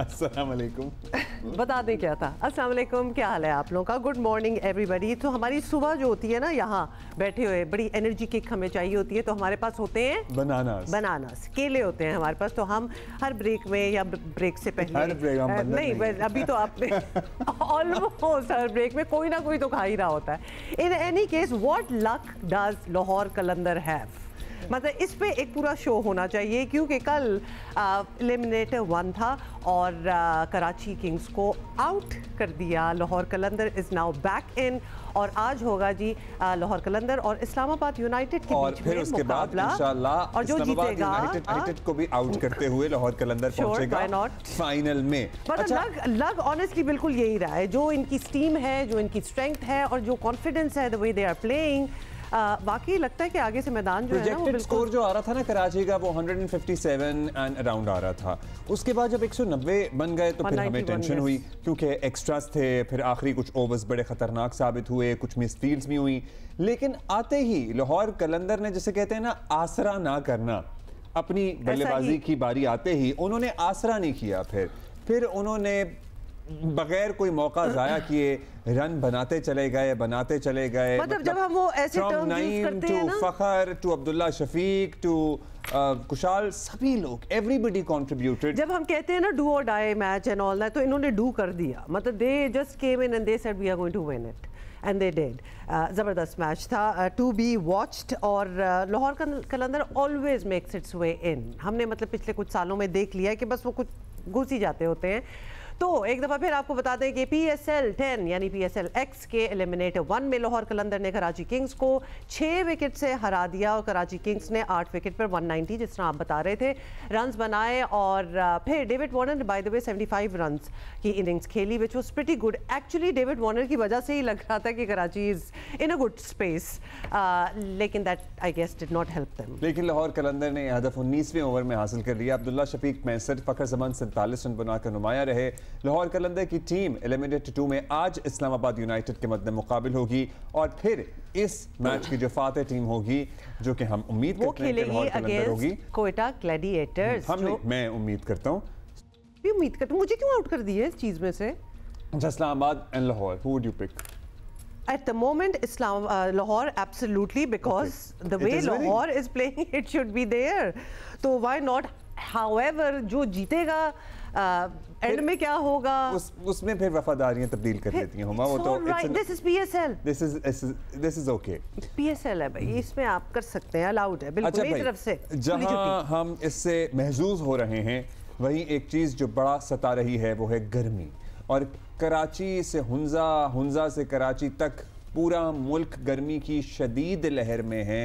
अस्सलाम वालेकुम। बता दें क्या था। अस्सलाम वालेकुम, क्या हाल है आप लोगों का? Good morning everybody. तो हमारी सुबह जो होती है ना, यहाँ बैठे हुए बड़ी एनर्जी किक हमें चाहिए होती है, तो हमारे पास होते हैं बनानास, केले होते हैं हमारे पास। तो हम हर ब्रेक में या ब्रेक से पहले नहीं, अभी तो आपने ऑलमोस्ट हर ब्रेक में कोई ना कोई तो खा ही रहा होता है। In any case, what luck does Lahore Qalandar have? मतलब इस पे एक पूरा शो होना चाहिए, क्योंकि कल एलिमिनेटर 1 था और कराची किंग्स को आउट कर दिया। लाहौर कलंदर इज नाउ बैक इन और आज होगा जी लाहौर कलंदर और इस्लामाबाद यूनाइटेड के बीच में उसके बाद इंशाल्लाह और जो जीतेगा यूनाइटेड को भी आउट करते हुए लाहौर कलंदर पहुंचेगा फाइनल में। मतलब लग ऑनेस्टली बिल्कुल यही रहा है। जो इनकी स्टीम है, जो इनकी स्ट्रेंथ है और जो कॉन्फिडेंस है, the way they are playing, बाकी लगता है कि आगे से मैदान जो है ना, वो स्कोर जो आ रहा था ना कराची का, वो 157 एंड अराउंड आ रहा था। उसके बाद जब 190 बन गए तो फिर हमें टेंशन हुई, क्योंकि एक्स्ट्रास थे, फिर आखिरी कुछ ओवर्स बड़े खतरनाक साबित हुए, कुछ मिसफील्ड्स भी हुई। लेकिन आते ही लाहौर कलंदर ने, जिसे कहते हैं ना आसरा ना करना, अपनी बल्लेबाजी की बारी आते ही उन्होंने आसरा नहीं किया। फिर उन्होंने बगैर कोई मौका जाया किए रन बनाते चले गए। मतलब जब हम वो ऐसे टर्म्स यूज करते हैं ना, फखर टू अब्दुल्ला शफीक टू कुशाल, सभी लोग, एवरीबॉडी कंट्रीब्यूटेड। जब हम कहते हैं ना do or die match and all that, तो इन्होंने डू कर दिया। मतलब they just came in and they said we are going to win it and they did. ज़बरदस्त मैच था, टू बी वॉच्ड। और Lahore Qalandar always makes its way in. हमने मतलब पिछले कुछ सालों में देख लिया है कि बस वो कुछ घुस ही जाते होते हैं। तो एक दफ़ा फिर आपको बता दें कि PSL 10 यानी PSL X के एलिमिनेटर 1 में लाहौर कलंदर ने कराची किंग्स को 6 विकेट से हरा दिया और कराची किंग्स ने 8 विकेट पर 190, जिस तरह आप बता रहे थे, रन्स बनाए। और फिर डेविड वार्नर ने बाय द वे 75 रन्स की इनिंग्स खेली, which was pretty good. Actually David Warner की वजह से ही लग रहा था कि Karachi is in a good space, लेकिन that I guess did not help them. लेकिन लाहौर कलंदर ने हदफ 19वें ओवर में हासिल कर लिया। अब्दुल्ला शफीक 65, फखर जमान 47 रन बनाकर नुमाया रहे। लाहौर कलंदर की टीम एलिमिनेटर 2 में आज इस्लामाबाद यूनाइटेड के मद्दे मुकाबिल होगी और फिर इस मैच की जो फातेह टीम होगी, जो कि हम उम्मीद करते हैं कि लाहौर कलंदर होगी, कोयटा ग्लैडिएटर्स। मैं उम्मीद करता हूँ, मुझे क्यों आउट कर दिया इस चीज में से? Islamabad and Lahore, who would you pick? At the moment, Lahore, absolutely, because the way Lahore is playing, it should be there. So why not? However, जो जीतेगा एंड में क्या होगा, उसमें फिर वफादारियां तब्दील कर लेती हैं हुमा। वो तो this is PSL, this is okay. PSL है भाई, इसमें आप कर सकते हैं, अलाउड है बिल्कुल। मेरी तरफ से जहां हम इससे महजूज हो रहे हैं, वहीं एक चीज जो बड़ा सता रही है वो है गर्मी। और कराची से हुंजा से कराची तक पूरा मुल्क गर्मी की शदीद लहर में है।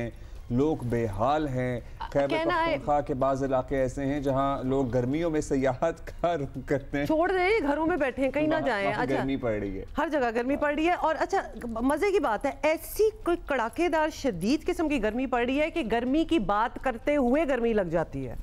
लोग बेहाल हैं। खैबर पख्तूनख्वा के बाज़ इलाके ऐसे हैं जहां लोग गर्मियों में सयाहत का रुख करते हैं, छोड़ रहे हैं, घरों में बैठे हैं, कहीं ना जाएं। अच्छा, गर्मी पड़ रही है, हर जगह गर्मी पड़ रही है। और अच्छा, मजे की बात है, ऐसी कोई कड़ाकेदार शदीद किस्म की गर्मी पड़ रही है कि गर्मी की बात करते हुए गर्मी लग जाती है,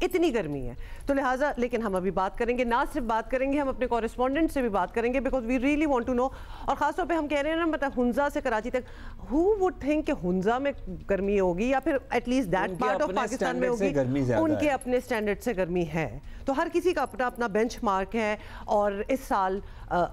इतनी गर्मी है। तो लिहाजा, लेकिन हम अभी बात करेंगे, ना सिर्फ बात करेंगे, हम अपने कॉरेस्पॉन्डेंट से भी बात करेंगे, because we really want to know. और खासतौर पे हम कह रहे हैं ना, मतलब हुंजा से कराची तक, हु वुड थिंक कि हुंजा में गर्मी होगी या फिर at least that part of Pakistan में होगी। उनके अपने स्टैंडर्ड से गर्मी है, तो हर किसी का अपना अपना बेंचमार्क है। और इस साल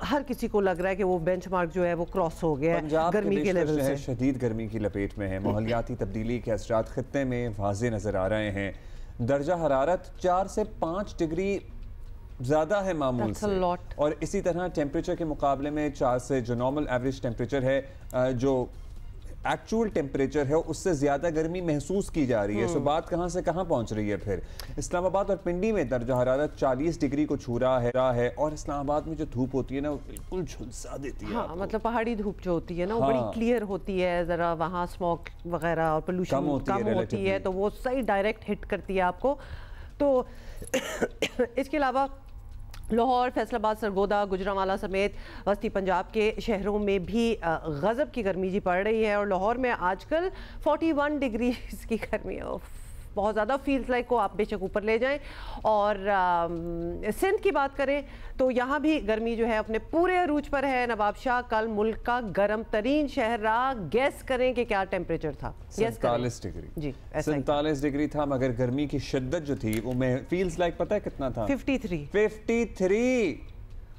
हर किसी को लग रहा है कि वो बेंचमार्क जो है वो क्रॉस हो गया है गर्मी के लेवल से। शदीद गर्मी की लपेट में है। माहौलियाती तब्दीली के असरात खित्ते में वाज़े नजर आ रहे हैं। दर्जा हरारत 4 से 5 डिग्री ज़्यादा है मामूल से, और इसी तरह टेम्परेचर के मुकाबले में 4 से, जो नॉर्मल एवरेज टेम्परेचर है, जो एक्चुअल टेम्परेचर है, उससे ज़्यादा गर्मी महसूस की जा रही है। सो बात कहाँ से कहाँ पहुँच रही है। फिर इस्लामाबाद और पिंडी में दर्जा हरारत 40 डिग्री को छू रहा है। और इस्लामाबाद में जो धूप होती है ना, वो बिल्कुल झुलसा देती है। हाँ, मतलब पहाड़ी धूप जो होती है ना, वो बड़ी क्लियर होती है, ज़रा वहाँ स्मोक वगैरह और पोल्यूशन कम होती है, तो वो सही डायरेक्ट हिट करती है आपको। तो इसके अलावा लाहौर, फैसलाबाद, सरगोदा, गुजरांवाला समेत वस्ती पंजाब के शहरों में भी गज़ब की गर्मी जी पड़ रही है। और लाहौर में आजकल 41 डिग्री की गर्मी है। बहुत ज़्यादा फील्स लाइक को आप बेशक ऊपर ले जाएं। और सिंध की बात करें तो यहाँ भी गर्मी जो है अपने पूरे अरूज पर है। नवाब शाह कल मुल्क का गर्म तरीन शहर रहा। गैस करें कि क्या टेम्परेचर था? 47 डिग्री जी, 47 डिग्री था, मगर गर्मी की शिद्दत जो थी वो मैं फील्स लाइक पता है कितना था? 53।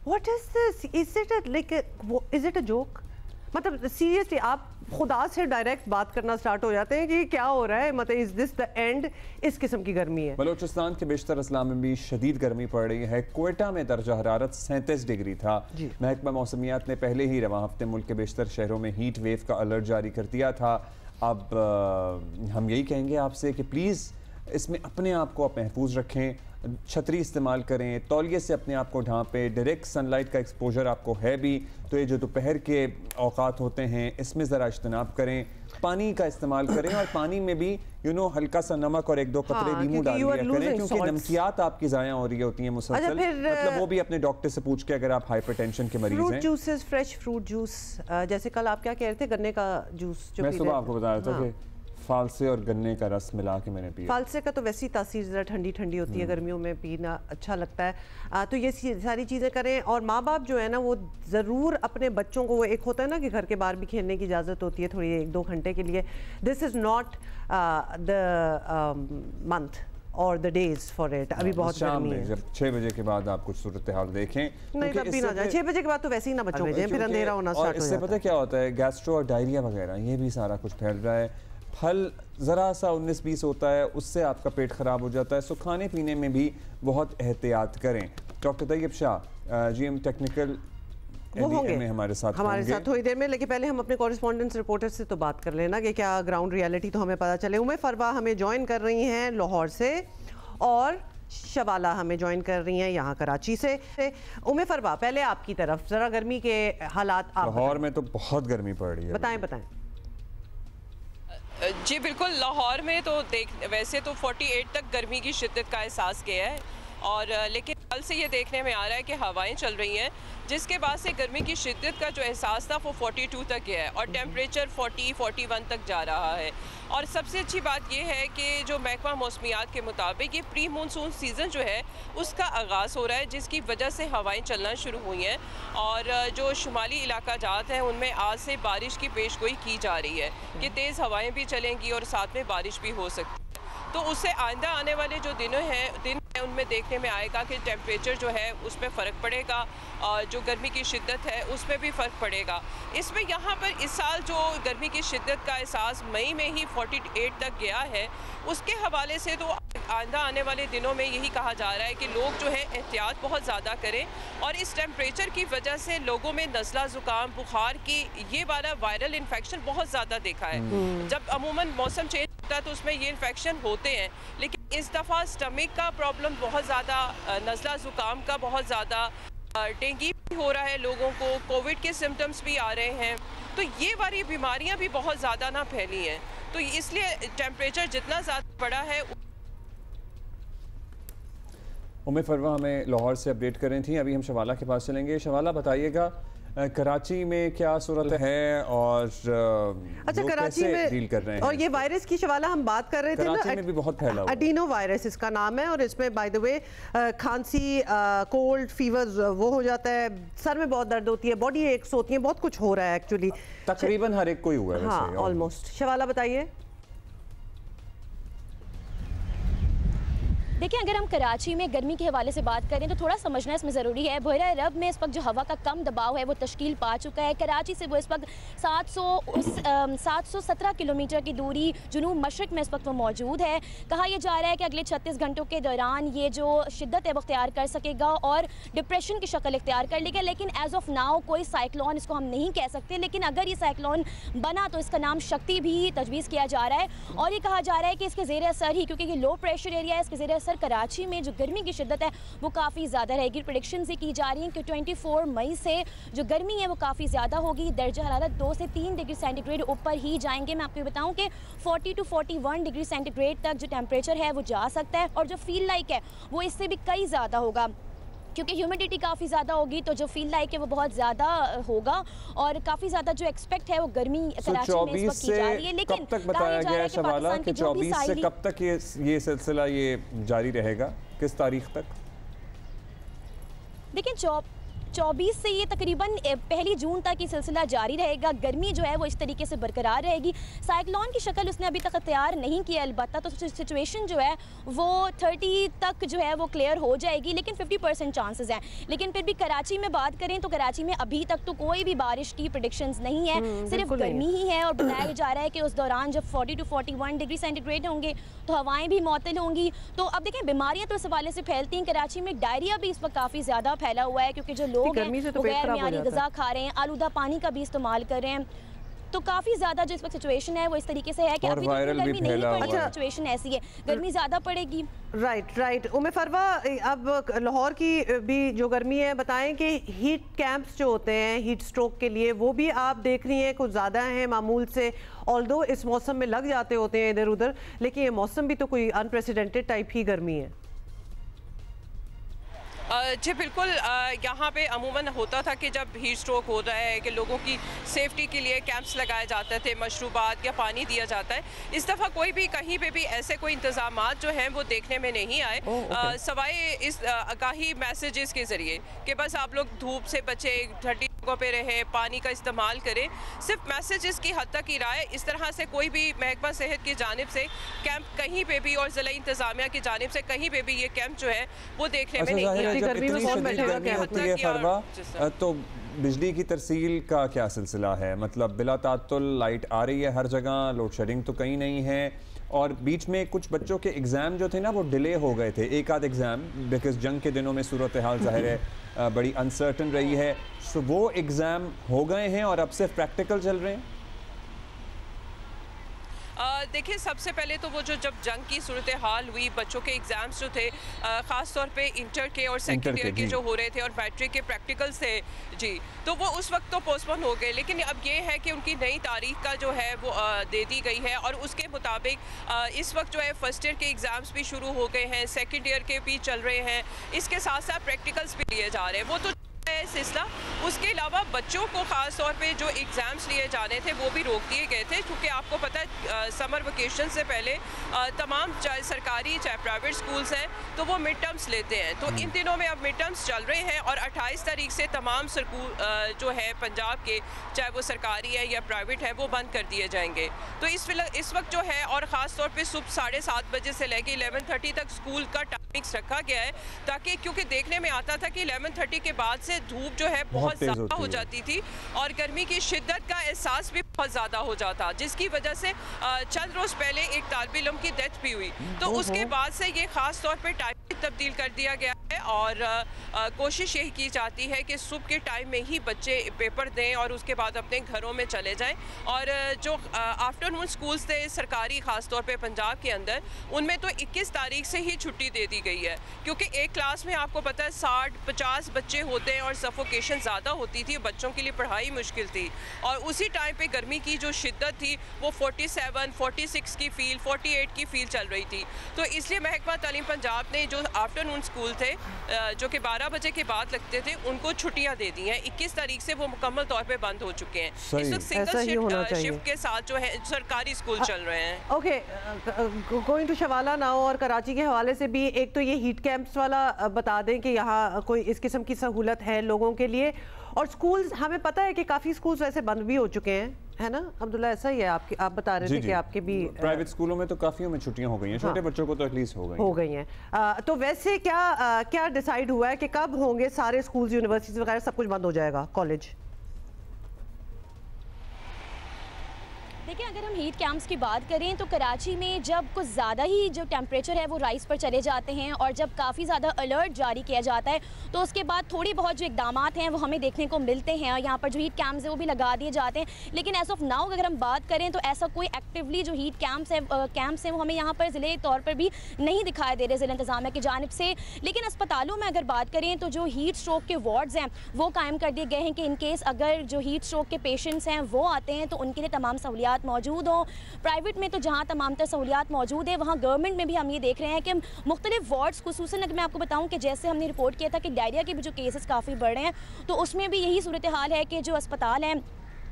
What is this? Is it a joke? मतलब सीरियसली आप खुदा से डायरेक्ट बात करना स्टार्ट हो जाते हैं कि क्या हो रहा है, मतलब इज दिस द एंड? इस किस्म की गर्मी है। बलूचिस्तान के बेशतर अजला में भी शदीद गर्मी पड़ रही है। क्वेटा में दर्जा हरारत 37 डिग्री था। महकमा मौसमियात ने पहले ही रवां हफ्ते मुल्क के बेशतर शहरों में हीट वेव का अलर्ट जारी कर दिया था। अब हम यही कहेंगे आपसे कि प्लीज़ इसमें अपने आप को आप महफूज रखें, छतरी इस्तेमाल करें, तौलिए से अपने आप को ढांपें। डायरेक्ट सनलाइट का एक्सपोजर आपको है भी तो ये जो दोपहर के औकात होते हैं इसमें ज़रा इज्तनाब करें। पानी का इस्तेमाल करें और पानी में भी हल्का सा नमक और 1-2 कतरे नींबू डाल दिया करें, क्योंकि नमकियात आपकी ज़ाया हो रही होती हैं मुसलसल। मतलब वो भी अपने डॉक्टर से पूछ के, अगर आप हाइपरटेंशन के मरीज हैं। Fruit juices, fresh fruit juice, जैसे कल आप क्या कह रहे थे, गन्ने का जूस जो मैं सुबह आपको बता रहा था कि फालसे और गन्ने का रस मिला के मैंने पिया। फालसे का तो वैसी तासीर ज़रा ठंडी ठंडी होती है, गर्मियों में पीना अच्छा लगता है। तो ये सारी चीज़ें करें। और माँ बाप जो है ना वो ज़रूर अपने बच्चों को, वो एक होता है ना कि घर के बाहर भी खेलने की इजाज़त होती है थोड़ी 1-2 घंटे के लिए। This is not the month और द डेज फॉर इट। अभी बहुत गर्मी है। जब 6 बजे के बाद आप कुछ सूरत हाल देखें, नहीं तब भी ना जाए। 6 बजे के बाद तो वैसे ही ना बच्चों भेजें, फिर अंधेरा होना स्टार्ट हो जाता है। इससे पता क्या होता है, गैस्ट्रो और डायरिया वगैरह ये भी सारा कुछ फैल रहा है। फल ज़रा सा 19-20 होता है, उससे आपका पेट ख़राब हो जाता है। सो खाने पीने में भी बहुत एहतियात करें। Doctor Tayyab Shah GM technical वो होंगे हमारे साथ थोड़ी देर में, लेकिन पहले हम अपने कॉरेस्पॉन्डेंस रिपोर्टर से तो बात कर लेना कि क्या ग्राउंड रियलिटी तो हमें पता चले। उमे फरवा हमें ज्वाइन कर रही हैं लाहौर से और शवाला हमें ज्वाइन कर रही हैं यहाँ कराची से। उमे फरवा, पहले आपकी तरफ ज़रा गर्मी के हालात। लाहौर में तो बहुत गर्मी पड़ रही है, बताएं। जी बिल्कुल, लाहौर में तो वैसे तो 48 तक गर्मी की शिद्दत का एहसास किया है, और लेकिन कल से ये देखने में आ रहा है कि हवाएं चल रही हैं, जिसके बाद से गर्मी की शिद्दत का जो एहसास था वो 42 तक गया है और टेम्परेचर 40-41 तक जा रहा है। और सबसे अच्छी बात ये है कि जो महकमा मौसमियात के मुताबिक ये प्री मानसून सीज़न जो है उसका आगाज़ हो रहा है, जिसकी वजह से हवाएं चलना शुरू हुई हैं। और जो शुमाली इलाका जात हैं उनमें आज से बारिश की पेशगोई की जा रही है कि तेज़ हवाएं भी चलेंगी और साथ में बारिश भी हो सकती है। तो उससे आइंदा आने वाले जो दिन हैं उनमें देखने में आएगा कि टेम्परेचर जो है उसमें फ़र्क पड़ेगा, और जो गर्मी की शिद्दत है उसमें भी फ़र्क पड़ेगा। इसमें यहाँ पर इस साल जो गर्मी की शिद्दत का एहसास मई में ही 48 तक गया है, उसके हवाले से तो आइंदा आने वाले दिनों में यही कहा जा रहा है कि लोग जो है एहतियात बहुत ज़्यादा करें। और इस टेम्परेचर की वजह से लोगों में नज़ला ज़ुकाम, बुखार की ये वाला वायरल इन्फेक्शन बहुत ज़्यादा देखा है। जब अमूमन मौसम चेंज होता है तो उसमें ये इन्फेक्शन होते हैं, लेकिन इस दफ़ा स्टमक का प्रॉब्लम बहुत ज़्यादा, नज़ला ज़ुकाम का बहुत ज़्यादा, डेंगू भी हो रहा है लोगों को, कोविड के सिम्टम्स भी आ रहे हैं। तो ये वाली बीमारियां भी बहुत ज़्यादा ना फैली हैं, तो इसलिए टेम्परेचर जितना ज़्यादा बढ़ा है। उम्मे फरवा हमें लाहौर से अपडेट कर रही थी। अभी हम शवाला के पास चलेंगे। शवाला, बताइएगा कराची में क्या सूरत है और अच्छा कराची में डील कर रहे हैं। और ये वायरस की शवाला हम बात कर रहे थे ना, कराची में भी बहुत फैला हुआ है। एडिनो वायरस इसका नाम है, और इसमें बाय द वे खांसी, कोल्ड, फीवर वो हो जाता है, सर में बहुत दर्द होती है, बॉडी एक्स होती है, बहुत कुछ हो रहा है एक्चुअली। तकरीबन हर एक को ही हुआ है। हाँ, ऑलमोस्ट। शवाला बताइए। देखिए, अगर हम कराची में गर्मी के हवाले से बात करें तो थोड़ा समझना इसमें ज़रूरी है। बहरा अरब में इस वक्त जो हवा का कम दबाव है वो तश्कील पा चुका है। कराची से वो इस वक्त 717 किलोमीटर की दूरी जुनूब मशरक़ में इस वक्त वो मौजूद है। कहा यह जा रहा है कि अगले 36 घंटों के दौरान ये जो शिद्दत है वो अख्तियार कर सकेगा और डिप्रेशन की शक्ल इख्तियार कर लेगा। लेकिन एज़ ऑफ नाउ कोई साइक्लोन इसको हम नहीं कह सकते, लेकिन अगर ये साइक्लोन बना तो इसका नाम शक्ति भी तजवीज़ किया जा रहा है। और ये कहा जा रहा है कि इसके ज़ेर असर ही, क्योंकि ये लो प्रेशर एरिया है, इसके ज़ेर असर कराची में जो गर्मी की शिद्दत है वो काफ़ी ज़्यादा रहेगी। प्रेडिक्शन ये की जा रही है कि 24 मई से जो गर्मी है वो काफ़ी ज़्यादा होगी। दर्जा हरारत 2 से 3 डिग्री सेंटीग्रेड ऊपर ही जाएंगे। मैं आपको बताऊं कि 40 to 41 डिग्री सेंटीग्रेड तक जो टेम्परेचर है वो जा सकता है, और जो फील लाइक है वो इससे भी कई ज़्यादा होगा। क्योंकि ह्यूमिडिटी काफ़ी ज़्यादा होगी तो जो फील लाइक है वो बहुत ज़्यादा होगा और काफ़ी ज़्यादा जो एक्सपेक्ट है वो गर्मी कराची में इस वक्त की जा रही है। लेकिन कब तक बताया गया है शवाला कि 24 से कब तक ये सिलसिला ये जारी रहेगा, किस तारीख तक? देखिए 24 से ये तकरीबन 1 जून तक ये सिलसिला जारी रहेगा। गर्मी जो है वो इस तरीके से बरकरार रहेगी। साइक्लोन की शक्ल उसने अभी तक तैयार नहीं किया, अलबत्ता तो सिचुएशन जो है वो 30 तक जो है वो क्लियर हो जाएगी, लेकिन 50% चांसेस हैं। लेकिन फिर भी कराची में बात करें तो कराची में अभी तक तो कोई भी बारिश की प्रेडिक्शंस नहीं है, सिर्फ गर्मी ही है। और बताया जा रहा है कि उस दौरान जब 40 to 41 डिग्री सेंटीग्रेड होंगे तो हवाएं भी मुअत्तल होंगी। तो अब देखें बीमारियां तो इस हवाले से फैलती हैं। कराची में डायरिया भी इस वक्त काफ़ी ज़्यादा फैला हुआ है क्योंकि जो लोग हैं वो गैर मियारी ग़िज़ा खा रहे हैं, आलूदा पानी का भी इस्तेमाल कर रहे हैं। तो काफ़ी ज़्यादा जो इस वक्त सिचुएशन है वो इस तरीके से है कि अभी गर्मी नहीं पड़ी, सिचुएशन ऐसी है, गर्मी ज़्यादा पड़ेगी। राइट उम्मे फरवा, अब लाहौर की भी जो गर्मी है बताएं कि हीट कैंप्स जो होते हैं हीट स्ट्रोक के लिए वो भी आप देख रही हैं कुछ ज़्यादा हैं मामूल से, ऑल्दो इस मौसम में लग जाते होते हैं इधर उधर, लेकिन ये मौसम भी तो कोई अनप्रेसिडेंटेड टाइप ही गर्मी है। जी बिल्कुल, यहाँ पे अमूमन होता था कि जब हीट स्ट्रोक होता है कि लोगों की सेफ्टी के लिए कैंप्स लगाए जाते थे, मशरूबात या पानी दिया जाता है। इस दफ़ा कोई भी कहीं पे भी ऐसे कोई इंतजामात जो हैं वो देखने में नहीं आए, सवाए इस आगाही मैसेजेस के ज़रिए कि बस आप लोग धूप से बचे, 30 जगहों पे रहें, पानी का इस्तेमाल करें। सिर्फ मैसेजेस की हद तक ही रहा है। इस तरह से कोई भी महकमा सेहत की जानिब से कैंप कहीं पे भी और ज़िला इंतज़ामिया की जानिब से कहीं पे भी ये कैंप जो है वो देखने में नहीं आया। गर्मी होती है फरवा, तो बिजली की तरसील का क्या सिलसिला है? मतलब बिला तात्तुल लाइट आ रही है हर जगह, लोड शेडिंग तो कहीं नहीं है, और बीच में कुछ बच्चों के एग्ज़ाम जो थे ना वो डिले हो गए थे, एक आध एग्ज़ाम, बिकॉज जंग के दिनों में सूरत हाल ज़ाहिर है बड़ी अनसर्टन रही है, सो वो एग्ज़ाम हो गए हैं और अब सिर्फ प्रैक्टिकल चल रहे हैं। देखिए सबसे पहले तो वो जो जब जंग की सूरत हाल हुई, बच्चों के एग्ज़ाम्स जो थे ख़ास तौर पे इंटर के और सेकेंड ईयर के जो हो रहे थे और मैट्रिक के प्रैक्टिकल्स थे जी, तो वो उस वक्त तो पोस्टपोन हो गए। लेकिन अब ये है कि उनकी नई तारीख का जो है वो दे दी गई है और उसके मुताबिक इस वक्त जो है फर्स्ट ईयर के एग्ज़ाम्स भी शुरू हो गए हैं, सेकेंड ईयर के भी चल रहे हैं, इसके साथ साथ प्रैक्टिकल्स भी लिए जा रहे हैं। वो तो सिलसिला, उसके अलावा बच्चों को ख़ास तौर पे जो एग्ज़ाम्स लिए जाने थे वो भी रोक दिए गए थे, क्योंकि आपको पता है समर वेकेशन से पहले तमाम चाहे सरकारी चाहे प्राइवेट स्कूल्स हैं तो वो मिड टर्म्स लेते हैं। तो इन दिनों में अब मिड टर्म्स चल रहे हैं और 28 तारीख से तमाम स्कूल जो है पंजाब के, चाहे वो सरकारी है या प्राइवेट है, वो बंद कर दिए जाएंगे। तो इस वक्त जो है, और ख़ास तौर पर सुबह 7:30 बजे से लेकर 11:30 तक स्कूल का टाइमिंग्स रखा गया है, ताकि क्योंकि देखने में आता था कि 11:30 के बाद से धूप जो है बहुत ज़्यादा हो जाती थी और गर्मी की शिद्दत का एहसास भी बहुत ज़्यादा हो जाता, जिसकी वजह से चंद रोज़ पहले एक तालिब इल्म की डेथ भी हुई। तो उसके बाद से ये ख़ास तौर पे टाइम तब्दील कर दिया गया है और कोशिश यही की जाती है कि सुबह के टाइम में ही बच्चे पेपर दें और उसके बाद अपने घरों में चले जाएं। और जो आफ्टरनून स्कूल्स थे सरकारी, ख़ास तौर पे पंजाब के अंदर, उनमें तो 21 तारीख से ही छुट्टी दे दी गई है, क्योंकि एक क्लास में आपको पता है 60-50 बच्चे होते हैं और सफोकेशन ज़्यादा होती थी, बच्चों के लिए पढ़ाई मुश्किल थी। और उसी टाइम पे गर्मी की जो शिद्दत थी वो 47, 46 की फील, 48 की फील चल रही थी। तो इसलिए महकमा तालीम पंजाब ने जो आफ्टरनून स्कूल थे जो कि 12 बजे के बाद लगते थे, उनको छुट्टियां दे दी हैं। 21 तारीख से वो मुकम्मल तौर पे बंद हो चुके हैं। इस वक्त सिंगल शिफ्ट के साथ जो है सरकारी स्कूल चल रहे हैं। ओके, गोइंग टू शवाला नाउ, और कराची के हवाले से भी एक तो ये हीट कैंप्स वाला बता दें कि यहाँ कोई इस किस्म की सहूलत है लोगों के लिए, और स्कूल्स हमें पता है कि काफ़ी स्कूल्स वैसे बंद भी हो चुके हैं, है ना अब्दुल्ला? ऐसा ही है, आप बता रहे थे कि आपके भी प्राइवेट स्कूलों में तो काफ़ियों में छुट्टियां हो गई हैं, छोटे बच्चों को तो एटलीस्ट हो गई हैं। तो वैसे क्या डिसाइड हुआ है कि कब होंगे सारे स्कूल्स, यूनिवर्सिटीज़ वगैरह सब कुछ बंद हो जाएगा, कॉलेज? देखिए, अगर हम हीट कैंप्स की बात करें तो कराची में जब कुछ ज़्यादा ही जो टेम्परेचर है वो राइज पर चले जाते हैं और जब काफ़ी ज़्यादा अलर्ट जारी किया जाता है तो उसके बाद थोड़ी बहुत जो इकदामात हैं वो हमें देखने को मिलते हैं और यहाँ पर जो हीट कैंप्स है वो भी लगा दिए जाते हैं। लेकिन एज ऑफ नाउ अगर हम बात करें तो ऐसा कोई एक्टिवली जो हीट कैंप्स हैं वो हमें यहाँ पर ज़िले तौर पर भी नहीं दिखाई दे रहे ज़िला इंतज़ामिया की जानिब से। लेकिन अस्पतालों में अगर बात करें तो जो हीट स्ट्रोक के वार्ड्स हैं वो कायम कर दिए गए हैं कि इन केस अगर जो हीट स्ट्रोक के पेशेंट्स हैं वो आते हैं तो उनके लिए तमाम सहूलियात सहूलियात मौजूद हों। प्राइवेट में तो जहाँ तमाम तर सहूलियात मौजूद है, वहाँ गवर्नमेंट में भी हम ये देख रहे हैं कि मुख्तलिफ वार्ड्स, खुसूसन अगर मैं आपको बताऊँ कि जैसे हमने रिपोर्ट किया था कि डायरिया के भी जो केसेस काफ़ी बढ़ रहे हैं, तो उसमें भी यही सूरत हाल है कि जो अस्पताल हैं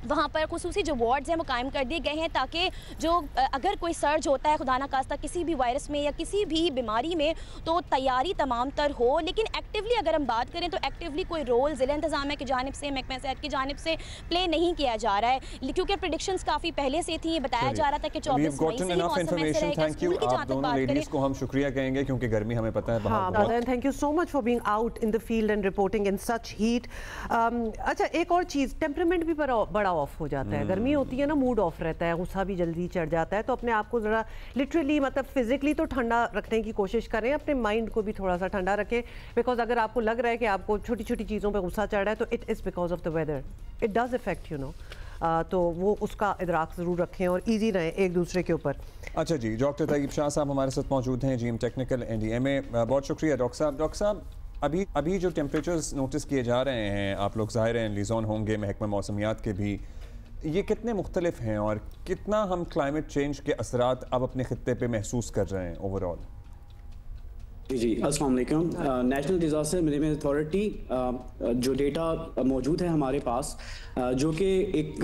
वहाँ पर खुसूसी जो वार्ड्स हैं वो कायम कर दिए गए हैं, ताकि जो अगर कोई सर्ज होता है खुदा न खास्ता किसी भी वायरस में या किसी भी बीमारी में, तो तैयारी तमाम तर हो। लेकिन एक्टिवली अगर हम बात करें तो एक्टिवली कोई रोल ज़िला इंतज़ामिया की जानिब से, महकमा सेहत की जानिब से प्ले नहीं किया जा रहा है, क्योंकि प्रेडिक्शंस काफ़ी पहले से थी। बताया जा रहा था कि 24 मई से ही मौसम ऐसे रहेगा। स्कूल की जहाँ तक बात करें, को हम शुक्रिया कहेंगे क्योंकि गर्मी हमें पता है बाहर। Thank you so much for being out in the field and reporting in such heat. अच्छा, एक और चीज़, टेम्परामेंट भी बड़ा ऑफ हो जाता है। गर्मी होती है ना, मूड ऑफ रहता है, गुस्सा भी जल्दी चढ़ जाता है। तो अपने आप को ज़रा लिटरली मतलब फिजिकली तो ठंडा रखने की कोशिश करें, अपने माइंड को भी थोड़ा सा ठंडा रखें। बिकॉज अगर आपको लग रहा है कि आपको छोटी छोटी चीज़ों पे गुस्सा चढ़ रहा है, तो it is because of the weather, it does effect you know. तो वो उसका इदराक ज़रूर रखें और ईजी रहें एक दूसरे के ऊपर। अच्छा जी, डॉक्टर तैयब शाह साहब हमारे साथ मौजूद हैं, GM टेक्निकल NDMA। बहुत शुक्रिया डॉक्टर साहब। डॉक्टर साहब, अभी जो टेम्परेचर्स नोटिस किए जा रहे हैं, आप लोग ज़ाहिर हैं लिजोन होंगे, महकमा मौसमियात के भी, ये कितने मुख्तलिफ हैं और कितना हम क्लाइमेट चेंज के असरात अब अपने खित्ते पे महसूस कर रहे हैं ओवरऑल? जी अस्सलाम वालेकुम। नेशनल डिज़ास्टर मैनेजमेंट अथॉरिटी जो डेटा मौजूद है हमारे पास, जो कि एक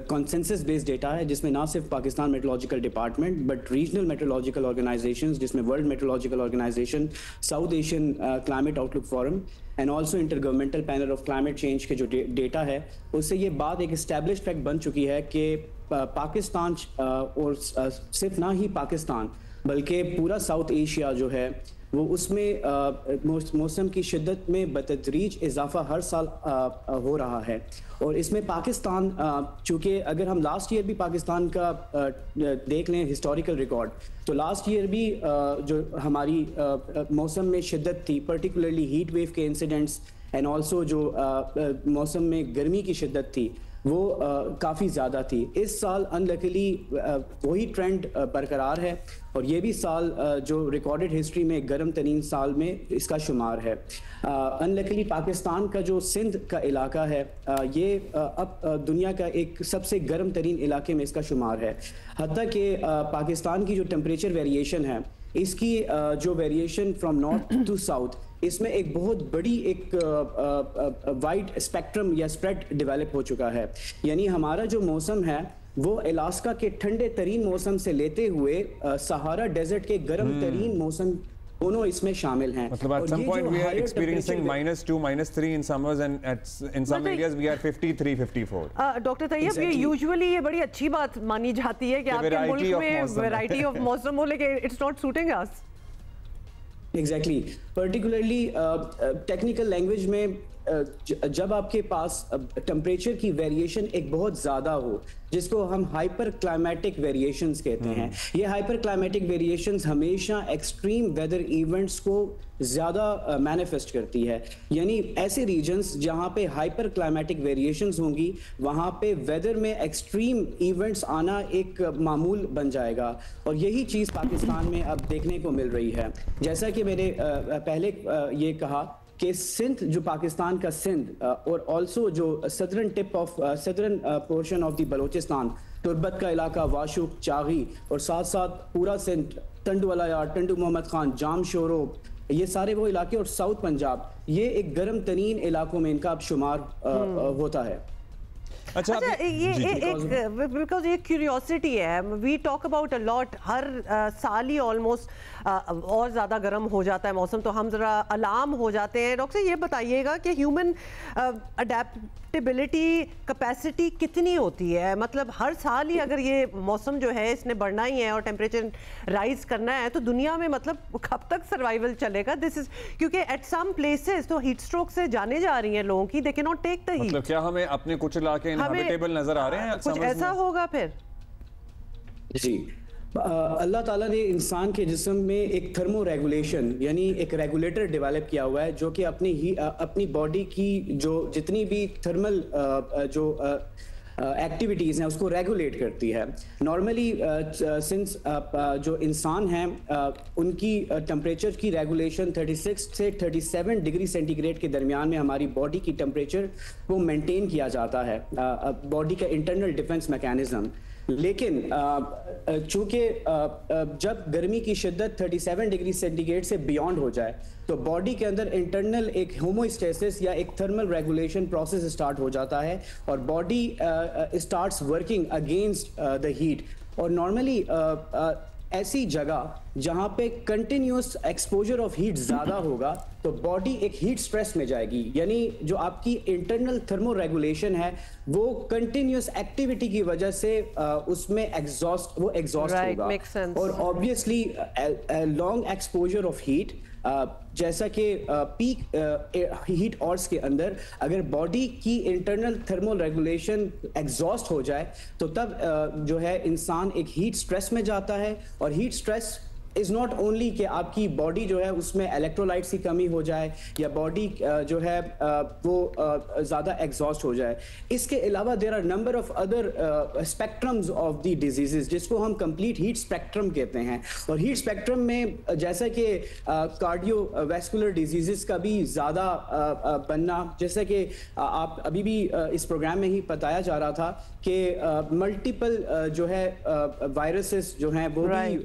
कंसेंसस बेस्ड डेटा है, जिसमें ना सिर्फ Pakistan meteorological department but regional meteorological organisations, जिसमें world meteorological organisation, south Asian climate outlook forum and also intergovernmental panel of climate change के जो डेटा है, उससे ये बात एक एस्टेब्लिश्ड फैक्ट बन चुकी है कि पाकिस्तान और सिर्फ ना ही पाकिस्तान बल्कि पूरा साउथ एशिया जो है वो उसमें मौसम की शिद्दत में बतदरीज इजाफा हर साल हो रहा है। और इसमें पाकिस्तान, चूँकि अगर हम लास्ट ईयर भी पाकिस्तान का देख लें हिस्टोरिकल रिकॉर्ड, तो लास्ट ईयर भी जो हमारी मौसम में शिद्दत थी, पर्टिकुलरली हीट वेव के इंसिडेंट्स एंड ऑल्सो जो मौसम में गर्मी की शिद्दत थी वो काफ़ी ज़्यादा थी। इस साल अनलकीली वही ट्रेंड बरकरार है और ये भी साल जो रिकॉर्डेड हिस्ट्री में गर्म तरीन साल में इसका शुमार है। अनलकीली पाकिस्तान का जो सिंध का इलाका है, ये अब दुनिया का एक सबसे गर्म तरीन इलाके में इसका शुमार है। हत्ता कि पाकिस्तान की जो टेम्परेचर वेरिएशन है, इसकी जो variation from north to south, इसमें एक बहुत बड़ी एक वाइड स्पेक्ट्रम या स्प्रेड डेवलप हो चुका है। यानी हमारा जो मौसम है वो अलास्का के ठंडे तरीन मौसम से लेते हुए सहारा डेजर्ट के गर्म तरीन मौसम दोनों इसमें शामिल हैं। मतलब at some point we are experiencing -2, -3 in summers and in some areas we are 53, 54. Doctor Tayyab, ये यूजुअली ये बड़ी अच्छी बात मानी जाती है कि आपके मुल्क में वैरायटी ऑफ मौसम हो, लेकिन it's not shooting us. Exactly, particularly technical language में जब आपके पास टेम्परेचर की वेरिएशन एक बहुत ज़्यादा हो, जिसको हम हाइपर क्लाइमेटिक वेरिएशंस कहते हैं, ये हाइपर क्लाइमेटिक वेरिएशंस हमेशा एक्सट्रीम वेदर इवेंट्स को ज़्यादा मैनिफेस्ट करती है। यानी ऐसे रीजन्स जहाँ पे हाइपर क्लाइमेटिक वेरिएशंस होंगी, वहाँ पे वेदर में एक्सट्रीम इवेंट्स आना एक मामूल बन जाएगा। और यही चीज़ पाकिस्तान में अब देखने को मिल रही है। जैसा कि मैंने पहले ये कहा कि सिंध, जो पाकिस्तान का सिंध और ऑल्सो जो southern tip of southern portion of the Balochistan, Turbat का इलाका, वाशुक, चागी और साथ साथ पूरा सिंध, टंडवाला, टंडू मोहम्मद खान, जाम शोरो, ये सारे वो इलाके और साउथ पंजाब, ये एक गर्म तरीन इलाकों में इनका अब शुमार होता है। अच्छा, ये एक बिकॉज ये क्यूरियोसिटी है, we talk about a lot, हर साल ही ऑलमोस्ट और ज़्यादा गर्म हो जाता है मौसम, तो हम ज़रा अलार्म हो जाते हैं। डॉक्टर ये बताइएगा कि ह्यूमन अडेप्टेबिलिटी कैपेसिटी कितनी होती है? मतलब हर साल ही अगर ये मौसम जो है इसने बढ़ना ही है और टेम्परेचर राइज करना है, तो दुनिया में मतलब कब तक सर्वाइवल चलेगा? दिस इज क्योंकि एट सम प्लेसेस तो हीट स्ट्रोक से जाने जा रही हैं लोगों की, they can not take the heat. मतलब क्या हमें अपने कुछ इलाके इनहैबिटेबल नजर आ रहे हैं? कुछ ऐसा होगा फिर? जी, अल्लाह ताला ने इंसान के जिस्म में एक थर्मो रेगुलेशन यानी एक रेगुलेटर डेवलप किया हुआ है, जो कि अपनी बॉडी की जो जितनी भी थर्मल जो एक्टिविटीज़ हैं उसको रेगुलेट करती है। नॉर्मली सिंस जो इंसान हैं उनकी टेम्परेचर की रेगुलेशन 36 से 37 डिग्री सेंटीग्रेड के दरमियान में हमारी बॉडी की टेम्परेचर को मेंटेन किया जाता है, बॉडी का इंटरनल डिफेंस मैकेनिज्म। लेकिन चूंकि जब गर्मी की शिद्दत 37 डिग्री सेंटीग्रेड से बियॉन्ड हो जाए तो बॉडी के अंदर इंटरनल एक होमोस्टेसिस या एक थर्मल रेगुलेशन प्रोसेस स्टार्ट हो जाता है और body starts working against the heat. और नॉर्मली ऐसी जगह जहां पे कंटिन्यूस एक्सपोजर ऑफ हीट ज़्यादा होगा तो बॉडी एक हीट स्ट्रेस में जाएगी, यानी जो आपकी इंटरनल थर्मो रेगुलेशन है वो कंटिन्यूस एक्टिविटी की वजह से उसमें एग्जॉस्ट होगा। और obviously long exposure of heat जैसा कि पीक हीट आवर्स के अंदर अगर बॉडी की इंटरनल थर्मल रेगुलेशन एग्जॉस्ट हो जाए तो तब जो है इंसान एक हीट स्ट्रेस में जाता है। और heat stress is not only कि आपकी बॉडी जो है उसमें इलेक्ट्रोलाइट्स की कमी हो जाए या बॉडी जो है वो ज़्यादा एग्जॉस्ट हो जाए। इसके अलावा there are number of other spectrums of the diseases जिसको हम कंप्लीट हीट स्पेक्ट्रम कहते हैं। और हीट स्पेक्ट्रम में जैसा कि कार्डियोवैस्कुलर डिजीजेस का भी ज़्यादा बनना, जैसा कि आप अभी भी इस प्रोग्राम में ही बताया जा रहा था कि मल्टीपल जो है वायरसेस जो हैं वो भी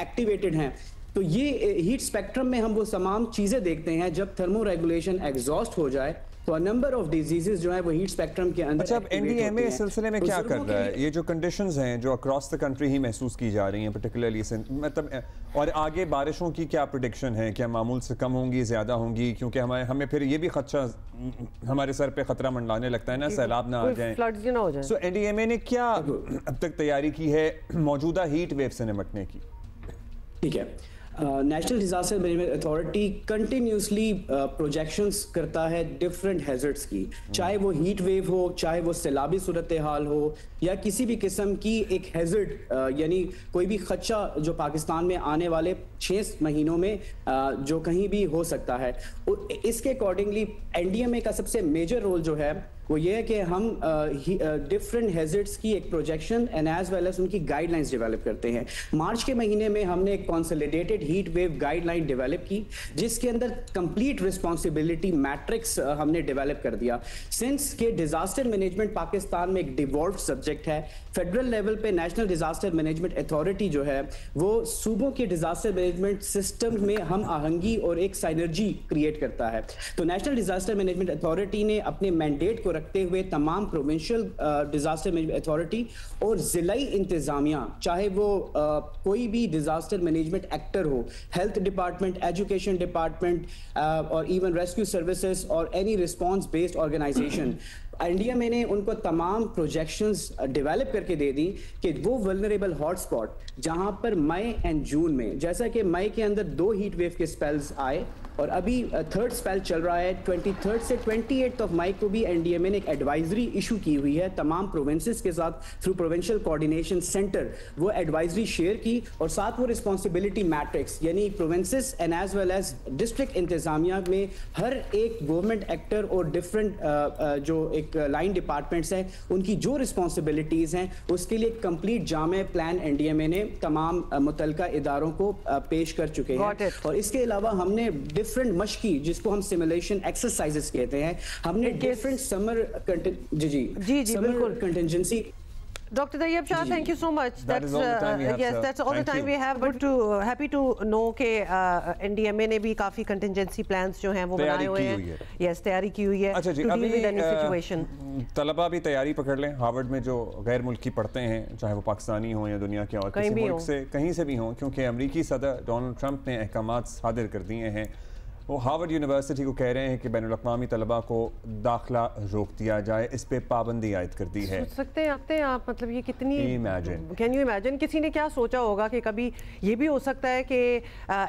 एक्टिवेटेड हैं। तो ये हीट स्पेक्ट्रम में हम वो तमाम चीजें देखते हैं जब थर्मो रेगुलेशन एग्जॉस्ट हो जाए तो नंबर ऑफ डिजीजेस जो है वो हीट स्पेक्ट्रम के अंदर। अच्छा, अब एनडीएमए इस सिलसिले में क्या कर रहा है? ये जो कंडीशंस हैं जो अक्रॉस द कंट्री ही महसूस की जा रही हैं पर्टिकुलरली मतलब, और आगे बारिशों की क्या प्रेडिक्शन है? क्या मामूल से कम होंगी, ज्यादा होंगी? क्योंकि हमें फिर ये भी खदशा हमारे सर पे खतरा मंडलाने लगता है ना, सैलाब ना आ जाए। सो एनडीएमए ने क्या अब तक तैयारी की है मौजूदा हीट वेव से निपटने की? ठीक है, national Disaster Management authority continuously projections करता है डिफरेंट हैजर्ड्स की, चाहे वो हीट वेव हो, चाहे वो सैलाबी सूरत हाल हो या किसी भी किस्म की एक हैजर्ड यानी कोई भी खदशा जो पाकिस्तान में आने वाले 6 महीनों में जो कहीं भी हो सकता है। इसके अकॉर्डिंगली एनडीएमए का सबसे मेजर रोल जो है वो ये है कि हम डिफरेंट हैजर्ड्स की एक projection and as well as उनकी गाइडलाइंस डेवलप करते हैं। मार्च के महीने में हमने एक consolidated heat wave guideline develop की जिसके अंदर कंप्लीट रिस्पॉन्सिबिलिटी मैट्रिक्स हमने डेवलप कर दिया। सिंस के डिजास्टर मैनेजमेंट पाकिस्तान में एक डिवॉल्व सब्जेक्ट है, फेडरल लेवल पे नेशनल डिजास्टर मैनेजमेंट अथॉरिटी जो है वो सूबों के डिजास्टर मैनेजमेंट सिस्टम में हम आहंगी और एक साइनर्जी क्रिएट करता है। तो नेशनल डिजास्टर मैनेजमेंट अथॉरिटी ने अपने मैंडेट को रखते हुए तमाम प्रोविंशियल डिजास्टर मैनेजमेंट अथॉरिटी और जिलाई इंतजामिया, चाहे वो कोई भी डिजास्टर मैनेजमेंट एक्टर हो, हेल्थ डिपार्टमेंट, एजुकेशन डिपार्टमेंट और इवन रेस्क्यू सर्विसेज और any response based organisation, NDMA ने उनको तमाम प्रोजेक्शंस डेवलप करके दे दी कि वो वल्नरेबल हॉटस्पॉट जहां पर मई एंड जून में, जैसा कि मई के अंदर 2 हीट वेव के स्पेल्स आए और अभी 3rd स्पेल चल रहा है, 23rd से 28th ऑफ मई को भी एनडीएमए ने एक एडवाइजरी इशू की हुई है तमाम प्रोविंसेस के साथ थ्रू प्रोविंशियल कोऑर्डिनेशन सेंटर। वो एडवाइजरी शेयर की और साथ वो रिस्पॉन्सिबिलिटी मैट्रिक्स यानी provinces and as well as district इंतजामिया में हर एक गवर्नमेंट एक्टर और डिफरेंट जो एक लाइन डिपार्टमेंट्स हैं उनकी जो रिस्पॉन्सिबिलिटीज हैं उसके लिए कंप्लीट जामे प्लान एनडीएमए ने तमाम मुतलका इदारों को पेश कर चुके हैं। और इसके अलावा हमने डिफरेंट मशकी जिसको हम सिमुलेशन एक्सरसाइजेस कहते हैं, हमने different summer summer contingency. Dr. Tayyab Shah, thank you so much. That's all the time we have. But happy to know कि NDMA ने भी काफी contingency plans जो हैं वो बनाए हुए हैं। Yes, तैयारी की हुई है। अच्छा जी, अभी तलबा भी तैयारी पकड़ लें। हार्वर्ड में जो गैर मुल्की पढ़ते हैं, चाहे वो पाकिस्तानी हों या दुनिया के और किसी मुल्क से कहीं से भी हों, क्योंकि अमरीकी सदर डोनाल्ड ट्रंप ने अहकामात सादिर कर दिए हैं। वो हार्वर्ड यूनिवर्सिटी को कह रहे हैं कि बैनुल-अक़वामी तलबा को दाखिला रोक दिया जाए, इस पे पाबंदी आयद कर दी है। सोच सकते हैं आप मतलब ये कितनी कैन यू इमेजिन किसी ने क्या सोचा होगा कि कभी ये भी हो सकता है कि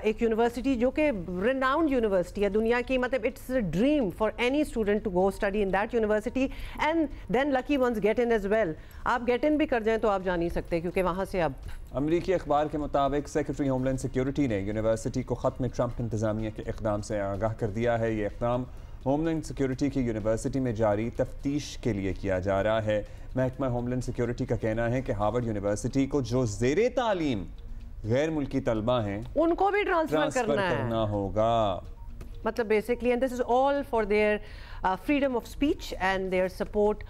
एक यूनिवर्सिटी जो कि रिनाउंड यूनिवर्सिटी है दुनिया की, मतलब it's a dream for any student to go study in that university and then lucky ones get in as well. आप गेट इन भी कर जाएं तो आप जा नहीं सकते क्योंकि वहाँ से अब अमरीकी अखबार के मुताबिक सेक्रेटरी होमलैंड सिक्योरिटी ने यूनिवर्सिटी को ख़त्म ट्रंप इंतज़ामिया के इक़दाम से आगाह कर दिया है। ये इक़दाम होमलैंड सिक्योरिटी की यूनिवर्सिटी में जारी तफ्तीश के लिए किया जा रहा है। महकमा होमलैंड सिक्योरिटी का कहना है कि हार्वर्ड यूनिवर्सिटी को जो ज़ेरे तालीम गैर मुल्की तलबा हैं उनको भी ट्रांसफर करना होगा। मतलब basically, and this is all for their freedom of speech and their support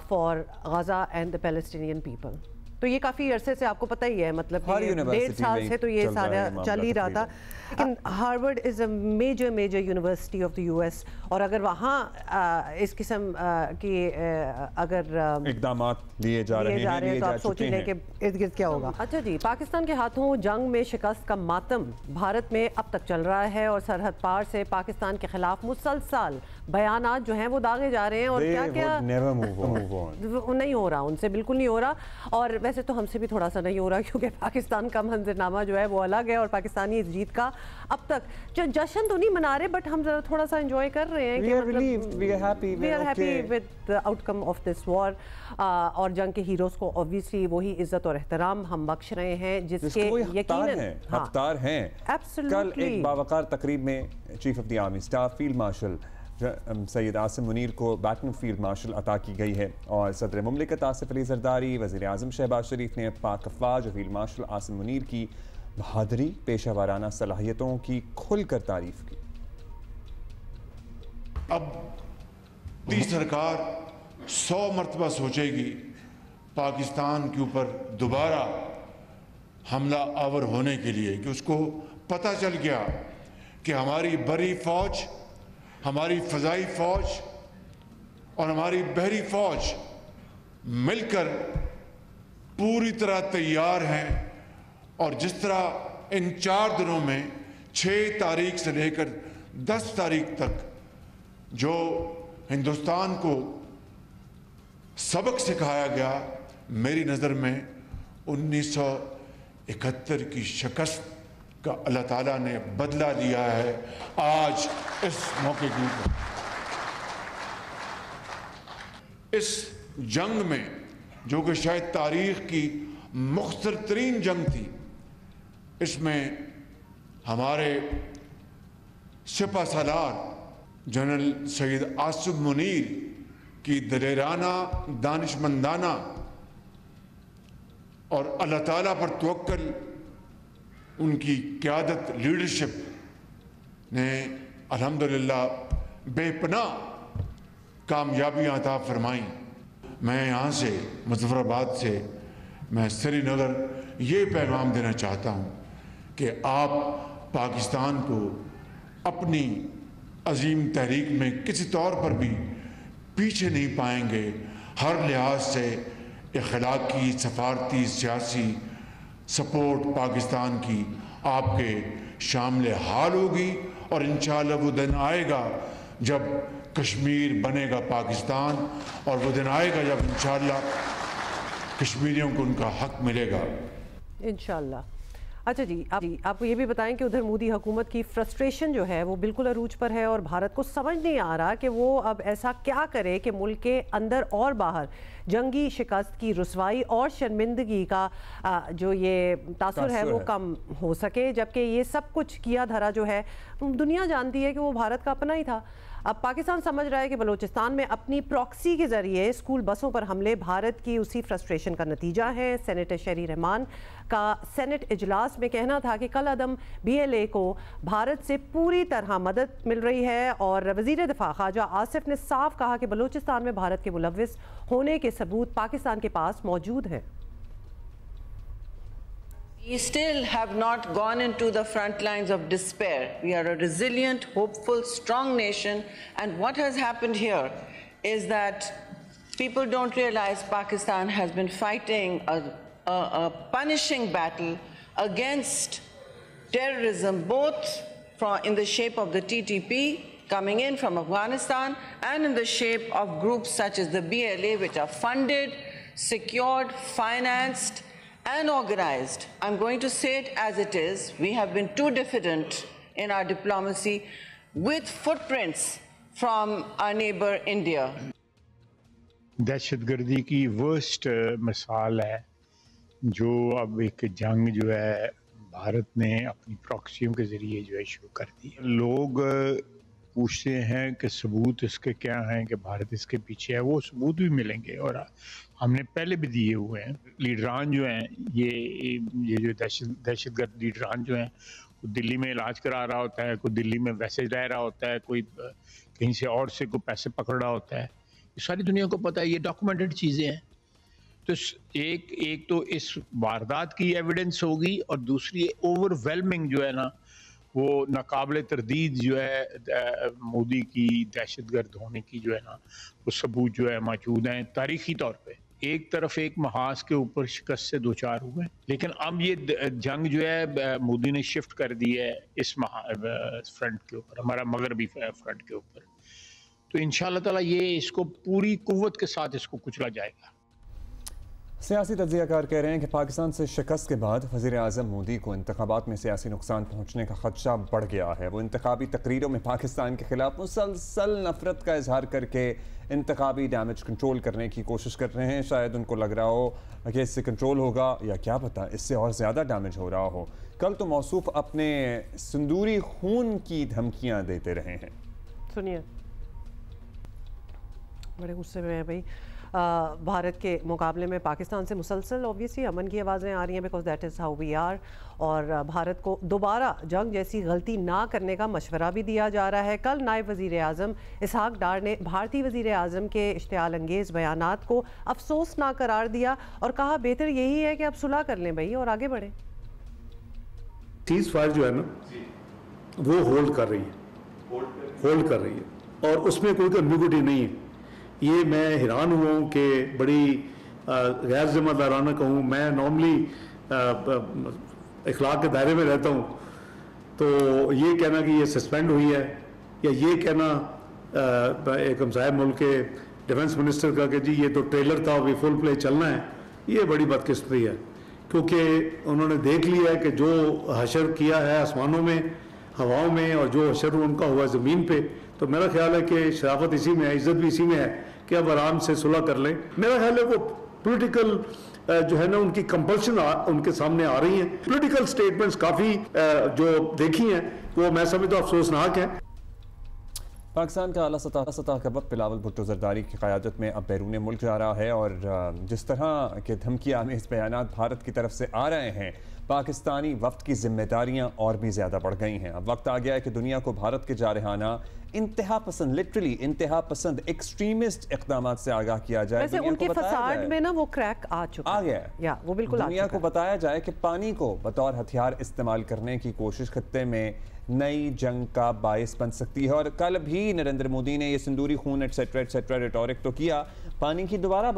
for Gaza and the Palestinian people. तो ये काफ़ी अरसे से आपको पता ही है, मतलब 1.5 साल से तो ये सारा चल ही रहा था। लेकिन Harvard is a major university of the US, और अगर वहाँ इस किस्म की अगर इकदाम लिए जा रहे हैं तो आप सोचेंगे कि इर्द गिर्द क्या होगा। अच्छा जी, पाकिस्तान के हाथों जंग में शिकस्त का मातम भारत में अब तक चल रहा है, और सरहद पार से पाकिस्तान के खिलाफ मुसलसल बयानात जो हैं वो दागे जा रहे हैं, और क्या क्या नहीं हो रहा, उनसे बिल्कुल नहीं हो रहा। और वैसे तो हमसे भी थोड़ा सा नहीं हो रहा, क्योंकि पाकिस्तान का मंजरनामा जो है वो अलग है, और पाकिस्तानी इस जीत का अब तक जो जश्न तो नहीं मना रहे, बट हम जरा थोड़ा सा एंजॉय कर रहे हैं कि we are happy with the outcome of this war. और जंग के हीरोज को ऑब्वियसली वही इज्जत और एहतराम हम बख्श रहे हैं जिसके यकीनन हकदार हैं। कल एक बावकार तकरीब में chief of the army staff field marshal Syed Asim Munir को बैटन फील्ड मार्शल अता की गई है, और सदर मुमलिकत आसिफ अली जरदारी, वज़ीर आज़म शहबाज शरीफ ने पाक अफवाज और फील्ड मार्शल आसिम मुनीर की बहादुरी, पेशा वाराना सलाहियतों की खुलकर तारीफ की। अब सरकार 100 मरतबा सोचेगी पाकिस्तान के ऊपर दोबारा हमला आवर होने के लिए, कि उसको पता चल गया कि हमारी बरी फौज, हमारी फ़ज़ाई फ़ौज और हमारी बहरी फ़ौज मिलकर पूरी तरह तैयार हैं, और जिस तरह इन 4 दिनों में 6 तारीख से लेकर 10 तारीख तक जो हिंदुस्तान को सबक सिखाया गया, मेरी नज़र में 1971 की शिकस्त का अल्लाह ताला ने बदला लिया है आज इस मौके के ऊपर। इस जंग में, जो कि शायद तारीख की मुख्तसर तरीन जंग थी, इसमें हमारे सिपा सालार जनरल सैयद आसिम मुनीर की दलेराना, दानिशमंदाना और अल्लाह ताला पर तवक्कुल, उनकी क़यादत, लीडरशिप ने अल्हम्दुलिल्लाह बेपनाह कामयाबियाँ अता फरमाई। मैं यहाँ से, मुज़फ़्फ़राबाद से, मैं श्रीनगर ये पैगाम देना चाहता हूँ कि आप पाकिस्तान को अपनी अजीम तहरीक में किसी तौर पर भी पीछे नहीं पाएंगे। हर लिहाज से इख़लाक़ी, सफारती, सियासी सपोर्ट पाकिस्तान की आपके शामिल हाल होगी, और इंशाअल्लाह वो दिन आएगा जब कश्मीर बनेगा पाकिस्तान, और वो दिन आएगा जब इंशाअल्लाह कश्मीरियों को उनका हक मिलेगा इंशाअल्लाह। अच्छा जी, आपको ये भी बताएं कि उधर मोदी हुकूमत की फ्रस्ट्रेशन जो है वो बिल्कुल अरूज पर है, और भारत को समझ नहीं आ रहा कि वो अब ऐसा क्या करे कि मुल्क के अंदर और बाहर जंगी शिकस्त की रुसवाई और शर्मिंदगी का जो ये तासुर है वो कम हो सके, जबकि ये सब कुछ किया धरा जो है दुनिया जानती है कि वो भारत का अपना ही था। अब पाकिस्तान समझ रहा है कि बलूचिस्तान में अपनी प्रॉक्सी के जरिए स्कूल बसों पर हमले भारत की उसी फ्रस्ट्रेशन का नतीजा है। सेनेटर शहरी रहमान का सेनेट इजलास में कहना था कि कल अदम BLA को भारत से पूरी तरह मदद मिल रही है, और वज़ीर दिफा ख्वाजा आसिफ ने साफ कहा कि बलूचिस्तान में भारत के मुलव्विस होने के सबूत पाकिस्तान के पास मौजूद हैं। We still have not gone into the front lines of despair. We are a resilient, hopeful, strong nation, and what has happened here is that people don't realize Pakistan has been fighting a punishing battle against terrorism, both in the shape of the TTP coming in from Afghanistan, and in the shape of groups such as the BLA, which are funded, secured, financed, and organized. I'm going to say it as it is. We have been too diffident in our diplomacy, with footprints from our neighbor India. दहशतगर्दी की worst मिसाल है जो अब एक जंग जो है भारत ने अपनी प्रॉक्सियों के ज़रिए जो है शुरू कर दी। लोग पूछते हैं कि सबूत इसके क्या हैं कि भारत इसके पीछे है, वो सबूत भी मिलेंगे और हमने पहले भी दिए हुए हैं। लीडरान जो हैं ये जो दहशतगर्द लीडरान जो हैं, कोई दिल्ली में इलाज करा रहा होता है, कोई दिल्ली में वैसे रह रहा होता है, कोई कहीं से और से कोई पैसे पकड़ रहा होता है, ये सारी दुनिया को पता है, ये डॉक्यूमेंटेड चीज़ें हैं। तो एक तो इस वारदात की एविडेंस होगी और दूसरी ओवरवेलमिंग जो है ना, वो नाकाबिले तरदीद जो है मोदी की दहशतगर्द होने की जो है ना, वो सबूत जो है मौजूद हैं तारीखी तौर पे। एक तरफ एक महाज के ऊपर शिकस्त से दो चार हुए, लेकिन अब ये जंग जो है मोदी ने शिफ्ट कर दी है इस फ्रंट के ऊपर, हमारा मगरबी फ्रंट के ऊपर। तो इंशाअल्लाह ताला ये इसको पूरी कुव्वत के साथ इसको कुचला जाएगा। सियासी तज्ज़ियाकार कह रहे हैं कि पाकिस्तान से शिकस्त के बाद वज़ीर आज़म मोदी को इंतखाबात में सियासी नुकसान पहुँचने का खदशा बढ़ गया है। वो इंतखाबी तकरीरों में पाकिस्तान के खिलाफ मुसलसल नफरत का इजहार करके इंतखाबी डैमेज कंट्रोल करने की कोशिश कर रहे हैं। शायद उनको लग रहा हो कि इससे कंट्रोल होगा, या क्या पता इससे और ज़्यादा डैमेज हो रहा हो। कल तो मौसूफ अपने सिंदूरी खून की धमकियाँ देते रहे हैं। सुनिए, बड़े गुस्से में है भाई। भारत के मुकाबले में पाकिस्तान से मुसलसल ऑब्वियसली अमन की आवाज़ें आ रही हैं, because that is how we are. और भारत को दोबारा जंग जैसी गलती ना करने का मशवरा भी दिया जा रहा है। कल नायब वज़ीर आज़म इसहाक डार ने भारतीय वज़ीर आज़म के इश्तियाल अंगेज़ बयानात को अफसोसनाक करार दिया और कहा बेहतर यही है कि अब सुलह कर लें भाई और आगे बढ़ें। सीज़ फायर जो है ना, वो होल्ड कर रही है और उसमें कोई एम्बिग्विटी नहीं है। ये मैं हैरान हुआ हूँ कि बड़ी गैर जिम्मेदाराना कहूँ, मैं नॉर्मली इखलाक के दायरे में रहता हूँ, तो ये कहना कि ये सस्पेंड हुई है या ये कहना एक हमसाया मुल्क के डिफेंस मिनिस्टर का कि जी ये तो ट्रेलर था, अभी फुल प्ले चलना है, ये बड़ी बदकिस्मती है। क्योंकि उन्होंने देख लिया है कि जो हशर किया है आसमानों में, हवाओं में, और जो हशर उनका हुआ ज़मीन पे, तो मेरा ख्याल है कि शराफत इसी में है, इज्जत भी इसी में है कि अब आराम से सुलह कर लें। मेरा ख्याल है वो पॉलिटिकल जो है ना उनकी कंपल्शन उनके सामने आ रही है। पॉलिटिकल स्टेटमेंट्स काफ़ी जो देखी हैं वो मैं समझता हूँ अफसोसनाक है। पाकिस्तान का आला सतह का वक्त बिलावल भुट्टो ज़रदारी की क़यादत में अब बैरून मुल्क जा रहा है और जिस तरह के धमकियाँ आमेज़ बयानात भारत की तरफ से आ रहे हैं, पाकिस्तानी वफ्द की जिम्मेदारियां और भी ज़्यादा बढ़ गई हैं। अब वक्त आ गया है कि दुनिया को भारत के जारहाना इंतहा पसंद, लिटरली इंतहा पसंद एक्सट्रीमिस्ट इक़दाम से आगाह किया जाए। वैसे उनके फसाड में ना वो क्रैक आ चुका आ गया है, या वो बिल्कुल दुनिया को बताया जाए कि पानी को बतौर हथियार इस्तेमाल करने की कोशिश खत्ते में नई जंग का बायस बन सकती है। और कल भी नरेंद्र मोदी ने ये सिंदूरी खून एटसेट्रा रिटोरिक तो किया, पानी की दोबारा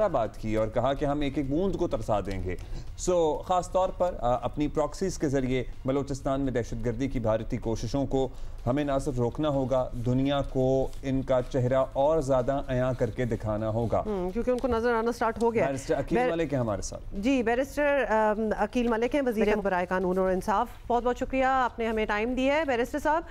बात की और कहा कि हम एक एक बूंद को तरसा देंगे। ख़ास तौर पर अपनी प्रॉक्सीज़ के ज़रिए बलूचिस्तान में दहशतगर्दी की भारतीय कोशिशों को हमें ना सिर्फ रोकना होगा, दुनिया को इनका चेहरा और ज़्यादा अयां करके दिखाना होगा, क्योंकि उनको नजर आना स्टार्ट हो गया। बैरिस्टर अकील मलिक है हमारे साथ। जी, बैरिस्टर अकील मलिक हैं, वज़ीर बराए कानून और इंसाफ। बहुत बहुत शुक्रिया, आपने हमें टाइम दिया है। बैरिस्टर साहब,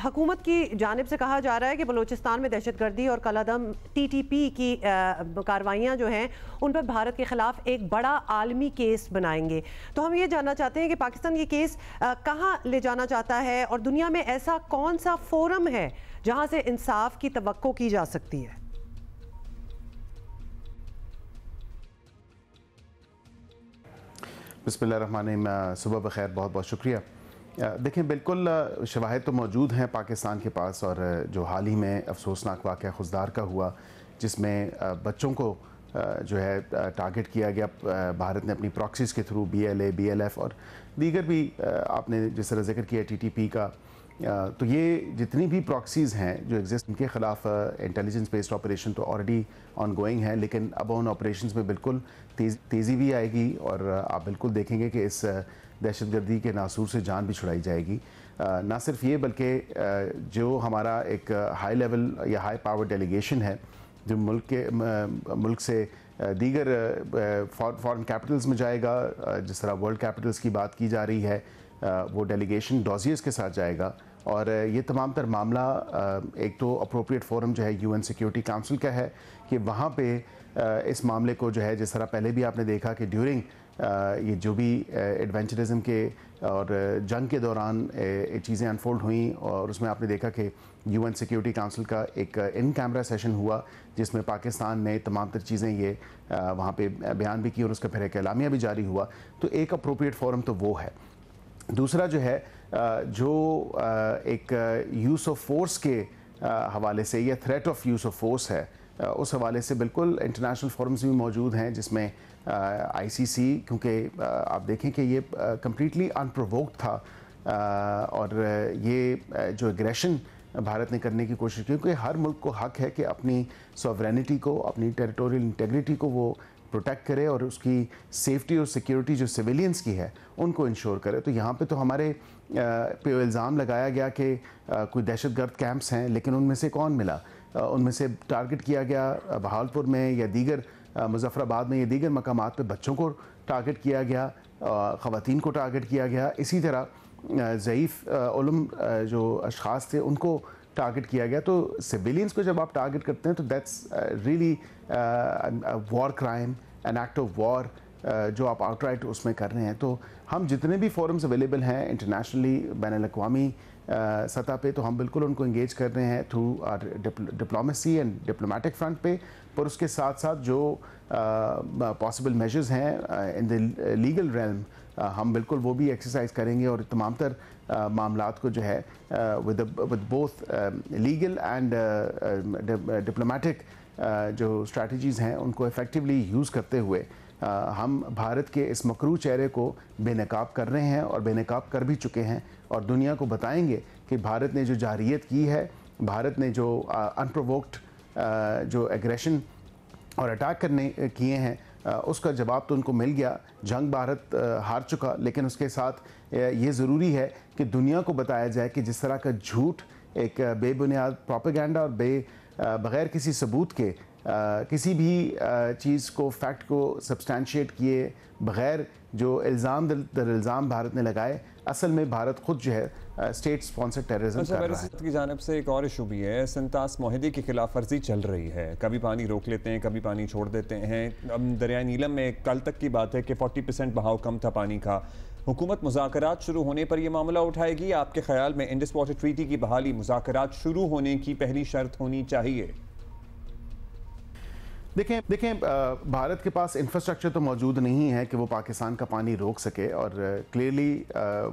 हुकूमत की जानिब से कहा जा रहा है कि बलूचिस्तान में दहशतगर्दी और कलादम TTP की कार्रवाइयाँ जो हैं उन पर भारत के ख़िलाफ़ एक बड़ा आलमी केस बनाएंगे। तो हम ये जानना चाहते हैं कि पाकिस्तान ये केस कहाँ ले जाना चाहता है और दुनिया में ऐसा कौन सा फोरम है जहाँ से इंसाफ की तवक्को की जा सकती है? बिस्मिल्लाहिर्रहमानिर्रहीम, सुबह बखैर, बहुत बहुत शुक्रिया। देखें, बिल्कुल शवाहिद तो मौजूद हैं पाकिस्तान के पास, और जो हाल ही में अफसोसनाक वाक़या खुजदार का हुआ जिसमें बच्चों को जो है टारगेट किया गया भारत ने अपनी प्रॉक्सीज़ के थ्रू, BLA, BLF और दीगर भी आपने जिस तरह जिक्र किया TTP का, तो ये जितनी भी प्रॉक्सीज़ हैं जो एग्जिस्ट, उनके ख़िलाफ़ इंटेलिजेंस बेस्ड ऑपरेशन तो ऑलरेडी ऑन गोइंग है, लेकिन अब उन ऑपरेशंस में बिल्कुल तेज़ी भी आएगी और आप बिल्कुल देखेंगे कि इस दहशतगर्दी के नासूर से जान भी छुड़ाई जाएगी। ना सिर्फ ये, बल्कि जो हमारा एक हाई लेवल या हाई पावर डेलीगेशन है जो मुल्क से दीगर फॉरेन कैपिटल्स में जाएगा, जिस तरह वर्ल्ड कैपिटल्स की बात की जा रही है, वो डेलीगेशन डॉजियर्स के साथ जाएगा। और ये तमाम तर मामला एक तो अप्रोप्रिएट फोरम जो है UN सिक्योरिटी काउंसिल का है कि वहाँ पे इस मामले को जो है, जिस तरह पहले भी आपने देखा कि ड्यूरिंग ये जो भी एडवेंचरिज्म के और जंग के दौरान चीज़ें अनफोल्ड हुई, और उसमें आपने देखा कि UN सिक्योरिटी काउंसिल का एक इन कैमरा सेशन हुआ जिसमें पाकिस्तान ने तमाम तर चीज़ें ये वहाँ पे बयान भी की और उसका फिर एक एलामिया भी जारी हुआ। तो एक अप्रोप्रिएट फोरम तो वो है। दूसरा जो है जो एक यूज़ ऑफ फोर्स के हवाले से या threat of use of force है, उस हवाले से बिल्कुल इंटरनेशनल फोरम्स भी मौजूद हैं जिसमें ICC, क्योंकि आप देखें कि ये कम्प्लीटली अनप्रोवोक्ड था और ये जो एग्रेशन भारत ने करने की कोशिश की, क्योंकि हर मुल्क को हक है कि अपनी सॉवरेनिटी को, अपनी टेरिटोरियल इंटेग्रिटी को वो प्रोटेक्ट करे और उसकी सेफ्टी और सिक्योरिटी जो सिविलियंस की है उनको इंश्योर करे। तो यहाँ पे तो हमारे पे इल्ज़ाम लगाया गया कि कोई दहशतगर्द कैंप्स हैं, लेकिन उनमें से कौन मिला? उनमें से टारगेट किया गया बहावलपुर में या दीगर मुजफ्फराबाद में या दीगर मकामात पे बच्चों को टारगेट किया गया, ख़वातीन को टारगेट किया गया। इसी तरह ज़ईफ़ उलम जो अशख़ास थे उनको टारगेट किया गया। तो सिविलियंस को जब आप टारगेट करते हैं तो that's really war crime, an act of war जो आप आउटराइट उसमें कर रहे हैं। तो हम जितने भी फोरम्स अवेलेबल हैं इंटरनेशनली, बैनुल-अक़वामी सतह पे, तो हम बिल्कुल उनको इंगेज कर रहे हैं through our diplomacy and diplomatic front पे, पर उसके साथ साथ जो पॉसिबल मेजर्स हैं इन द लीगल रेल्म हम बिल्कुल वो भी एक्सरसाइज करेंगे और तमाम तर मामलात को जो है with both legal and diplomatic जो स्ट्रैटेजीज़ हैं उनको इफ़ेक्टिवली यूज़ करते हुए हम भारत के इस मकरू चेहरे को बेनकाब कर रहे हैं और बेनकाब कर भी चुके हैं, और दुनिया को बताएंगे कि भारत ने जो जारियत की है, भारत ने जो अनप्रोवोक्ड जो एग्रेशन और अटैक करने किए हैं, उसका जवाब तो उनको मिल गया। जंग भारत हार चुका, लेकिन उसके साथ ये ज़रूरी है कि दुनिया को बताया जाए कि जिस तरह का झूठ, एक बेबुनियाद प्रोपेगेंडा और बग़ैर किसी सबूत के किसी भी चीज़ को, फैक्ट को सब्सटैंशिएट किए बग़ैर जो इल्ज़ाम दर इल्ज़ाम भारत ने लगाए, असल में भारत खुद जो है स्टेट स्पॉन्सर टेररिज्म कर रहा है। की जानिब से एक और इशू भी है, सिंतास माहिदे की खिलाफ वर्जी चल रही है। कभी पानी रोक लेते हैं, कभी पानी छोड़ देते हैं। अब दरिया नीलम में कल तक की बात है कि 40% बहाव कम था पानी का। हुकूमत मुज़ाकरात शुरू होने पर यह मामला उठाएगी। आपके ख्याल में इंडस वाटर ट्रीटी की बहाली मुज़ाकरात शुरू होने की पहली शर्त होनी चाहिए? देखें भारत के पास इंफ्रास्ट्रक्चर तो मौजूद नहीं है कि वो पाकिस्तान का पानी रोक सके, और क्लियरली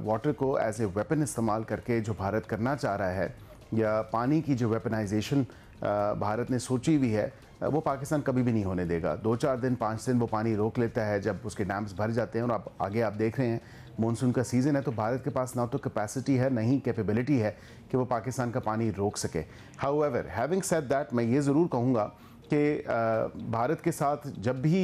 वाटर को एज ए वेपन इस्तेमाल करके जो भारत करना चाह रहा है, या पानी की जो वेपनाइजेशन भारत ने सोची हुई है, वो पाकिस्तान कभी भी नहीं होने देगा। 2-4 दिन 5 दिन वो पानी रोक लेता है जब उसके डैम्स भर जाते हैं, और अब आगे आप देख रहे हैं मानसून का सीज़न है, तो भारत के पास ना तो कैपेसिटी है, ना ही कैपेबिलिटी है कि वो पाकिस्तान का पानी रोक सके। हाउएवर, हैविंग सेड दैट, मैं ये ज़रूर कहूँगा कि भारत के साथ जब भी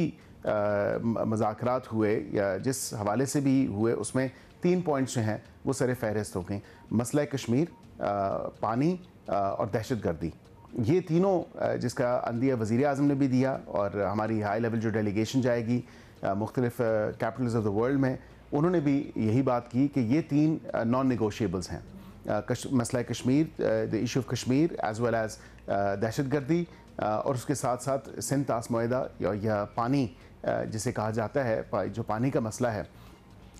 मुज़ाकरात हुए या जिस हवाले से भी हुए, उसमें 3 पॉइंट्स जो हैं वो सर फहरिस्त हो गए। मसला कश्मीर, पानी और दहशतगर्दी, ये तीनों जिसका अंदिया वज़ीर आज़म ने भी दिया, और हमारी हाई लेवल जो डेलीगेशन जाएगी मुख्तलिफ कैपिटल्स ऑफ द वर्ल्ड में, उन्होंने भी यही बात की कि ये 3 नॉन नेगोशिएबल्स हैं। मसला Kashmir, the issue of Kashmir as well as दहशतगर्दी, और उसके साथ साथ सिंतास माहिदा या पानी जिसे कहा जाता है, जो पानी का मसला है,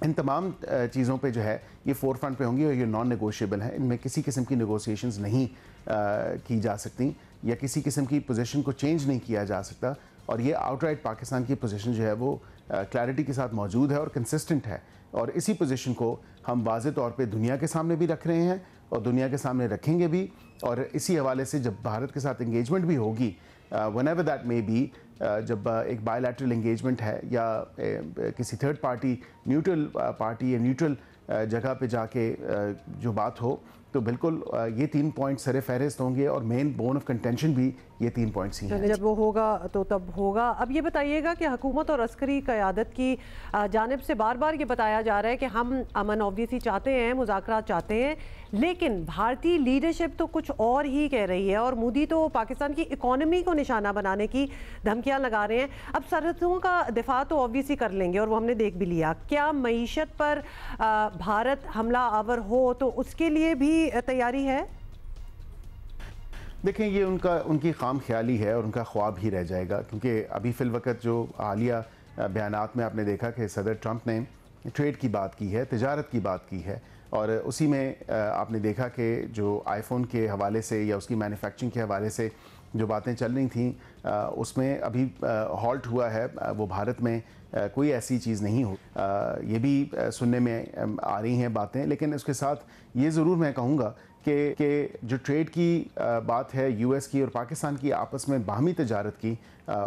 इन तमाम चीज़ों पे जो है ये फोर फ्रंट पे होंगी और ये नॉन नेगोशिएबल है। इनमें किसी किस्म की नेगोशिएशंस नहीं की जा सकती, या किसी किस्म की पोजीशन को चेंज नहीं किया जा सकता, और ये आउटराइट पाकिस्तान की पोजीशन जो है वो क्लैरिटी के साथ मौजूद है और कंसिस्टेंट है, और इसी पोजीशन को हम वाज़ेह तौर पे दुनिया के सामने भी रख रहे हैं और दुनिया के सामने रखेंगे भी। और इसी हवाले से जब भारत के साथ इंगेजमेंट भी होगी, व्हेनेवर दैट मे बी, जब एक बायलैटरल इंगेजमेंट है या किसी थर्ड पार्टी, न्यूट्रल पार्टी या न्यूट्रल जगह पे जाके जो बात हो, तो बिल्कुल ये 3 पॉइंट सरे फहरिस्त होंगे, और मेन बोन ऑफ कंटेंशन भी ये 3 पॉइंट्स ही हैं। जब वो होगा तो तब होगा। अब ये बताइएगा कि हुकूमत और अस्करी क़यादत की जानिब से बार बार ये बताया जा रहा है कि हम अमन ऑब्वियसली चाहते हैं, मुज़ाकरात चाहते हैं, लेकिन भारतीय लीडरशिप तो कुछ और ही कह रही है, और मोदी तो पाकिस्तान की इकॉनमी को निशाना बनाने की धमकियाँ लगा रहे हैं। अब सरहदों का दिफा तो ऑब्वियसली कर लेंगे, और वो हमने देख भी लिया। क्या मईशत पर भारत हमला आवर हो तो उसके लिए भी तैयारी है? देखें, ये उनकी खाम ख्याली है और उनका ख्वाब ही रह जाएगा, क्योंकि अभी फ़िल वक़्त जो हालिया बयानात में आपने देखा कि सदर ट्रंप ने ट्रेड की बात की है, तिजारत की बात की है, और उसी में आपने देखा कि जो आईफोन के हवाले से या उसकी मैन्युफैक्चरिंग के हवाले से जो बातें चल रही थी उसमें अभी हॉल्ट हुआ है। वो भारत में कोई ऐसी चीज़ नहीं हो, ये भी सुनने में आ रही हैं बातें। लेकिन उसके साथ ये ज़रूर मैं कहूँगा कि जो ट्रेड की बात है यूएस की और पाकिस्तान की आपस में बाहमी तजारत की,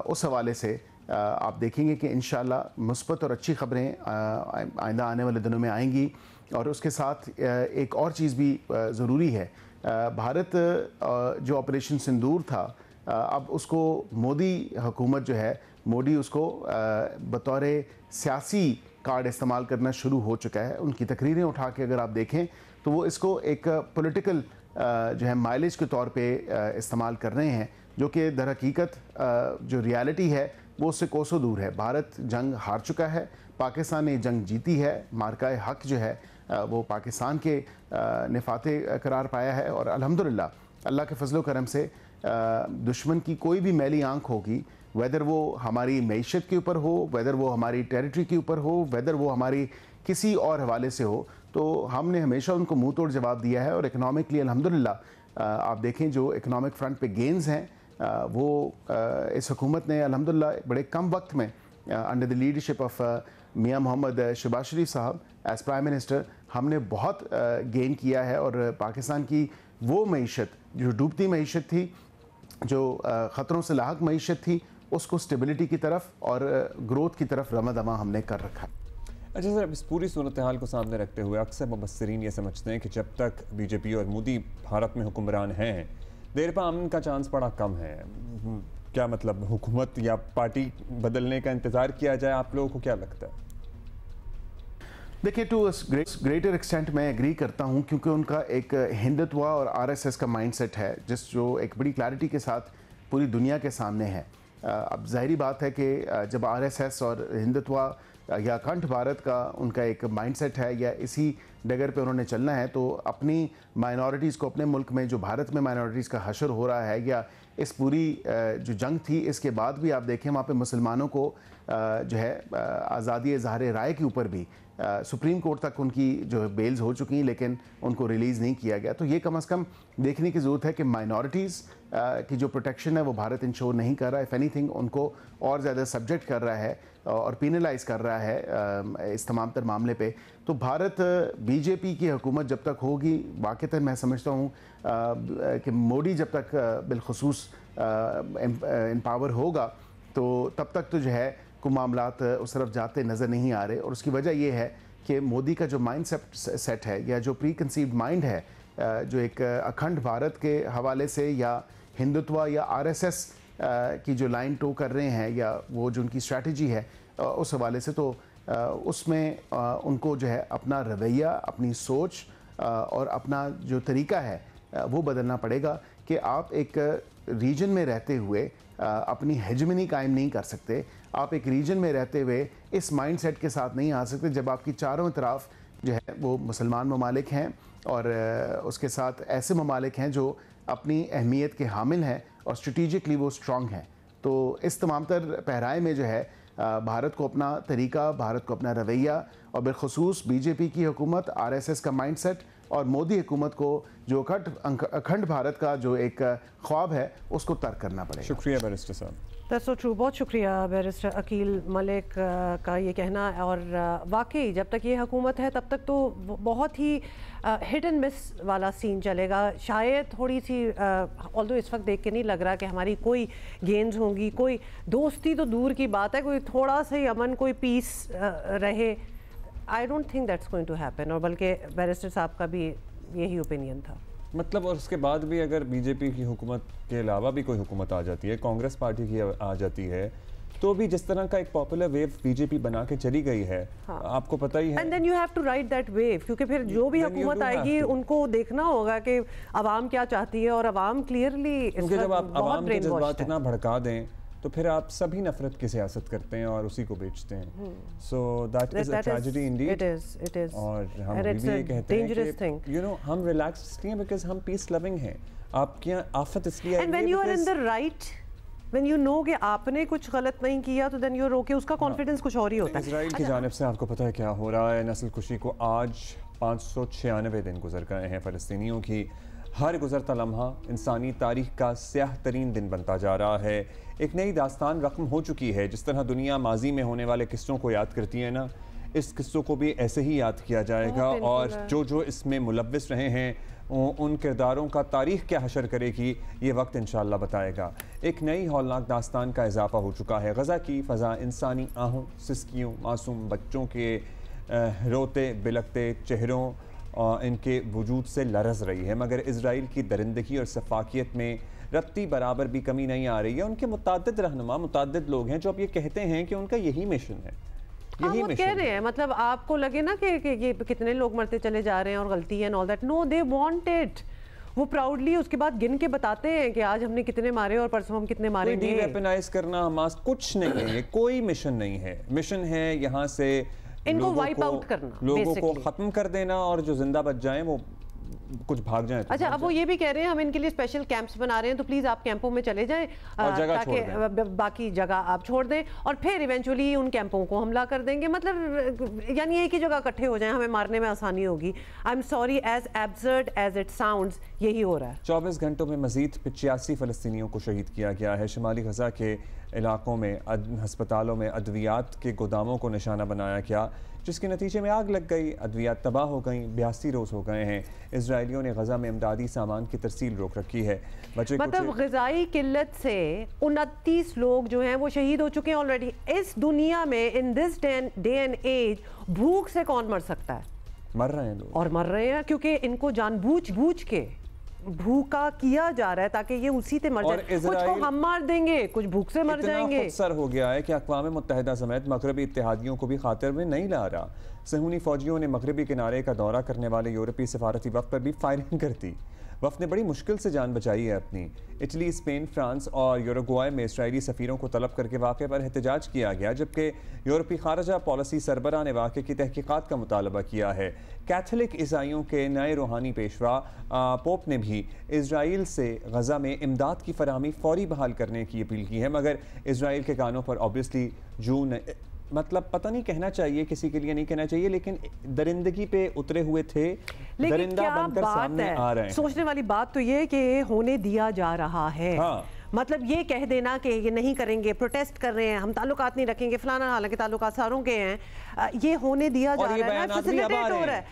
उस हवाले से आप देखेंगे कि इंशाल्लाह मुस्बत और अच्छी खबरें आइंदा आने वाले दिनों में आएंगी। और उसके साथ एक और चीज़ भी ज़रूरी है, भारत जो ऑपरेशन सिंदूर था, अब उसको मोदी हुकूमत जो है, मोदी उसको बतौर सियासी कार्ड इस्तेमाल करना शुरू हो चुका है। उनकी तकरीरें उठा के अगर आप देखें तो वो इसको एक पॉलिटिकल जो है माइलेज के तौर पे इस्तेमाल कर रहे हैं, जो कि दर हकीकत जो रियलिटी है वो उससे कोसों दूर है। भारत जंग हार चुका है, पाकिस्तान ने जंग जीती है, मार्का हक जो है वो पाकिस्तान के ने फातेह करार पाया है। और अल्हम्दुलिल्लाह अल्लाह के फजलो करम से दुश्मन की कोई भी मैली आंख होगी, वेदर वो हमारी मईशत के ऊपर हो, वेदर वो हमारी टेरिटरी के ऊपर हो, वेदर वो हमारी किसी और हवाले से हो, तो हमने हमेशा उनको मुंह तोड़ जवाब दिया है। और इकनॉमिकली अल्हम्दुलिल्लाह आप देखें जो इकनॉमिक फ्रंट पे गेंस हैं वो इस हुकूमत ने अल्हम्दुलिल्लाह बड़े कम वक्त में अंडर द लीडरशिप ऑफ मियां मोहम्मद शहबाज शरीफ साहब एज प्राइम मिनिस्टर हमने बहुत गेन किया है। और पाकिस्तान की वो मईशत जो डूबती मईशत थी, जो ख़तरों से लाहक मईशत थी, उसको स्टेबिलिटी की तरफ और ग्रोथ की तरफ रमदमा हमने कर रखा है। अच्छा सर, इस पूरी सूरत हाल को सामने रखते हुए अक्सर मुबस्सिरीन ये समझते हैं कि जब तक बीजेपी और मोदी भारत में हुक्मरान हैं, देर पर अमन का चांस बड़ा कम है। क्या मतलब, हुकूमत या पार्टी बदलने का इंतज़ार किया जाए? आप लोगों को क्या लगता है? देखिए, टू ग्रेटर एक्सटेंट मैं एग्री करता हूं, क्योंकि उनका एक हिंदुत्व और आरएसएस का माइंडसेट है जो एक बड़ी क्लैरिटी के साथ पूरी दुनिया के सामने है। अब जाहिर बात है कि जब आरएसएस और हिंदुत्व या अखंड भारत का उनका एक माइंडसेट है या इसी डगर पे उन्होंने चलना है, तो अपनी माइनॉरिटीज़ को, अपने मुल्क में जो भारत में माइनॉरिटीज़ का हशर हो रहा है या इस पूरी जो जंग थी इसके बाद भी आप देखें वहाँ पे मुसलमानों को जो है आज़ादी इज़हार राय के ऊपर भी सुप्रीम कोर्ट तक उनकी जो बेल्स हो चुकी हैं, लेकिन उनको रिलीज़ नहीं किया गया। तो ये कम अज़ कम देखने की ज़रूरत है कि माइनॉरिटीज़ की जो प्रोटेक्शन है वो भारत इंश्योर नहीं कर रहा है, इफ़ एनीथिंग उनको और ज़्यादा सब्जेक्ट कर रहा है और पीनलाइज कर रहा है इस तमाम तर मामले पे। तो भारत बीजेपी की हुकूमत जब तक होगी, वाक़तन मैं समझता हूँ कि मोदी जब तक बिलखुसूस इन पावर होगा, तो तब तक तो जो है को मामलात उस तरफ जाते नज़र नहीं आ रहे। और उसकी वजह यह है कि मोदी का जो माइंड सेट है या जो प्री कंसीव्ड माइंड है, जो एक अखंड भारत के हवाले से या हिंदुत्व या आरएसएस की जो लाइन टो कर रहे हैं या वो जो उनकी स्ट्रैटेजी है उस हवाले से, तो उसमें उनको जो है अपना रवैया, अपनी सोच और अपना जो तरीका है वो बदलना पड़ेगा कि आप एक रीजन में रहते हुए अपनी हेजमनी कायम नहीं कर सकते। आप एक रीजन में रहते हुए इस माइंडसेट के साथ नहीं आ सकते जब आपकी चारों तरफ जो है वो मुसलमान ममालिक हैं और उसके साथ ऐसे ममालिक हैं जो अपनी अहमियत के हामिल हैं और स्ट्रेटिजिकली वो स्ट्रॉन्ग हैं। तो इस तमाम तर पहराए में जो है भारत को अपना तरीका, भारत को अपना रवैया और बिलखुसूस बीजेपी की हुकूमत, आरएसएस का माइंडसेट और मोदी हुकूमत को जो अखंड भारत का जो एक ख्वाब है उसको तर्क करना पड़ेगा। शुक्रिया बैरिस्टर साहब। दैट्स सो ट्रू, बहुत शुक्रिया बैरिस्टर अकील मलिक का ये कहना। और वाकई जब तक ये हुकूमत है तब तक तो बहुत ही हिट एंड मिस वाला सीन चलेगा। शायद थोड़ी सी ऑल्दो इस वक्त देख के नहीं लग रहा कि हमारी कोई गेंस होंगी, कोई दोस्ती तो दूर की बात है, कोई थोड़ा सा ही अमन, कोई पीस रहे, I don't think that's going to happen. और बल्कि बैरिस्टर साहब का भी यही ओपिनियन था। मतलब, और उसके बाद भी अगर बीजेपी की हुकूमत के अलावा भी कोई हुकूमत आ जाती है, कांग्रेस पार्टी की आ जाती है, तो भी जिस तरह का एक पॉपुलर वेव बीजेपी बना के चली गई है, हाँ। आपको पता ही है। And then you have to ride that wave, क्योंकि फिर जो भी हुकूमत आएगी उनको देखना होगा कि अवाम क्या चाहती है। और अवाम क्लियरली, क्योंकि जब आप अवाम के जज्बात इतना भड़का दें तो फिर आप सभी नफरत की सियासत करते हैं और उसी को बेचते हैं। So that is a tragedy indeed. It is और हम भी ये कहते हैं कि यू नो हम रिलैक्स इसलिए बिकॉज हम पीस लविंग हैं। आपके यहाँ आफत इसलिए and when you are in the right, when you know कि आपने कुछ गलत नहीं किया तो देन यू रोके उसका कॉन्फिडेंस कुछ और ही होता है। इजराइल की जानिब से आपको पता है क्या हो रहा है? नस्ल कुशी को आज 596 दिन गुजर गए हैं। फ़लस्तीनियों की हर गुजरता लम्हा इंसानी तारीख का स्याह तरीन दिन बनता जा रहा है। एक नई दास्तान रकम हो चुकी है। जिस तरह दुनिया माजी में होने वाले किस्सों को याद करती है ना, इस किस्सों को भी ऐसे ही याद किया जाएगा। और जो इसमें मुलव्विस रहे हैं उन किरदारों का तारीख क्या हशर करेगी ये वक्त इंशाअल्लाह बताएगा। एक नई हौलनाक दास्तान का इजाफा हो चुका है। गज़ा की फ़ज़ा इंसानी आहों, सिसकियों, मासूम बच्चों के रोते बिलकते चेहरों इनके वजूद से लरज़ रही है, मगर इजराइल की दरिंदगी और सफाकियत में रत्ती बराबर भी कमी नहीं आ रही है। उनके मुताद्दिद रहनुमा, मुताद्दिद लोग हैं जो अब ये कहते हैं कि उनका यही मिशन है। यही वो कह रहे हैं, मतलब आपको लगे ना कि ये कितने लोग मरते चले जा रहे हैं और गलती है and all that, no they want it. वो प्राउडली उसके बाद गिन के बताते हैं कि आज हमने कितने मारे और परसों हम कितने मारे। डीवेपनाइज करना हमास कुछ नहीं है, कोई मिशन नहीं है। मिशन है यहाँ से इनको वाइप आउट करना, लोगों को खत्म कर देना और जो जिंदा बच जाएं वो कुछ भाग जाएं। अच्छा, अब वो ये भी कह रहे हैं हम इनके लिए स्पेशल कैंप्स बना रहे हैं तो प्लीज आप कैंपों में चले जाएं ताकि बाकी जगह आप छोड़ दें और फिर इवेंचुअली उन कैंपों को हमला कर देंगे। मतलब यानी एक ही जगह इकट्ठे हो जाएं, हमें मारने में आसानी होगी। I am sorry, as absurd as it sounds, यही हो रहा है। 24 घंटों में मजीद 85 फ़लस्तीनियों को शहीद किया गया है। शुमाली गजा के इलाकों में अस्पतालों में अद्वियात के गोदामों को निशाना बनाया गया, जिसके नतीजे में आग लग गई, अद्वियात तबाह हो गई, 82 रोज़ हो गए हैं। इजराइलियों ने गजा में इमदादी सामान की तरसील रोक रखी है। मतलब ग़िज़ाई किल्लत से 29 लोग जो हैं वो शहीद हो चुके हैं ऑलरेडी। इस दुनिया में in this day and age भूख से कौन मर सकता है? मर रहे हैं लोग, और मर रहे हैं क्योंकि इनको जानबूझ के भूखा किया जा रहा है ताकि ये उसी से मर जाए। कुछ को हम मार देंगे, कुछ भूख से मर जाएंगे। सर हो गया है कि अक़वाम मुत्तहिदा समेत मगरबी इत्तेहादियों को भी खातिर में नहीं ला रहा। सहूनी फौजियों ने मगरबी किनारे का दौरा करने वाले यूरोपीय सफारती वफ़द पर भी फायरिंग कर दी। वफ़द ने बड़ी मुश्किल से जान बचाई है अपनी। इटली, स्पेन, फ्रांस और यूरुग्वाई में इसराइली सफ़ीरों को तलब करके वाक़े पर एहतजाज किया गया, जबकि यूरोपी खारजा पॉलिसी सरबराह ने वाक़े की तहकीकात का मुतालबा किया है। कैथलिक ईसाइयों के नए रूहानी पेशवा पोप ने भी इजराइल से गजा में इमदाद की फराहमी फौरी बहाल करने की अपील की है, मगर इजराइल के कानों पर ऑब्वियसली जून मतलब पता नहीं कहना चाहिए, किसी के लिए नहीं कहना चाहिए, लेकिन दरिंदगी पे उतरे हुए थे, दरिंदा बनकर सामने आ रहे हैं। सोचने वाली बात तो ये कि होने दिया जा रहा है। हाँ। मतलब ये कह देना कि ये नहीं करेंगे, प्रोटेस्ट कर रहे हैं, हम ताल्लुकात नहीं रखेंगे फलाना, हालांकि ताल्लुकात सारों के हैं, ये होने दिया जा रहा है ना, फैसिलिटेट हो रहा है।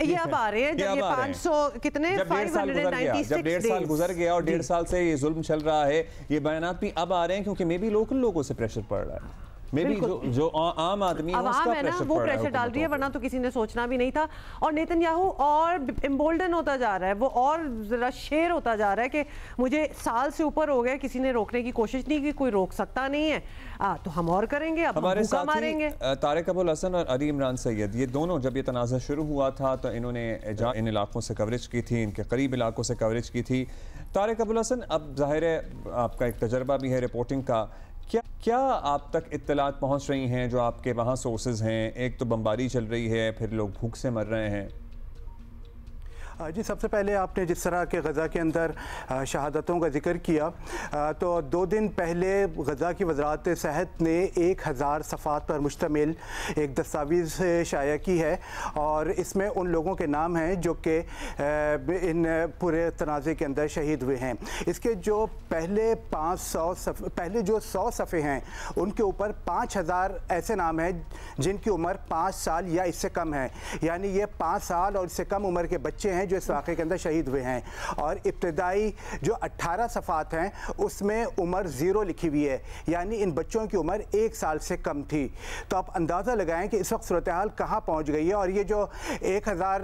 ये अब आ रहे हैं जब ये 500 कितने 596 जब 1.5 साल गुजर गया और 1.5 साल से ये जुल्म चल रहा है, ये बयानात भी अब आ रहे हैं क्योंकि मे भी लोकल लोगों से प्रेशर पड़ रहा है। जो आम आदमी है ना वो प्रेशर डाल रही है, वरना तो किसी ने सोचना भी नहीं था। और नेतन्याहू और इम्बोल्डन होता जा रहा है, वो और जरा शेर होता जा रहा है कि मुझे साल से ऊपर हो गया, किसी ने रोकने की कोशिश नहीं की, कोई रोक सकता नहीं है, तो हम और करेंगे, अब हमारे साथ मारेंगे। तारिक अबुल हसन और अली इमरान सैयद, ये दोनों जब ये तनाज़ा शुरू हुआ था तो इन्होंने इन इलाकों से कवरेज की थी, इनके करीब इलाकों से कवरेज की थी। तारिक अबुल हसन, अब जाहिर है आपका एक तजर्बा भी है रिपोर्टिंग का, क्या आप तक इत्तलात पहुंच रही हैं जो आपके वहाँ सोर्सेज हैं? एक तो बमबारी चल रही है, फिर लोग भूख से मर रहे हैं। जी, सबसे पहले आपने जिस तरह के गज़ा के अंदर शहादतों का जिक्र किया, तो 2 दिन पहले गज़ा की वज़ारत सेहत ने 1000 सफ़ात पर मुश्तमिल एक दस्तावेज़ शाया की है और इसमें उन लोगों के नाम हैं जो कि इन पूरे तनाज़े के अंदर शहीद हुए हैं। इसके जो पहले 100 सफ़े हैं उनके ऊपर 5000 ऐसे नाम हैं जिनकी उम्र 5 साल या इससे कम है, यानी ये 5 साल और इससे कम उम्र के बच्चे हैं जो इस वाक़े के अंदर शहीद हुए हैं। और इब्तदाई जो 18 सफ़ात हैं उसमें उम्र 0 लिखी हुई है, यानी इन बच्चों की उम्र 1 साल से कम थी। तो आप अंदाज़ा लगाएं कि इस वक्त सूरत हाल कहाँ पहुँच गई है। और ये जो 1000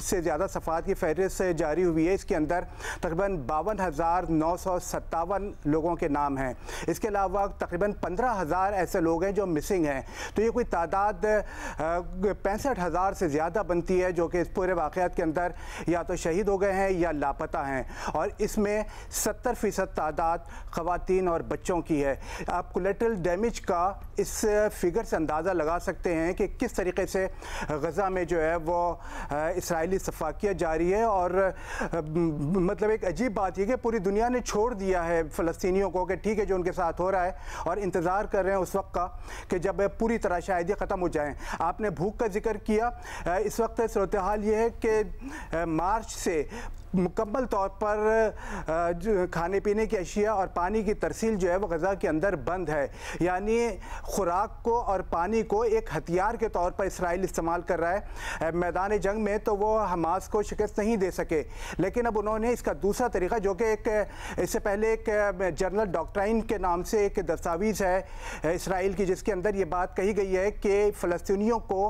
से ज़्यादा सफ़ात की फहरिस्त जारी हुई है, इसके अंदर तकरीबन 52,957 लोगों के नाम हैं। इसके अलावा तकरीबन 15,000 ऐसे लोग हैं जो मिसिंग हैं। तो ये कोई तादाद 65,000 से ज़्यादा बनती है जो कि इस पूरे वाक़यात के अंदर या तो शहीद हो गए हैं या लापता हैं, और इसमें 70% तादाद ख़वातीन और बच्चों की है। आप कोलेटरल डैमेज का इस फिगर से अंदाज़ा लगा सकते हैं कि किस तरीके से गज़ा में जो है वो इसराइली सफाकियत जारी है। और मतलब एक अजीब बात यह कि पूरी दुनिया ने छोड़ दिया है फ़लस्तीनियों को कि ठीक है जो उनके साथ हो रहा है, और इंतज़ार कर रहे हैं उस वक्त का कि जब पूरी तरह शायद ये ख़त्म हो जाएं। आपने भूख का जिक्र किया, इस वक्त सूरत हाल ये है कि मार्च से मुकम्मल तौर पर खाने पीने की अशिया और पानी की तरसील जो है वो गज़ा के अंदर बंद है। यानी खुराक को और पानी को एक हथियार के तौर पर इसराइल इस्तेमाल कर रहा है। मैदान जंग में तो वो हमास को शिकस्त नहीं दे सके, लेकिन अब उन्होंने इसका दूसरा तरीका, जो कि एक इससे पहले एक जर्नल डॉक्ट्राइन के नाम से एक दस्तावेज़ है इसराइल की, जिसके अंदर ये बात कही गई है कि फ़लस्तीनियों को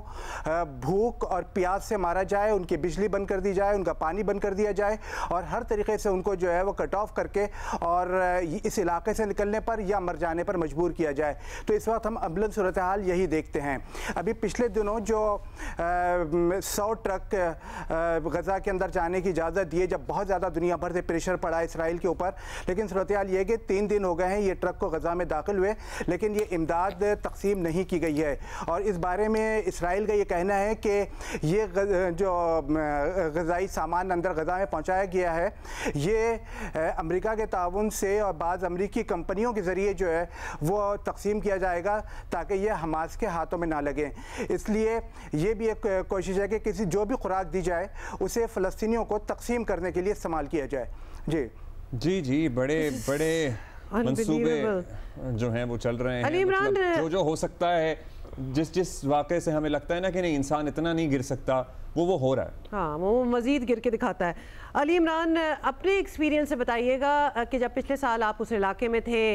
भूख और प्यास से मारा जाए, उनकी बिजली बंद कर दी जाए, उनका पानी बंद कर दिया जाए, और हर तरीके से उनको जो है वो कट ऑफ करके और इस इलाके से निकलने पर या मर जाने पर मजबूर किया जाए। तो इस वक्त हम अमलन सूरत हाल यही देखते हैं। अभी पिछले दिनों जो 100 ट्रक गज़ा के अंदर जाने की इजाज़त दी है, जब बहुत ज़्यादा दुनिया भर से प्रेशर पड़ा इसराइल के ऊपर, लेकिन सूरत हाल ये कि 3 दिन हो गए हैं ये ट्रक को गज़ा में दाखिल हुए, लेकिन ये इमदाद तकसीम नहीं की गई है। और इस बारे में इसराइल का ये कहना है कि ये जो गज़ाई सामान अंदर गज़ा में पहुँचाया गया है, ये अमेरिका के ताउन से और बाज़ अमेरिकी कंपनियों के ज़रिए जो है वो तकसीम किया जाएगा ताकि ये हमास के हाथों में ना लगे। इसलिए ये भी एक कोशिश है कि किसी जो भी खुराक दी जाए उसे फ़लस्तीनियों को तकसीम करने के लिए इस्तेमाल किया जाए। जी, बड़े बड़े मंसूबे जो हैं वो चल रहे हैं। मतलब जो हो सकता है, जिस वाक़े से हमें लगता है ना कि नहीं इंसान इतना नहीं गिर सकता, वो हो रहा है। हाँ, वो मज़ीद गिर के दिखाता है। अली इमरान, अपने एक्सपीरियंस से बताइएगा कि जब पिछले साल आप उस इलाके में थे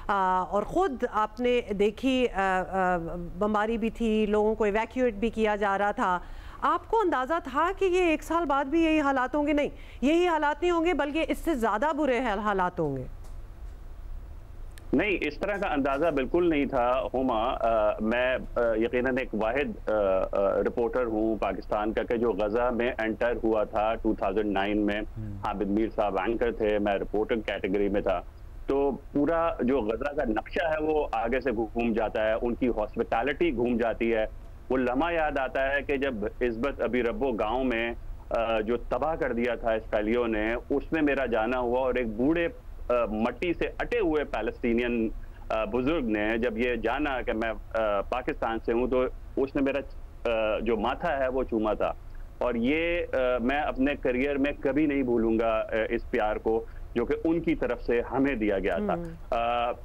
और ख़ुद आपने देखी बमबारी भी थी, लोगों को इवैक्यूएट भी किया जा रहा था, आपको अंदाज़ा था कि ये 1 साल बाद भी यही हालात होंगे? नहीं, यही हालात नहीं होंगे, बल्कि इससे ज़्यादा बुरे हालात होंगे। नहीं, इस तरह का अंदाज़ा बिल्कुल नहीं था हुमा। मैं यकीनन एक वाहिद रिपोर्टर हूँ पाकिस्तान का कि जो गज़ा में एंटर हुआ था 2009 में। हामिद मीर साहब एंकर थे, मैं रिपोर्टर कैटेगरी में था। तो पूरा जो गज़ा का नक्शा है वो आगे से घूम जाता है, उनकी हॉस्पिटैलिटी घूम जाती है। वो लम्हा याद आता है कि जब इस्बत अभी रब्बो गाँव में जो तबाह कर दिया था इसराइलियों ने, उसमें मेरा जाना हुआ, और एक बूढ़े मट्टी से अटे हुए पैलेस्टीनियन बुजुर्ग ने जब ये जाना कि मैं पाकिस्तान से हूँ, तो उसने मेरा जो माथा है वो चूमा था। और ये मैं अपने करियर में कभी नहीं भूलूंगा इस प्यार को जो कि उनकी तरफ से हमें दिया गया था।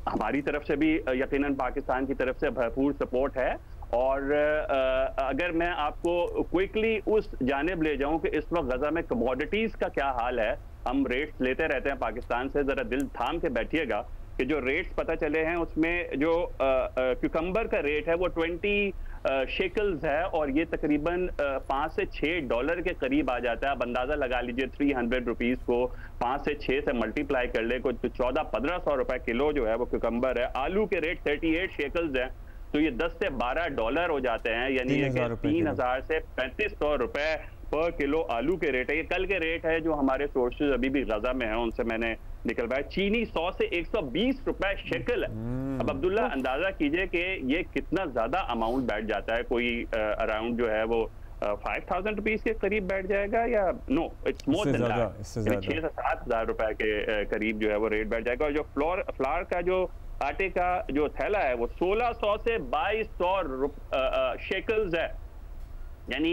हमारी तरफ से भी यकीनन पाकिस्तान की तरफ से भरपूर सपोर्ट है। और अगर मैं आपको क्विकली उस जानिब ले जाऊं कि इस वक्त गज़ा में कमोडिटीज़ का क्या हाल है, हम रेट्स लेते रहते हैं पाकिस्तान से, ज़रा दिल थाम के बैठिएगा कि जो रेट्स पता चले हैं उसमें जो क्यूकम्बर का रेट है वो 20 शेकल्स है, और ये तकरीबन 5 से 6 डॉलर के करीब आ जाता है। अब अंदाज़ा लगा लीजिए 300 रुपीज़ को 5 से 6 से मल्टीप्लाई कर ले, कुछ 1400-1500 रुपए किलो जो है वो क्यूकम्बर है। आलू के रेट 38 शेकल्स हैं, तो ये 10 से 12 डॉलर हो जाते हैं, यानी 3000 से 3500 रुपए पर किलो आलू के रेट है। ये कल के रेट है जो हमारे सोर्सेज अभी भी गज़ा में है, उनसे मैंने निकलवाया। चीनी 100 से 120 रुपए शेकल है। अब अब्दुल्ला अंदाजा कीजिए कि ये कितना ज्यादा अमाउंट बैठ जाता है। कोई अराउंड जो है वो 5000 रुपीज के करीब बैठ जाएगा, या no it's more than that, 6 से 7000 रुपए के करीब जो है वो रेट बैठ जाएगा। और जो फ्लोर का जो आटे का जो थैला है वो 1600 से 2200 शेकल्स है, यानी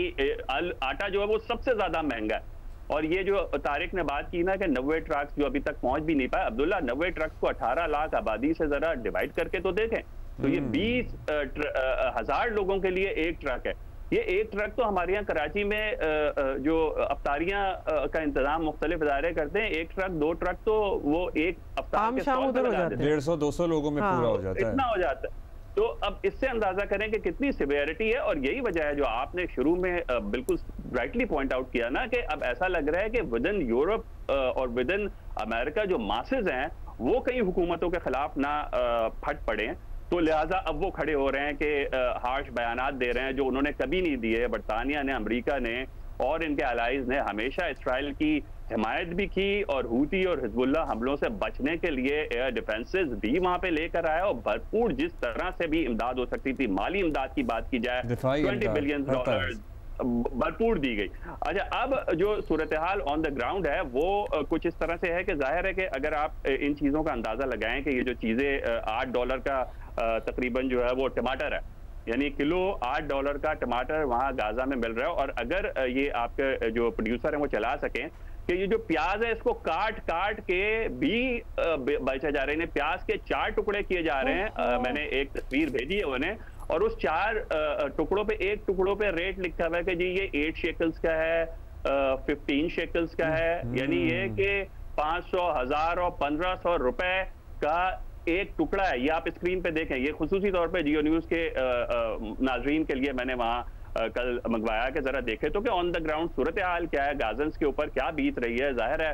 आटा जो है वो सबसे ज्यादा महंगा है। और ये जो तारिक ने बात की ना कि 90 ट्रक्स जो अभी तक पहुंच भी नहीं पाए, अब्दुल्ला 90 ट्रक्स को 18 लाख आबादी से जरा डिवाइड करके तो देखें, तो ये 20,000 लोगों के लिए एक ट्रक है। ये एक ट्रक तो हमारे यहाँ कराची में जो अफ्तारियां का इंतजाम मुख्तलिफ इदारे करते हैं, एक ट्रक 2 ट्रक तो वो एक अफ्तार के 150-200 लोगों में पूरा हो जाता है, इतना हो जाता है। तो अब इससे अंदाजा करें कि कितनी सिवियरिटी है। और यही वजह है जो आपने शुरू में बिल्कुल राइटली पॉइंट आउट किया ना, कि अब ऐसा लग रहा है कि विद इन यूरोप और विद इन अमेरिका जो मासेज हैं वो कई हुकूमतों के खिलाफ ना फट पड़े हैं, तो लिहाजा अब वो खड़े हो रहे हैं कि हार्श बयानात दे रहे हैं जो उन्होंने कभी नहीं दिए। बरतानिया ने, अमेरिका ने और इनके अलाइज ने हमेशा इसराइल की हिमायत भी की और हूती और हिजबुल्लाह हमलों से बचने के लिए एयर डिफेंसेस भी वहां पे लेकर आया और भरपूर जिस तरह से भी इमदाद हो सकती थी, माली इमदाद की बात की जाए, $20 बिलियन भरपूर दी गई। अच्छा, अब जो सूरत हाल ऑन द ग्राउंड है वो कुछ इस तरह से है कि जाहिर है कि अगर आप इन चीज़ों का अंदाज़ा लगाएं कि ये जो चीज़ें $8 का तकरीबन जो है वो टमाटर है, यानी किलो $8 का टमाटर वहाँ गाजा में मिल रहा है। और अगर ये आपके जो प्रोड्यूसर हैं वो चला सकें कि ये जो प्याज है इसको काट काट के भी बेचा जा रहे हैं, प्याज के 4 टुकड़े किए जा रहे हैं। मैंने एक तस्वीर भेजी है उन्हें, और उस 4 टुकड़ों पे एक टुकड़ों पे रेट लिखा हुआ है कि जी ये 8 शेकल्स का है, 15 शेकल्स का है, यानी ये कि 500, 1000 और 1500 रुपए का एक टुकड़ा है। ये आप स्क्रीन पे देखें, ये खुसूसी तौर पे जियो न्यूज के नाजरीन के लिए मैंने वहां कल मंगवाया कि जरा देखे तो कि ऑन द ग्राउंड सूरत हाल क्या है, गाजन्स के ऊपर क्या बीत रही है। जाहिर है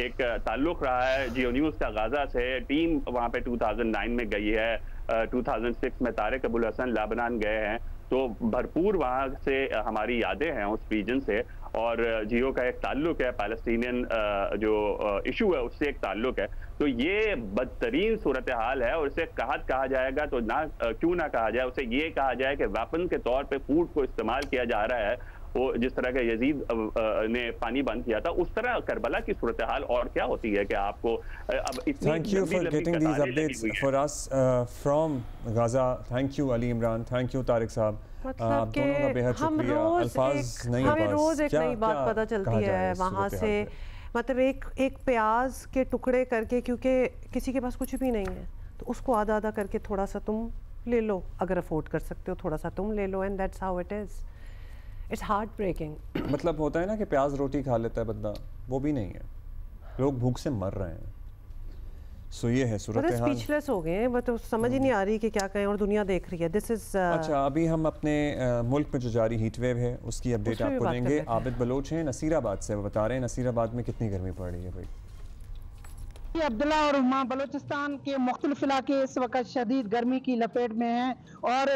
एक ताल्लुक रहा है जियो न्यूज का गाजा से, टीम वहां पे 2009 में गई है, 2006 में तारिक अबुल हसन लेबनान गए हैं, तो भरपूर वहां से हमारी यादें हैं उस रीजन से। और जियो का एक ताल्लुक है, पैलेस्टीनियन जो इशू है उससे एक ताल्लुक है। तो ये बदतरीन सूरत हाल है और इसे कहा जाएगा तो ना क्यों ना कहा जाए, उसे ये कहा जाए कि वेपन के तौर पे फूड को इस्तेमाल किया जा रहा है। वो जिस तरह का यजीद ने पानी बंद किया था, उस तरह करबला की सूरत हाल और क्या होती है कि आपको अब इतनी thank you for getting these updates for us from Gaza. Thank you Ali Imran, thank you Tariq साहब, आप दोनों का बेहद शुक्रिया। अल्फाज नहीं, हमें रोज एक नई बात पता चलती है वहाँ से। मतलब एक प्याज के टुकड़े करके, क्योंकि किसी के पास कुछ भी नहीं है तो उसको आधा आधा करके थोड़ा सा तुम ले लो, अगर अफोर्ड कर सकते हो थोड़ा सा तुम ले लो, and that's how it is. It's heartbreaking. मतलब होता है ना कि प्याज रोटी खा लेता है बंदा, वो भी नहीं है, लोग भूख से मर रहे हैं। सो ये है सूरत हाल। स्पीचलेस हो गए हैं, मतलब समझ ही नहीं आ रही कि क्या कहें, और दुनिया देख रही है। दिस इज अच्छा, अभी हम अपने मुल्क में जो जारी हीट वेव है उसकी अपडेट आपको देंगे। आबिद बलोच हैं नसीराबाद से, वो बता रहे हैं नसीराबाद में कितनी गर्मी पड़ रही है। भाई अब्दुल्ला और हुमा, बलूचिस्तान के मुख्तलिफ इलाके इस वक्त शदीद गर्मी की लपेट में हैं, और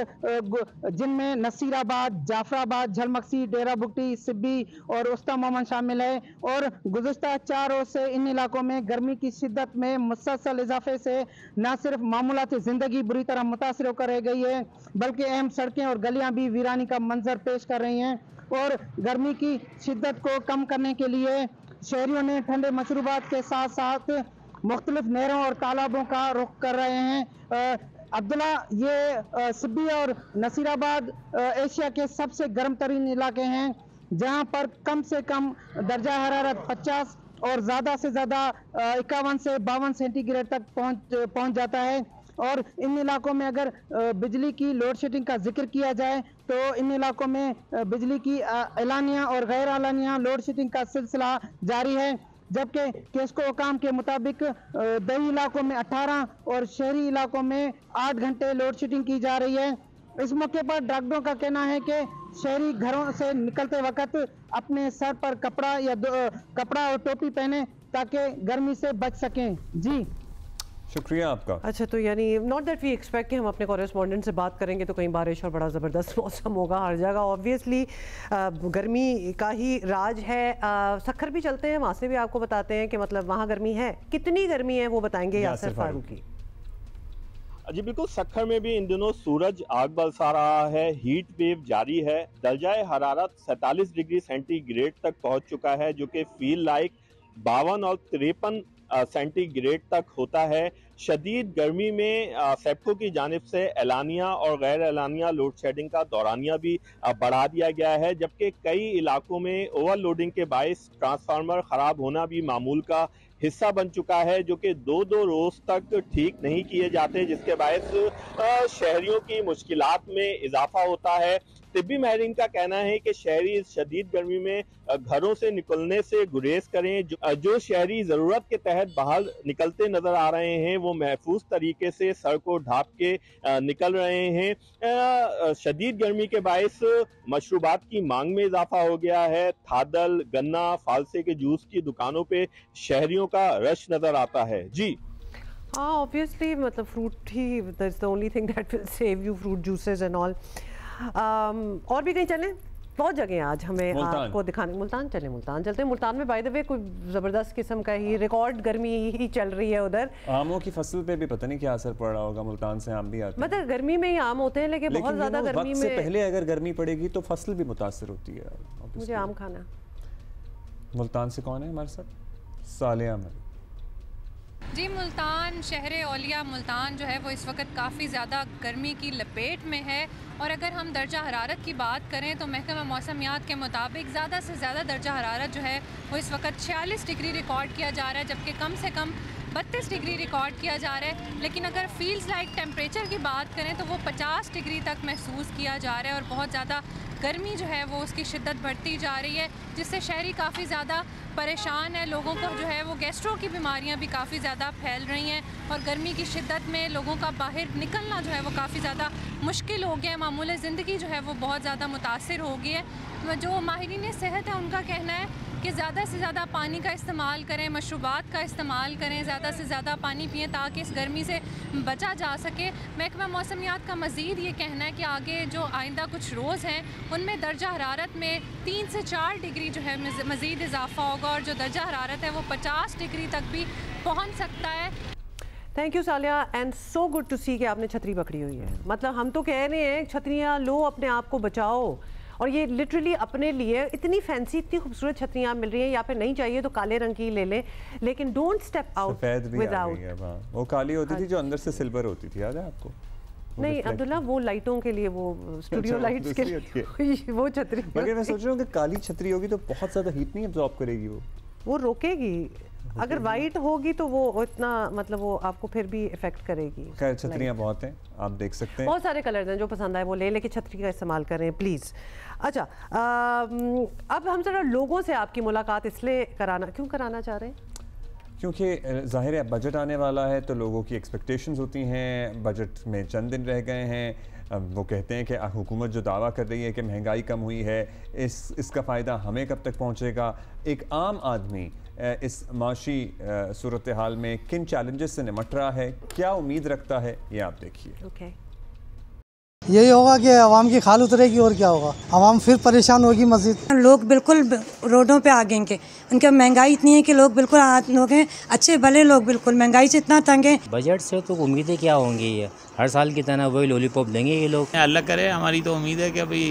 जिनमें नसीराबाद, जाफराबाद, झलमक्सी, डेरा बुगटी, सिब्बी और उस्ता मोमन शामिल है। और गुज़िश्ता 4 रोज से इन इलाकों में गर्मी की शिद्दत में मुसलसल इजाफे से न सिर्फ मामूलात ज़िंदगी बुरी तरह मुतासिर होकर रह गई है, बल्कि अहम सड़कें और गलियाँ भी वीरानी का मंजर पेश कर रही हैं। और गर्मी की शिद्दत को कम करने के लिए शहरियों ने ठंडे मशरूबात के साथ साथ मुख्तलिफ नहरों और तालाबों का रुख कर रहे हैं। अब्दुल्ला, ये सिब्बी और नसीराबाद एशिया के सबसे गर्म तरीन इलाके हैं, जहां पर कम से कम दर्जा हरारत 50 और ज़्यादा से ज़्यादा 51 से 52 सेंटीग्रेड तक पहुंच जाता है। और इन इलाकों में अगर बिजली की लोड शेडिंग का जिक्र किया जाए तो इन इलाकों में बिजली की एलानिया और गैर एलानिया लोड शेडिंग का सिलसिला जारी है, जबकि केस्को हुकाम के मुताबिक दही इलाकों में 18 और शहरी इलाकों में 8 घंटे लोड शेडिंग की जा रही है। इस मौके पर डॉक्टरों का कहना है कि शहरी घरों से निकलते वक्त अपने सर पर कपड़ा और टोपी पहने ताकि गर्मी से बच सकें। जी शुक्रिया आपका। अच्छा, तो यानी नॉट दैट वी एक्सपेक्ट कि हम अपने कॉरेस्पॉन्डेंट से बात करेंगे तो कहीं बारिश और बड़ा ज़बरदस्त मौसम होगा हर जगह। ऑब्वियसली गर्मी का ही राज है। सखर भी चलते हैं, वहाँ से भी आपको बताते हैं कि मतलब वहाँ गर्मी है, कितनी गर्मी है वो बताएंगे यासिर फारूकी। जी बिल्कुल, सखर में भी इन दिनों सूरज आग बरसा रहा है, हीट वेव जारी है। दर्जाए हरारत 47 डिग्री सेंटीग्रेड तक पहुँच चुका है, जो कि फील लाइक 52 और 53 सेंटीग्रेड तक होता है। शदीद गर्मी में सेप्को की जानिब से एलानिया और गैर एलानिया लोड शेडिंग का दौरानिया भी बढ़ा दिया गया है, जबकि कई इलाकों में ओवरलोडिंग के बायस ट्रांसफार्मर खराब होना भी मामूल का हिस्सा बन चुका है, जो कि 2-2 रोज तक ठीक नहीं किए जाते, जिसके बायस शहरियों की मुश्किलात में इजाफा होता है। तिब्बी माहिरीन का कहना है कि शहरी इस शदीद गर्मी में घरों से निकलने से गुरेज करें। जो शहरी ज़रूरत के तहत बाहर निकलते नजर आ रहे हैं वो महफूज तरीके से सड़क को ढांप के निकल रहे हैं। शदीद गर्मी के बायस मशरूबात की मांग में इजाफा हो गया है। थादल, गन्ना, फालसे के जूस की दुकानों पे शहरियों का रश नजर आता है। जी हाँ, ऑब्वियसली मतलब fruit he that's the only thing that will save you, fruit juices and all. और भी कहीं चलें बहुत जगह आज हमें आपको दिखाने, मुल्तान चलते हैं। मुल्तान में बाय द वे कोई ज़बरदस्त किस्म का ही रिकॉर्ड गर्मी ही चल रही है उधर। आमों की फसल पे भी पता नहीं क्या असर पड़ रहा होगा, मुल्तान से आम भी आते हैं। मतलब गर्मी में ही आम होते हैं, लेकिन बहुत ज़्यादा गर्मी में पहले अगर गर्मी पड़ेगी तो फसल भी मुतासर होती है। मुझे आम खाना। मुल्तान से कौन है हमारे साथ? सालिया में जी, मुल्तान शहर औलिया मुल्तान जो है वो इस वक्त काफ़ी ज़्यादा गर्मी की लपेट में है। और अगर हम दर्जा हरारत की बात करें तो महकमा मौसमियात के मुताबिक ज़्यादा से ज़्यादा दर्जा हरारत जो है वो इस वक्त 46 डिग्री रिकॉर्ड किया जा रहा है, जबकि कम से कम 32 डिग्री रिकॉर्ड किया जा रहा है। लेकिन अगर फील्स लाइक टेम्परेचर की बात करें तो वो 50 डिग्री तक महसूस किया जा रहा है और बहुत ज़्यादा गर्मी जो है वो उसकी शिद्दत बढ़ती जा रही है, जिससे शहरी काफ़ी ज़्यादा परेशान है। लोगों को जो है वो गैस्ट्रो की बीमारियां भी काफ़ी ज़्यादा फैल रही हैं और गर्मी की शिद्दत में लोगों का बाहर निकलना जो है वो काफ़ी ज़्यादा मुश्किल हो गया है। मामूल ज़िंदगी जो है वो बहुत ज़्यादा मुतासिर हो गई है। जो माहिरीन सेहत है उनका कहना है कि ज़्यादा से ज़्यादा पानी का इस्तेमाल करें, मशरूबात का इस्तेमाल करें, ज़्यादा से ज़्यादा पानी पिएँ ताकि इस गर्मी से बचा जा सके। महकमा मौसमियात का मज़ीद ये कहना है कि आगे जो आइंदा कुछ रोज़ हैं उनमें दर्जा हरारत में 3 से 4 डिग्री जो है मज़ीद इजाफा होगा और जो दर्जा हरारत है वो 50 डिग्री तक भी पहुँच सकता है। Thank you Saliya, and so good to see कि आपने छतरी पकड़ी हुई है। मतलब हम तो कह रहे हैं छतरियाँ लो, अपने आप को बचाओ, और ये लिटरली अपने लिए इतनी फैंसी, इतनी खूबसूरत छतरियाँ मिल रही हैं। या फिर नहीं चाहिए तो काले रंग की ले लें, लेकिन डोंट स्टेप आउट विदाउट। वो काली होती थी जो अंदर से सिल्वर होती थी, याद है आपको? नहीं अब्दुल्ला, वो लाइटों के लिए, वो स्टूडियो लाइट्स के लिए वो छतरी। मगर मैं सोच रहा हूँ कि काली छतरी होगी तो बहुत ज़्यादा हीट नहीं एब्जॉर्ब करेगी, वो रोकेगी। अगर वाइट होगी तो वो इतना, मतलब वो आपको फिर भी इफेक्ट करेगी। खैर छतरियाँ बहुत हैं, आप देख सकते हैं, बहुत सारे कलर्स हैं, जो पसंद आए वो ले, लेकिन छतरी का इस्तेमाल करें प्लीज़। अच्छा, अब हम जरा लोगों से आपकी मुलाकात इसलिए क्यों कराना चाह रहे हैं? क्योंकि जाहिर है बजट आने वाला है तो लोगों की एक्सपेक्टेशंस होती हैं। बजट में चंद दिन रह गए हैं, वो कहते हैं कि हुकूमत जो दावा कर रही है कि महंगाई कम हुई है, इसका फ़ायदा हमें कब तक पहुंचेगा। एक आम आदमी इस माशी सूरत हाल में किन चैलेंजेस से निमट रहा है, क्या उम्मीद रखता है, ये आप देखिए। यही होगा कि आवाम की खाल उतरेगी और क्या होगा, आवाम फिर परेशान होगी मज़ीद। लोग बिल्कुल रोडों पे आ गए, उनकी महंगाई इतनी है कि लोग बिल्कुल लोग हैं अच्छे भले लोग बिल्कुल महंगाई से इतना तंग है। बजट से तो उम्मीदें क्या होंगी, ये हर साल की तरह वही लॉलीपॉप देंगे ये लोग। अल्लाह करे, हमारी तो उम्मीद है कि अभी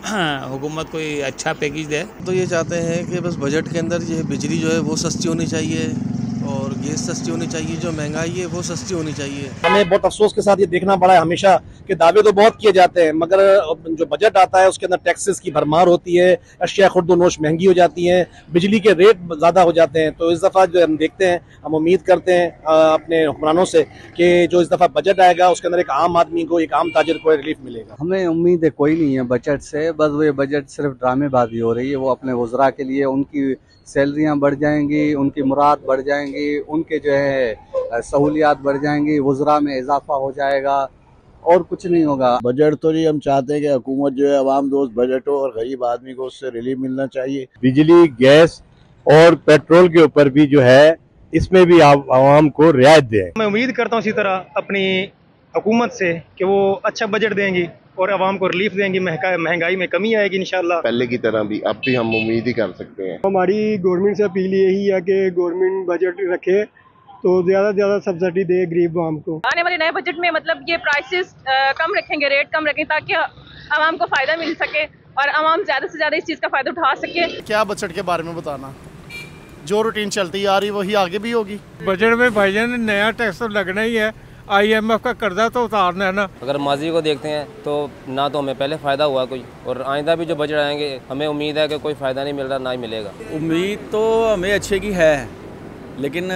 हुकूमत कोई अच्छा पैकेज दे। तो ये चाहते हैं कि बस बजट के अंदर ये बिजली जो है वो सस्ती होनी चाहिए और गैस सस्ती होनी चाहिए, जो महंगाई है वो सस्ती होनी चाहिए। हमें बहुत अफसोस के साथ ये देखना पड़ा है हमेशा कि दावे तो बहुत किए जाते हैं, मगर जो बजट आता है उसके अंदर टैक्सेस की भरमार होती है, अशिया खुर्द-व-नोश महंगी हो जाती हैं, बिजली के रेट ज़्यादा हो जाते हैं। तो इस दफ़ा जो हम देखते हैं, हम उम्मीद करते हैं अपने हुक्मरानों से कि जो इस दफ़ा बजट आएगा उसके अंदर एक आम आदमी को, एक आम ताजिर को रिलीफ मिलेगा। हमें उम्मीद है कोई नहीं है बजट से, बस वो ये बजट सिर्फ ड्रामेबाजी हो रही है। वो अपने वज़रा के लिए उनकी सैलरियाँ बढ़ जाएंगी, उनकी मुराद बढ़ जाएंगी, उनके जो है सहूलियात बढ़ जाएंगी, वज़रा में इजाफा हो जाएगा और कुछ नहीं होगा। बजट तो जी हम चाहते हैं कि हुकूमत जो है अवाम दोस्त बजट हो और गरीब आदमी को उससे रिलीफ मिलना चाहिए। बिजली, गैस और पेट्रोल के ऊपर भी जो है इसमें भी आवाम को रियायत दें। मैं उम्मीद करता हूँ इसी तरह अपनी हुकूमत से कि वो अच्छा बजट देंगी और आवाम को रिलीफ देंगी, महंगाई में कमी आएगी इंशाल्लाह। पहले की तरह भी अब भी हम उम्मीद ही कर सकते हैं। हमारी गवर्नमेंट से अपील यही है कि गवर्नमेंट बजट रखे तो ज़्यादा से ज़्यादा सब्सिडी दे गरीब आवाम को। आने वाले नए बजट में मतलब ये प्राइसेस कम रखेंगे, रेट कम रखेंगे ताकि आवाम को फ़ायदा मिल सके और आवाम ज़्यादा से ज़्यादा इस चीज़ का फ़ायदा उठा सके। क्या बजट के बारे में बताना, जो रूटीन चलती आ रही वही आगे भी होगी। बजट में भाईजान नया टैक्स तो लगना ही है, IMF का कर्जा तो उतारना है ना। अगर माजी को देखते हैं तो ना तो हमें पहले फ़ायदा हुआ कोई, और आइंदा भी जो बजट आएंगे हमें उम्मीद है कि कोई फ़ायदा नहीं मिल रहा, ना ही मिलेगा। उम्मीद तो हमें अच्छे की है, लेकिन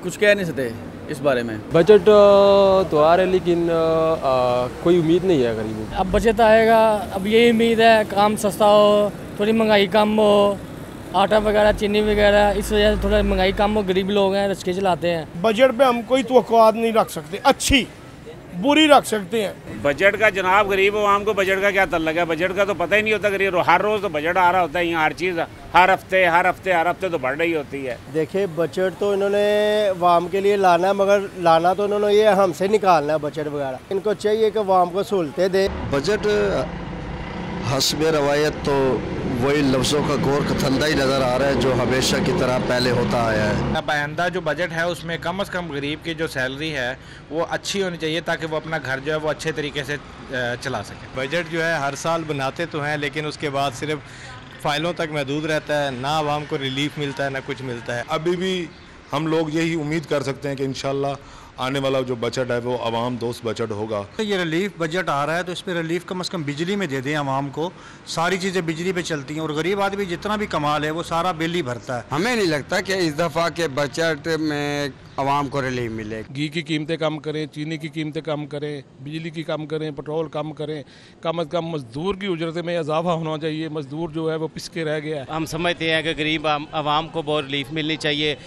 कुछ कह नहीं सकते इस बारे में। बजट तो आ रहा है लेकिन कोई उम्मीद नहीं है गरीबों को। अब बजट आएगा, अब यही उम्मीद है काम सस्ता हो, थोड़ी महंगाई कम हो, आटा वगैरह चीनी वगैरह, इस वजह से थोड़ा महंगाई कम हो, गरीब लोग हैं रिक्शे चलाते हैं। बजट पे हम कोई तवक्कुआत नहीं रख सकते, अच्छी बुरी रख सकते हैं। बजट का जनाब गरीब आवाम को बजट का क्या तल्लक है, बजट का तो पता ही नहीं होता। गरीब हर रोज़ तो बजट आ रहा होता है, यहाँ हर चीज़ हर हफ्ते तो बढ़ रही होती है। देखिए बजट तो इन्होंने आवाम के लिए लाना है, मगर लाना तो इन्होंने ये हमसे निकालना है बजट वगैरह। इनको चाहिए कि आवाम को सहूलतें दे। बजट हस्ब रवायत तो वही लफ्ज़ों का गोर कथंदा ही नज़र आ रहा है जो हमेशा की तरह पहले होता आया है। अब आइंदा जो बजट है उसमें कम से कम गरीब की जो सैलरी है वो अच्छी होनी चाहिए ताकि वो अपना घर जो है वो अच्छे तरीके से चला सके। बजट जो है हर साल बनाते तो हैं लेकिन उसके बाद सिर्फ फाइलों तक महदूद रहता है, ना आवाम को रिलीफ मिलता है ना कुछ मिलता है। अभी भी हम लोग यही उम्मीद कर सकते हैं कि इंशाल्लाह आने वाला जो बजट है वो आवाम दोस्त बजट होगा। ये रिलीफ बजट आ रहा है तो इस पर रिलीफ कम से कम बिजली में दे दें आवाम को। सारी चीज़ें बिजली पे चलती हैं और गरीब आदमी जितना भी कमाल है वो सारा बिल ही भरता है। हमें नहीं लगता कि इस दफ़ा के बजट में आवाम को रिलीफ मिले। घी की कीमतें कम करें, चीनी की कीमतें कम करें, बिजली की कम करें, पेट्रोल कम करें, कम से कम मजदूर की उजरत में इजाफा होना चाहिए। मजदूर जो है वो पिसके रह गया है। हम समझते हैं कि गरीब आवाम को बहुत रिलीफ मिलनी चाहिए।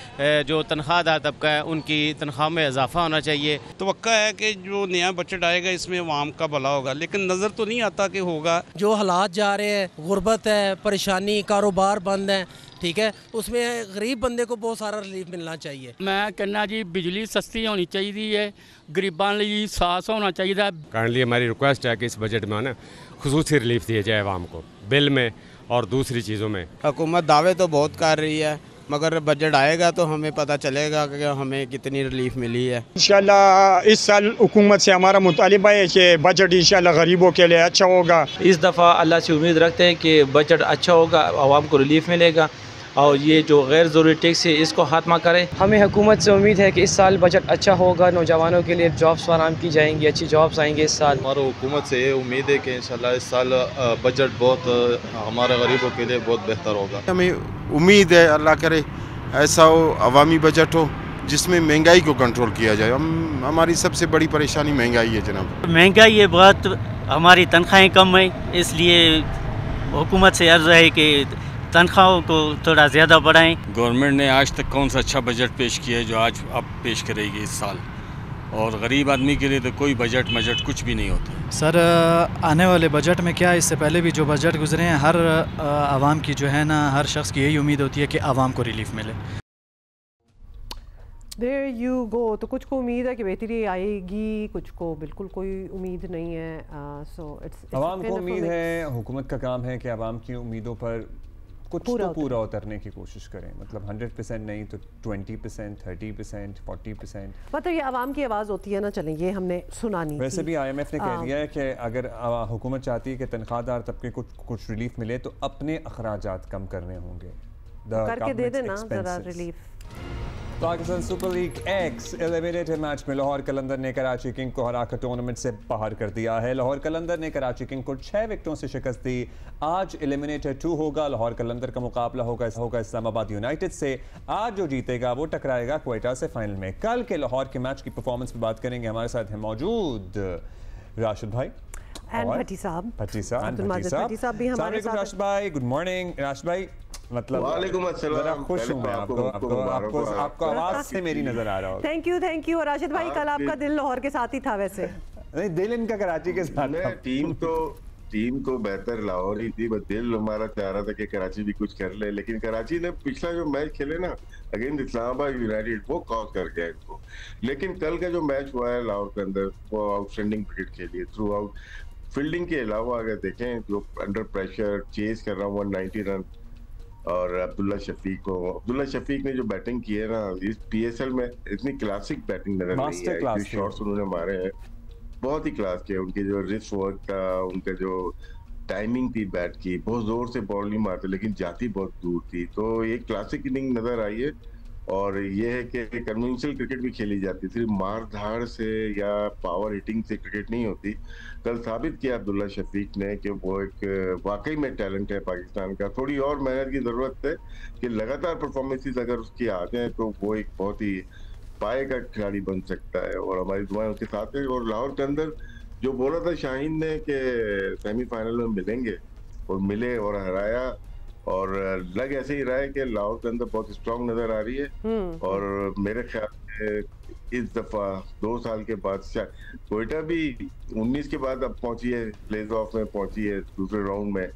जो तनख्वाहदार तबका है उनकी तनख्वाह में इजाफा होना चाहिए। तवक्का है कि जो नया बजट आएगा इसमें आवाम का भला होगा, लेकिन नज़र तो नहीं आता कि होगा। जो हालात जा रहे हैं, गुर्बत है, परेशानी, कारोबार बंद है, ठीक है, उसमें गरीब बंदे को बहुत सारा रिलीफ मिलना चाहिए। मैं कहना जी बिजली सस्ती होनी चाहिए है, गरीबां लिए सास होना चाहिए। काइंडली हमारी रिक्वेस्ट है कि इस बजट में ना खुसूसी रिलीफ दिया जाए आवाम को, बिल में और दूसरी चीज़ों में। हुकूमत दावे तो बहुत कर रही है मगर बजट आएगा तो हमें पता चलेगा कि हमें कितनी रिलीफ मिली है। इंशाल्लाह इस साल हुकूमत से हमारा मुतालिबा है कि बजट इंशाल्लाह गरीबों के लिए अच्छा होगा। इस दफ़ा अल्लाह से उम्मीद रखते हैं कि बजट अच्छा होगा, आवाम को रिलीफ मिलेगा और ये जो गैर ज़रूरी टैक्स है इसको खात्मा करें। हमें हुकूमत से उम्मीद है कि इस साल बजट अच्छा होगा, नौजवानों के लिए जॉब्स फराहम की जाएंगी, अच्छी जॉब्स आएंगी इस साल। हमारा हुकूमत से ये उम्मीद है कि इंशाल्लाह इस साल बजट बहुत हमारे गरीबों के लिए बहुत बेहतर होगा। हमें उम्मीद है अल्लाह करे ऐसा हो अवामी बजट हो जिसमें महंगाई को कंट्रोल किया जाए। हमारी सबसे बड़ी परेशानी महंगाई है जनाब। महंगाई है बहुत, हमारी तनख्वाहें कम है, इसलिए हुकूमत से अर्ज़ है कि तनख्वाहों को थोड़ा ज़्यादा बढ़ाएं। गवर्नमेंट ने आज तक कौन सा अच्छा बजट पेश किया है जो आज अब पेश करेगी इस साल, और गरीब आदमी के लिए तो कोई बजट कुछ भी नहीं होता। सर आने वाले बजट में क्या, इससे पहले भी जो बजट गुजरे हैं, हर आवाम की जो है ना, हर शख्स की यही उम्मीद होती है कि आवाम को रिलीफ मिले। There you go। तो कुछ को उम्मीद है कि बेहतरी आएगी, कुछ को बिल्कुल कोई उम्मीद नहीं है। आवाम को उम्मीद है, हुकूमत का काम है कि आवाम की उम्मीदों पर कुछ पूरा उतरने की कोशिश करें। मतलब 100% नहीं तो 20%, 30%, 40%। मतलब ये आवाम की आवाज़ होती है ना, चलें ये हमने सुना नहीं। वैसे भी IMF ने कह दिया है कि अगर हुकूमत चाहती है कि तनख्वाहदार तबके को कुछ रिलीफ मिले तो अपने अखराजात कम करने होंगे। करके दे देना जरा relief. Pakistan super league X eliminator match में लाहौर कलंदर ने कराची किंग को हराकर टूर्नामेंट से बाहर कर दिया है। लाहौर कलंदर ने कराची किंग को 6 विकेटों से शिकस्त दी। आज एलिमिनेटर 2 होगा। लाहौर कलंदर का मुकाबला होगा इस्लामाबाद यूनाइटेड से। आज जो जीतेगा वो टकराएगा क्वेटा से फाइनल में। कल के लाहौर के मैच की परफॉर्मेंस पर बात करेंगे। हमारे साथ है मौजूद राशिद भाई भट्टी साहब भी हमारे साथ। राशिद भाई गुड मॉर्निंग। राशिद भाई मतलब वालेकुम अस्सलाम, खुश हूँ मैं, आपको आवाज से मेरी नजर आ रहा होगा। थैंक यू राशिद भाई। कल आपका दिल लाहौर के साथ ही था वैसे। नहीं, दिल इनका कराची के साथ था। टीम तो बेहतर लाहौर ही थी, बस दिल हमारा चाह रहा था कि कराची भी कुछ कर ले, लेकिन कराची ने पिछला जो मैच खेले ना अगेंस्ट इस्लामाबाद यूनाइटेड वो कॉज कर गया इनको। लेकिन कल का जो मैच हुआ है लाहौर के अंदर वो आउटस्टैंडिंग क्रिकेट खेली है थ्रू आउट। फील्डिंग के अलावा अगर देखें जो अंडर प्रेशर चेज कर रहा हूँ 190 रन, और अब्दुल्ला शफीक ने जो बैटिंग की है ना इस PSL में इतनी क्लासिक बैटिंग नजर नहीं है। जो शॉट्स उन्होंने मारे हैं बहुत ही क्लास के। उनके जो रिस्ट वर्क था, उनका जो टाइमिंग थी बैट की, बहुत जोर से बॉल नहीं मारते लेकिन जाती बहुत दूर थी। तो ये क्लासिक इनिंग नजर आई है। और ये है कि कन्वेंशनल क्रिकेट भी खेली जाती, सिर्फ मार धाड़ से या पावर हिटिंग से क्रिकेट नहीं होती। कल साबित किया अब्दुल्ला शफीक ने कि वो एक वाकई में टैलेंट है पाकिस्तान का। थोड़ी और मेहनत की जरूरत है कि लगातार परफॉर्मेंसेस अगर उसकी आ जाए तो वो एक बहुत ही पाए का खिलाड़ी बन सकता है, और हमारी दुआएं उसके साथ है। और लाहौर के अंदर जो बोला था शाहीन ने कि सेमीफाइनल में मिलेंगे, और मिले और हराया, और लग ऐसे ही रहा है कि लाहौर के अंदर बहुत स्ट्रांग नजर आ रही है। और मेरे ख्याल से इस दफा 2 साल के बाद क्वेटा भी 19 के बाद अब पहुंची है, प्लेज ऑफ में पहुंची है दूसरे राउंड में।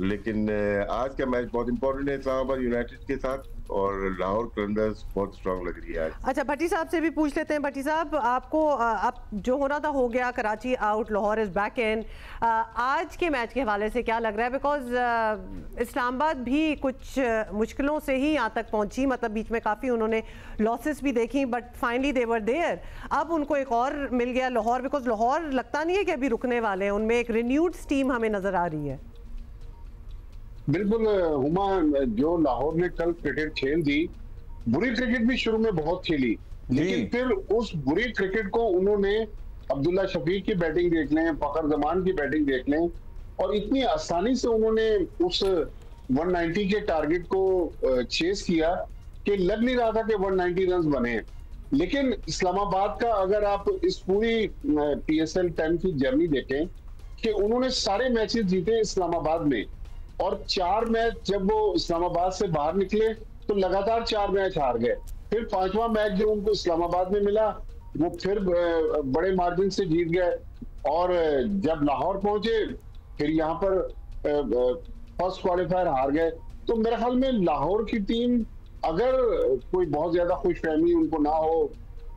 लेकिन आज का मैच बहुत इंपॉर्टेंट है इस्लामाबाद यूनाइटेड के साथ, और लाहौर कलंदर्स बहुत स्ट्रांग लग रही है आज। अच्छा, भट्टी साहब से भी पूछ लेते हैं। भट्टी साहब, आपको अब जो होना था हो गया, Karachi out, Lahore is back in. आज के मैच के हवाले से क्या लग रहा है? बिकॉज इस्लामाबाद भी कुछ मुश्किलों से ही यहाँ तक पहुंची, मतलब बीच में काफ़ी उन्होंने लॉसेस भी देखी, but finally they were there. अब उनको एक और मिल गया लाहौर, बिकॉज लाहौर लगता नहीं है कि अभी रुकने वाले हैं, उनमें एक रिन्यूड टीम हमें नजर आ रही है। बिल्कुल हुमा, जो लाहौर ने कल क्रिकेट खेल दी, बुरी क्रिकेट भी शुरू में बहुत खेली, लेकिन फिर उस बुरी क्रिकेट को उन्होंने अब्दुल्ला शफीक की बैटिंग देख लें, फखर जमान की बैटिंग देख लें, और इतनी आसानी से उन्होंने उस 190 के टारगेट को चेस किया कि लग नहीं रहा था कि 190 रन बने। लेकिन इस्लामाबाद का अगर आप इस पूरी PSL 10 की जर्नी देखें कि उन्होंने सारे मैचेस जीते इस्लामाबाद में, और 4 मैच जब वो इस्लामाबाद से बाहर निकले तो लगातार 4 मैच हार गए। फिर 5वां मैच जो उनको इस्लामाबाद में मिला वो फिर बड़े मार्जिन से जीत गए, और जब लाहौर पहुंचे फिर यहाँ पर फर्स्ट क्वालिफायर हार गए। तो मेरे ख्याल में लाहौर की टीम, अगर कोई बहुत ज्यादा खुशफहमी उनको ना हो,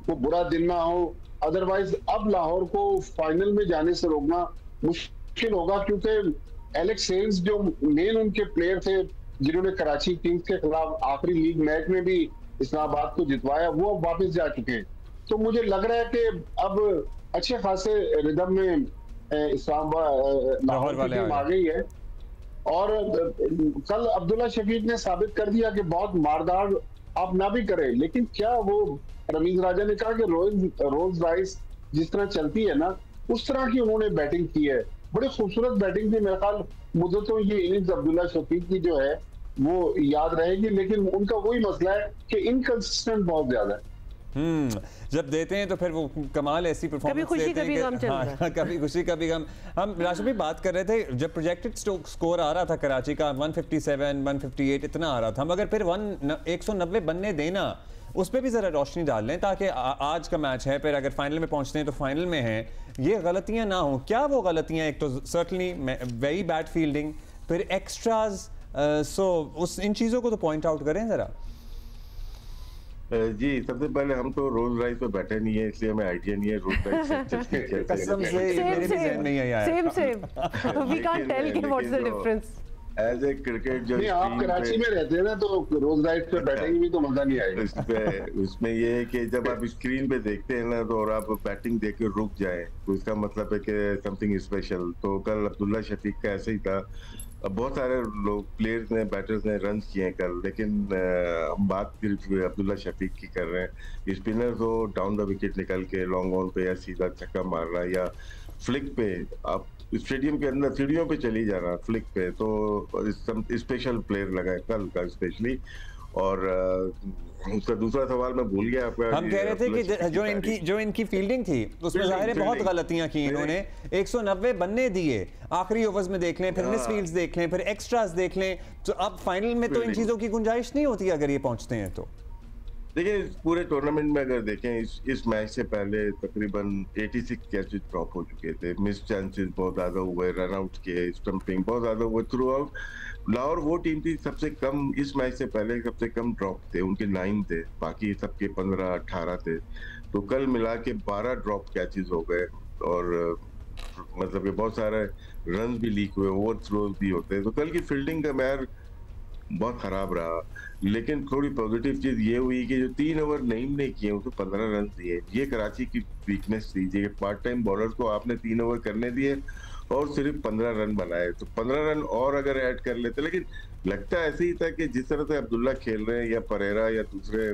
वो बुरा दिन ना हो, अदरवाइज अब लाहौर को फाइनल में जाने से रोकना मुश्किल होगा, क्योंकि एलेक्स सेल्स जो मेन उनके प्लेयर थे जिन्होंने कराची किंग्स के खिलाफ आखिरी लीग मैच में भी इस्लामाबाद को जितवाया, वो अब वापस जा चुके हैं। तो मुझे लग रहा है कि अब अच्छे खासे रिदम में इस्लामाबाद लाहौर की टीम आ गई है। और कल अब्दुल्ला शफीक ने साबित कर दिया कि बहुत मारदार आप ना भी करें, लेकिन क्या वो रमीज राजा ने कहा कि रोल्स रॉयस जिस तरह चलती है ना, उस तरह की उन्होंने बैटिंग की है। बड़ी खूबसूरत बैटिंग थी। मेरे ख्याल मुझे तो ये इनिंग्स अब्दुल्ला शफीक की जो है वो याद रहेगी, लेकिन उनका वही मसला है कि इनकंसिस्टेंट बहुत ज्यादा है। जब देते हैं तो फिर वो कमाल ऐसी परफॉर्मेंस देते हैं, कभी खुशी कभी गम। हम राशिद भी बात कर रहे थे, जब प्रोजेक्टेड स्कोर आ रहा था कराची का 157, 158 इतना आ रहा था, मगर फिर 190 बनने देना, उस पर भी ज़रा रोशनी डाल लें, ताकि आज का मैच है, फिर अगर फाइनल में पहुंचते हैं तो फाइनल में हैं, ये गलतियां ना हो। क्या वो गलतियां? एक तो सर्टनली वेरी बैड फील्डिंग, फिर एक्स्ट्राज, सो उस इन चीज़ों को तो पॉइंट आउट करें ज़रा। जी, सबसे पहले हम तो रोल्स रॉयस पे बैठे नहीं है, इसलिए हमें आइडिया नहीं है रोल्स रॉयस कसम से मेरे भी ज़हन नहीं आया। सेम वी कांट टेल कि what's the difference. As a cricket जो आप कराची में रहते हैं ना, तो रोज राइट पे बैटिंग भी तो मजा नहीं आएगा। उसमें ये है कि जब आप स्क्रीन पे देखते हैं ना, तो और आप बैटिंग देख के रुक जाए तो इसका मतलब है कि समथिंग स्पेशल। तो कल अब्दुल्ला शफीक का ऐसे ही था। बहुत सारे लोग प्लेयर्स ने, बैटर्स ने रन किए हैं कल, लेकिन हम बात सिर्फ अब्दुल्ला शफीक की कर रहे हैं। स्पिनर्स हो डाउन द विकेट निकल के लॉन्ग ऑन पे या सीधा छक्का मार रहा, या फ्लिक पे आप स्टेडियम के अंदर सीढ़ियों पे चली जा रहा फ्लिक पे, तो स्पेशल प्लेयर लगा है कल का स्पेशली। और उसका दूसरा सवाल मैं भूल गया आपका। हम कह रहे थे कि जो इनकी फील्डिंग थी उसमें जाहिर है बहुत गलतियां की इन्होंने। 190 बनने दिए, आखिरी ओवर्स में देख लें, फिर मिस फील्ड्स देख लें, फिर एक्स्ट्रास देख लें, तो अब फाइनल में तो इन चीजों की गुंजाइश नहीं होती अगर ये पहुंचते हैं तो। देखिए, पूरे टूर्नामेंट में अगर देखें, इस मैच से पहले तकरीबन 86 कैचेस ड्रॉप हो चुके थे, मिस चांसेस बहुत ज़्यादा हुए, रन आउट किए, स्टंपिंग बहुत ज़्यादा हुए थ्रू आउट। लाहौर वो टीम थी सबसे कम, इस मैच से पहले सबसे कम ड्रॉप थे, उनके 9 थे, बाकी सबके 15-18 थे। तो कल मिला के 12 ड्रॉप कैचेस हो गए, और मतलब कि बहुत सारे रन भी लीक हुए, ओवर थ्रोज भी होते हैं। तो कल की फील्डिंग का मैच बहुत खराब रहा, लेकिन थोड़ी पॉजिटिव चीज ये हुई कि जो 3 ओवर नईम ने किए उसको 15 रन दिए। ये कराची की वीकनेस थी, पार्ट टाइम बॉलर्स को आपने 3 ओवर करने दिए और सिर्फ 15 रन बनाए। तो 15 रन और अगर ऐड कर लेते, लेकिन लगता ऐसे ही था कि जिस तरह से अब्दुल्ला खेल रहे हैं या परेरा या दूसरे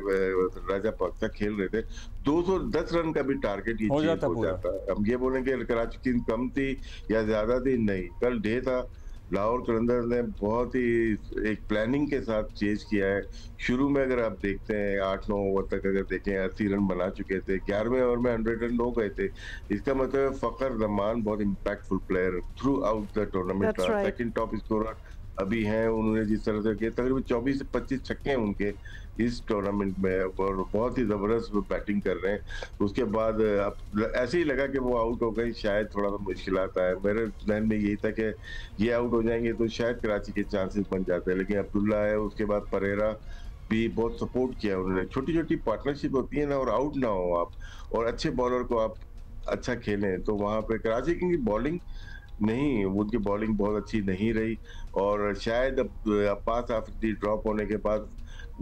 राजा पाक्ता खेल रहे थे, 210 रन का भी टारगेट ये हो जाता। हम ये बोलेंगे कराची की कम थी या ज्यादा थी, नहीं, कल डे था। लाहौर कलंदर्स ने बहुत ही एक प्लानिंग के साथ चेज किया है। शुरू में अगर आप देखते हैं 8-9 ओवर तक अगर देखें 80 रन बना चुके थे, 11वें ओवर में 100 रन हो गए थे। इसका मतलब फखर जमान बहुत impactful player through out the tournament रहा, सेकंड टॉप स्कोरर अभी हैं। उन्होंने जिस तरह से किया, तकरीबन 24 से 25 छक्के हैं उनके इस टूर्नामेंट में, और बहुत ही ज़बरदस्त बैटिंग कर रहे हैं। उसके बाद अब ऐसे ही लगा कि वो आउट हो गई, शायद थोड़ा सा मुश्किलात आए। मेरे जहन में यही था कि ये आउट हो जाएंगे तो शायद कराची के चांसेस बन जाते हैं, लेकिन अब्दुल्ला है, उसके बाद परेरा भी बहुत सपोर्ट किया उन्होंने। छोटी छोटी पार्टनरशिप होती है ना, और आउट ना हो आप, और अच्छे बॉलर को आप अच्छा खेलें, तो वहाँ पे कराची की बॉलिंग नहीं, उनकी बॉलिंग बहुत अच्छी नहीं रही। और शायद अब अब्बास आफरीदी ड्रॉप होने के बाद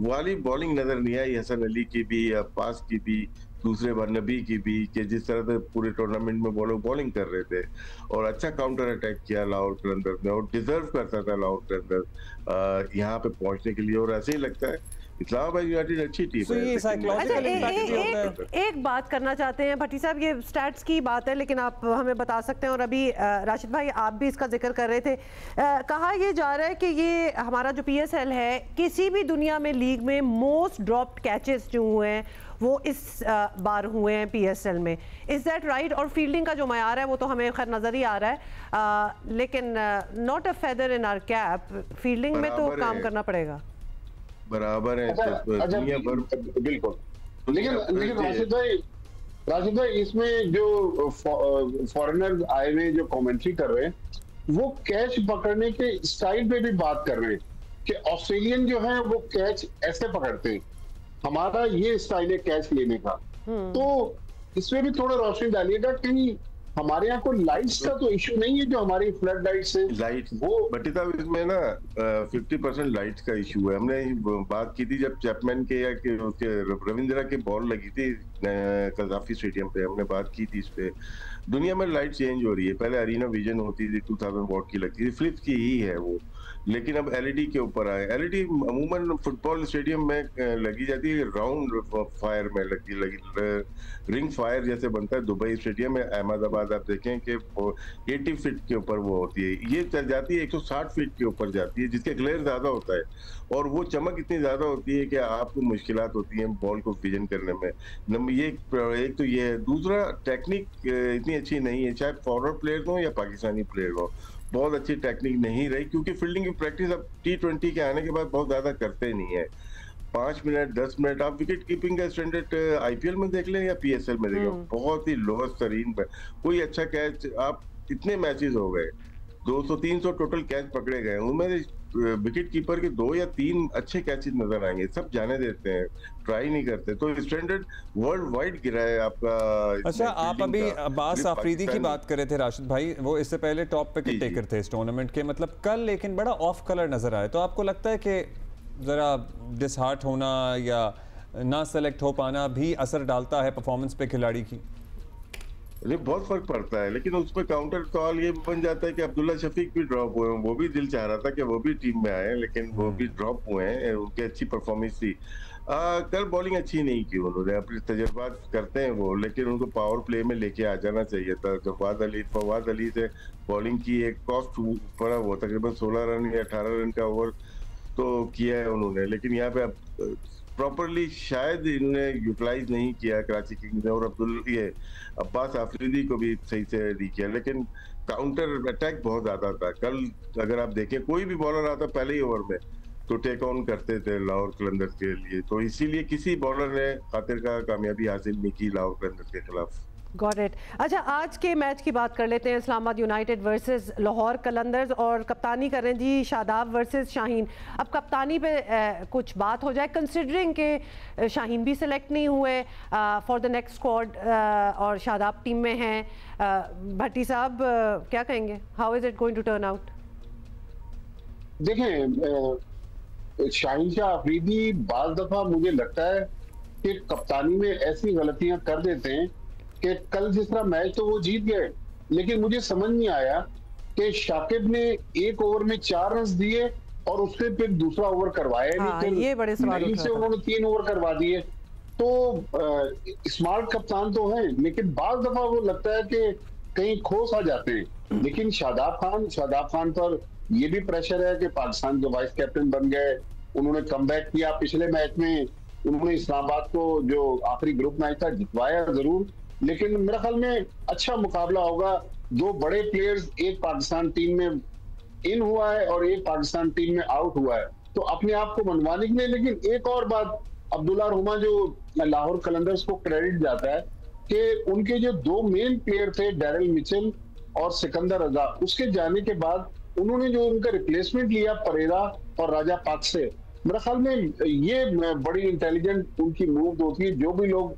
वाली बॉलिंग नजर नहीं आई, हसन अली की भी, अब्बास की भी, दूसरे बार नबी की भी, कि जिस तरह से पूरे टूर्नामेंट में वो लोग बॉलिंग कर रहे थे और अच्छा काउंटर अटैक किया लाहौर कलंदर ने, और डिजर्व करता था लाहौर कलंदर यहाँ पे पहुंचने के लिए। और ऐसे ही लगता है इस्लामाबाद यूनाइटेड अच्छी टीम है। एक बात करना चाहते हैं भट्टी साहब, ये स्टैट्स की बात है लेकिन आप हमें बता सकते हैं, और अभी राशिद भाई आप भी इसका जिक्र कर रहे थे, कहा यह जा रहा है कि ये हमारा जो PSL है, किसी भी दुनिया में लीग में मोस्ट ड्रॉप्ड कैचेस जो हुए हैं वो इस बार हुए हैं PSL में। Is that right? और फील्डिंग का जो मयार है वो तो हमें खैर नज़र ही आ रहा है, लेकिन not a feather in our cap, fielding में तो काम करना पड़ेगा। बराबर है। अच्छा, बिल्कुल। लेकिन राशिद भाई इसमें जो फॉरेनर आए हुए जो कमेंट्री कर रहे हैं, वो कैच पकड़ने के स्टाइल पे भी बात कर रहे हैं कि ऑस्ट्रेलियन जो है वो कैच ऐसे पकड़ते हैं, हमारा ये स्टाइल है कैच लेने का। तो इसमें भी थोड़ा रोशनी डालिएगा, कहीं हमारे यहाँ कोई लाइट्स का तो इशू नहीं है, जो हमारी फ्लड लाइट्स है लाइट वो बटी साहब, इसमें ना 50% लाइट्स का इशू है। हमने बात की थी जब चैपमैन के या कि उसके रविंद्रा की बॉल लगी थी कज़ाफी स्टेडियम पे, हमने बात की थी इस पे। दुनिया में लाइट चेंज हो रही है, पहले अरीना विजन होती थी 2000 वॉट की लगती थी, फ्लिप्स की ही है वो, लेकिन अब LED के ऊपर आए। LED अमूमन फुटबॉल स्टेडियम में लगी जाती है, राउंड फायर में लगी रिंग फायर जैसे बनता है दुबई स्टेडियम में। अहमदाबाद आप देखें कि 80 फीट के ऊपर वो होती है, ये चल जाती है 160 फीट के ऊपर जाती है, जिसके ग्लेयर ज्यादा होता है और वो चमक इतनी ज्यादा होती है कि आपको मुश्किलात होती हैं बॉल को विजन करने में। ये एक तो ये है, दूसरा टेक्निक इतनी अच्छी नहीं है, चाहे फॉरवर्ड प्लेयर हो या पाकिस्तानी प्लेयर हो, बहुत अच्छी टेक्निक नहीं रही, क्योंकि फील्डिंग की प्रैक्टिस अब T20 के आने के बाद बहुत ज्यादा करते नहीं है। 5 मिनट 10 मिनट आप विकेट कीपिंग का स्टैंडर्ड IPL में देख लें या PSL में देख लें, बहुत ही लोएस्ट तरीन पे कोई अच्छा कैच। आप इतने मैचेस हो गए, 200-300 टोटल कैच पकड़े गए, उनमें विकेट कीपर के 2 या 3 अच्छे कैचेस नजर आएंगे, सब जाने देते हैं, ट्राई नहीं करते। तो स्टैंडर्ड वर्ल्ड वाइड गिरा है आपका। अच्छा, आप अभी अब्बास आफरीदी की बात कर रहे थे राशिद भाई, वो इससे पहले टॉप पे टेकर थे इस टूर्नामेंट के, मतलब कल लेकिन बड़ा ऑफ कलर नजर आए, तो आपको लगता है कि जरा डिसहार्ट होना या ना सेलेक्ट हो पाना भी असर डालता है परफॉर्मेंस पे खिलाड़ी की? बहुत फर्क पड़ता है, लेकिन उसमें काउंटर सवाल ये बन जाता है कि अब्दुल्ला शफीक भी ड्रॉप हुए, वो भी दिल चाह रहा था कि वो भी टीम में आए, लेकिन वो भी ड्रॉप हुए हैं, उनकी अच्छी परफॉर्मेंस थी। कल बॉलिंग अच्छी नहीं की उन्होंने, अपने तजर्बात करते हैं वो, लेकिन उनको पावर प्ले में लेके आ जाना चाहिए था। फवाद अली से बॉलिंग की, एक कॉस्ट पड़ा, वो तकरीबन 16 रन या 18 रन का ओवर तो किया है उन्होंने, लेकिन यहाँ पे अब प्रॉपरली शायद इन्होंने यूटिलाइज नहीं किया कराची किंग्स ने, और अब्बास आफरीदी को भी सही से नहीं किया, लेकिन काउंटर अटैक बहुत ज्यादा था कल। अगर आप देखें कोई भी बॉलर आता पहले ही ओवर में तो टेक ऑन करते थे लाहौर कलंदर्स के लिए, तो इसीलिए किसी बॉलर ने खातिर का कामयाबी हासिल नहीं की लाहौर कलंदर्स के खिलाफ। Got it. अच्छा, आज के मैच की बात कर लेते हैं, इस्लामाबाद यूनाइटेड वर्सेस लाहौर कलंदर्स, और कप्तानी कर रहे हैं जी शादाब वर्सेस शाहीन। अब कप्तानी पे कुछ बात हो जाए, कंसिडरिंग के शाहीन भी सिलेक्ट नहीं हुए फॉर द नेक्स्ट स्क्वाड और शादाब टीम में हैं। भट्टी साहब क्या कहेंगे, how is it going to turn out? देखें, शाहीन शाह अफरीदी बाज़ दफा मुझे लगता है कि कप्तानी में ऐसी गलतियां कर देते हैं कि कल जिस तरह मैच तो वो जीत गए, लेकिन मुझे समझ नहीं आया कि शाकिब ने एक ओवर में 4 रन दिए और उससे फिर दूसरा ओवर करवाया नहीं, ये बड़े सवाल से उन्होंने 3 ओवर करवा दिए। तो स्मार्ट कप्तान तो हैं, लेकिन बाज़ दफा वो लगता है कि कहीं खोस आ जाते हैं। लेकिन शादाब खान पर ये भी प्रेशर है कि पाकिस्तान के वाइस कैप्टन बन गए, उन्होंने कमबैक किया, पिछले मैच में उन्होंने इस्लामाबाद को जो आखिरी ग्रुप मैच था जितवाया जरूर, लेकिन मेरे ख्याल में अच्छा मुकाबला होगा। 2 बड़े प्लेयर्स, एक पाकिस्तान टीम में इन हुआ है और एक पाकिस्तान टीम में आउट हुआ है, तो अपने आप को मनवाने के लिए। लेकिन एक और बात अब्दुल्ला रुमा जो लाहौर कलंदर्स को क्रेडिट जाता है कि उनके जो 2 मेन प्लेयर थे डैरिल मिचेल और सिकंदर रजा, उसके जाने के बाद उन्होंने जो उनका रिप्लेसमेंट लिया परेरा और राजा पाक से, मेरा ख्याल में ये बड़ी इंटेलिजेंट उनकी मूव होती है। जो भी लोग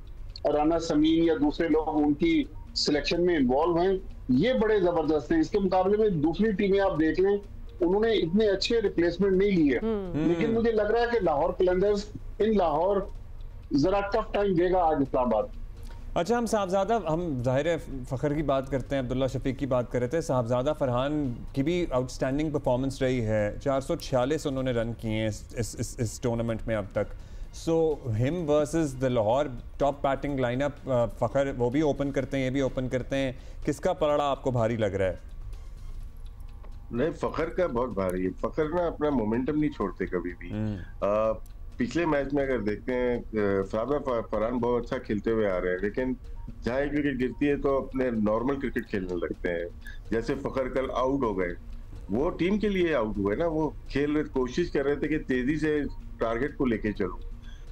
राना समीन या दूसरे लोग उनकी सिलेक्शन में इन्वॉल्व हैं, ये बड़े जबरदस्त हैं। इसके मुकाबले में दूसरी टीमें आप देख लें, उन्होंने इतने अच्छे रिप्लेसमेंट नहीं लिए, लेकिन मुझे लग रहा है कि लाहौर कलंदर्स इन लाहौर जरा टफ टाइम देगा आज इस्लामाबाद। अच्छा, हम साहबजादा, हम ज़ाहिर है फ़खर की बात करते हैं, अब्दुल्ला शफीक की बात कर रहे थे, साहबजादा फरहान की भी आउटस्टैंडिंग परफॉर्मेंस रही है। 446 उन्होंने रन किए हैं इस टूर्नामेंट में अब तक। So him versus the Lahore top batting lineup, Fakhar वो भी ओपन करते हैं, ये भी ओपन करते हैं, किसका पलड़ा आपको भारी लग रहा है? नहीं, फ़खर का बहुत भारी है। फ़खर ना अपना मोमेंटम नहीं छोड़ते कभी भी। पिछले मैच में अगर देखते हैं, साहबजादा फरहान बहुत अच्छा खेलते हुए आ रहे हैं, लेकिन जहाँ एक विकेट गिरती है तो अपने नॉर्मल क्रिकेट खेलने लगते हैं। जैसे फ़खर कल आउट हो गए, वो टीम के लिए आउट हुए ना, वो कोशिश कर रहे थे कि तेजी से टारगेट को लेके चलो।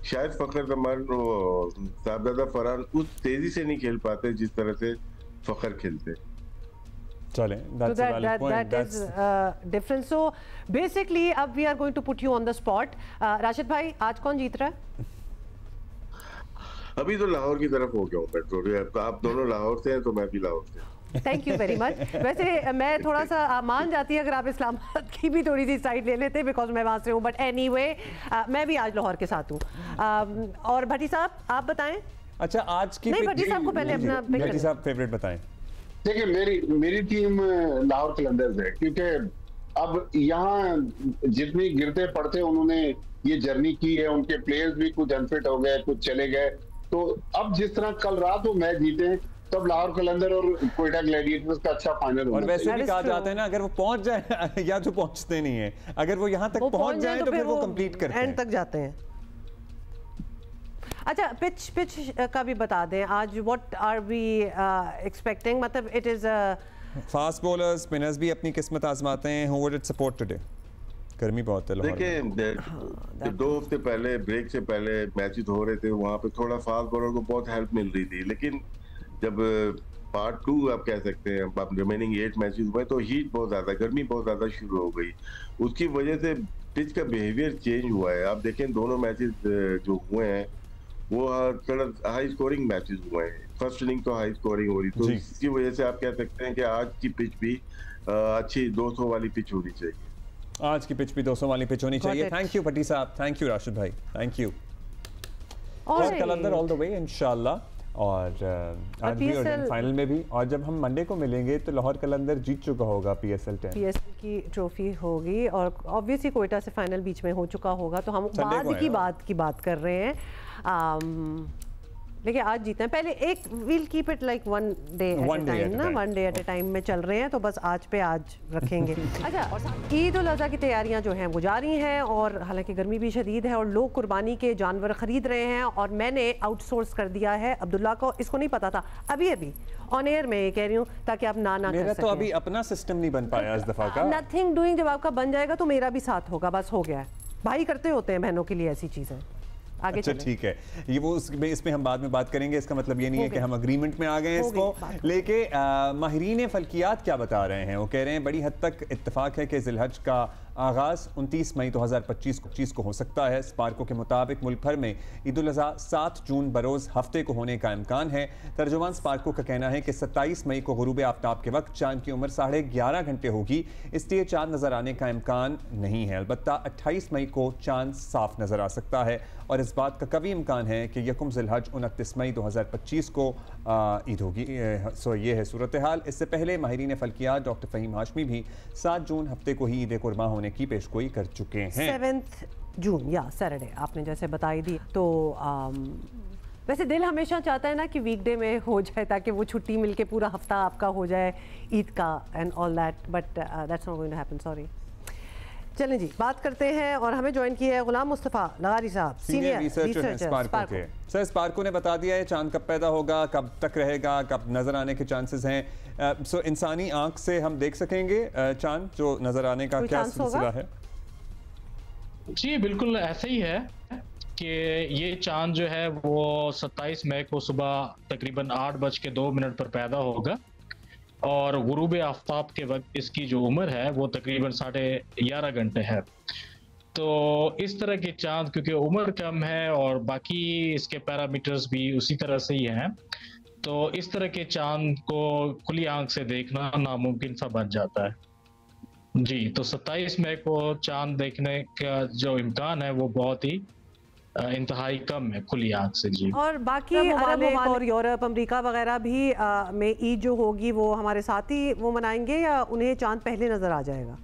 शायद फ़खर जमान साहबजादा फरहान उस तेजी से नहीं खेल पाते जिस तरह से फ़खर खेलते। that is different. So basically अब we are going to put you on the spot. Rashid भाई, आज कौन जीत रहा है? अभी तो लाहौर की तरफ हो गया हूँ मैं तो। आप दोनों लाहौर से हैं तो मैं भी लाहौर से। Thank you very much. वैसे मैं थोड़ा सा मान जाती है अगर आप इस्लामाबाद की भी थोड़ी सी साइड ले लेते, बिकॉज मैं वहाँ से हूँ, बट एनीवे मैं भी आज लाहौर के साथ हूँ। और भट्टी साहब आप बताएं। अच्छा, आज की नहीं, भट्टी साहब को पहले अपना भट्टी साहब फेवरेट बताएं। देखिए, मेरी टीम लाहौर कलंदर्स है, क्योंकि अब यहाँ जितनी गिरते पड़ते उन्होंने ये जर्नी की है, उनके प्लेयर्स भी कुछ अनफिट हो गए, कुछ चले गए, तो अब जिस तरह कल रात वो मैच जीते तब लाहौर कलंदर और कोयटा ग्लैडिएटर्स का अच्छा फाइनल होना। और वैसे भी कहा जाता है ना, अगर वो पहुंच जाए या जो पहुंचते नहीं है, अगर वो यहाँ तक पहुंच जाए तो फिर वो कंप्लीट करते हैं, एंड तक जाते हैं। अच्छा, पिच का भी बता दें आज, व्हाट आर वी एक्सपेक्टिंग? मतलब it is fast bowlers, spinners भी अपनी किस्मत आजमाते हैं। Who would it support today? गर्मी बहुत है लाहौर में। देखिए, 2 हफ्ते पहले ब्रेक से पहले मैचेस हो रहे थे, वहाँ पे थोड़ा फास्ट बॉलर को बहुत हेल्प मिल रही थी, लेकिन जब पार्ट 2 आप कह सकते हैं, अब रिमेनिंग 8 मैचेस हुए तो हीट बहुत ज्यादा, गर्मी बहुत ज्यादा शुरू हो गई। उसकी वजह से पिच का बिहेवियर चेंज हुआ है। आप देखें दोनों मैचेस जो हुए हैं वो हाई स्कोरिंग मैचेस हुए हैं। फर्स्ट इनिंग तो हाई स्कोरिंग हो रही, तो इसकी वजह से आप कह सकते हैं कि आज की पिच भी अच्छी 200 वाली पिच होनी चाहिए। आज की पिच भी 200 वाली पिच होनी चाहिए। थैंक यू भट्टी साहब, थैंक यू राशिद भाई, थैंक यू। और कलंदर ऑल द वे इंशाल्लाह। और आज भी और फाइनल में भी, और जब हम मंडे को मिलेंगे तो लाहौर कलंदर जीत चुका होगा PSL 10 की ट्रॉफी होगी, और ऑब्वियसली कोयटा से फाइनल बीच में हो चुका होगा, तो हम बाद की बात कर रहे हैं। लेकिन आज जीते हैं पहले एक, we'll keep it like one day at a time ना, 1 डे एट अ टाइम में चल रहे हैं, तो बस आज पे आज रखेंगे। अच्छा, ईद उल अज़हा की तैयारियां जो हैं वो जारी हैं, और हालांकि गर्मी भी शदीद है और लोग कुर्बानी के जानवर ख़रीद रहे हैं, और मैंने आउटसोर्स कर दिया है अब्दुल्ला को। इसको नहीं पता था, अभी ऑन एयर में ये कह रही हूँ ताकि आप ना कर सकें। तो अभी अपना सिस्टम नहीं बन पाया इस दफ़ा का। नथिंग डूइंग, जब आपका बन जाएगा तो मेरा भी साथ होगा, बस हो गया है। भाई करते होते हैं बहनों के लिए ऐसी चीज़ें। अच्छा ठीक है, ये वो इसमें हम बाद में बात करेंगे। इसका मतलब ये नहीं है कि हम अग्रीमेंट में आ गए हैं इसको लेके। माहिरीन फल्कियात क्या बता रहे हैं? वो कह रहे हैं बड़ी हद तक इत्तेफाक है कि ज़िलहज का आगाज़ 29 मई 2025 को हो सकता है। स्पार्को के मुताबिक मुल्क भर में ईद उल अज़हा 7 जून बरोज़ हफ्ते को होने का इम्कान है। तर्जुमान स्पार्को का कहना है कि 27 मई को गुरूब आफ्ताब के वक्त चांद की उम्र 11.5 घंटे होगी, इसलिए चांद नज़र आने का इम्कान नहीं है। अलबत्ता 28 मई को चांद साफ नज़र आ सकता है, और इस बात का कभी इम्कान है कि यकुम ज़िलहज 29 मई 2025 को ईद होगी। सो ये है सूरत हाल। इससे पहले माहिरीन फल्कियात डॉक्टर फ़हीम हाशमी भी 7 जून हफ्ते को ही ईद कुर्बान होने की पेशगोई कर चुके हैं। 7 जून या सैटरडे आपने जैसे बताई दी। तो वैसे दिल हमेशा चाहता है ना कि वीकडे में हो जाए, ताकि वो छुट्टी मिलके पूरा हफ्ता आपका हो जाए ईद का and all that, but that's not going to happen, sorry. चलें जी, बात करते हैं, और हमें ज्वाइन किया है गुलाम मुस्तफ़ा लगारी साहब, सीनियर रिसर्चर स्पार्को के। सर, स्पार्को ने बता दिया है चांद कब पैदा होगा, कब तक रहेगा, कब नज़र आने के चांसेस हैं। सो इंसानी आंख से हम देख सकेंगे चांद जो नज़र आने का क्या सिलसिला है? जी बिल्कुल ऐसे ही है कि ये चांद जो है वो 27 मई को सुबह तकरीबन 8:02 पर पैदा होगा और गुरूब आफ्ताब के वक्त इसकी जो उम्र है वो तकरीबन 11.5 घंटे है। तो इस तरह के चांद क्योंकि उम्र कम है और बाकी इसके पैरामीटर्स भी उसी तरह से ही हैं, तो इस तरह के चांद को खुली आंख से देखना नामुमकिन सा बन जाता है जी। तो 27 मई को चांद देखने का जो इम्कान है वो बहुत ही इंतहाई कम है खुली आंख से जी। और बाकी अरब और यूरोप अमेरिका वगैरह भी में ईद जो होगी वो हमारे साथ ही वो मनाएंगे या उन्हें चांद पहले नजर आ जाएगा?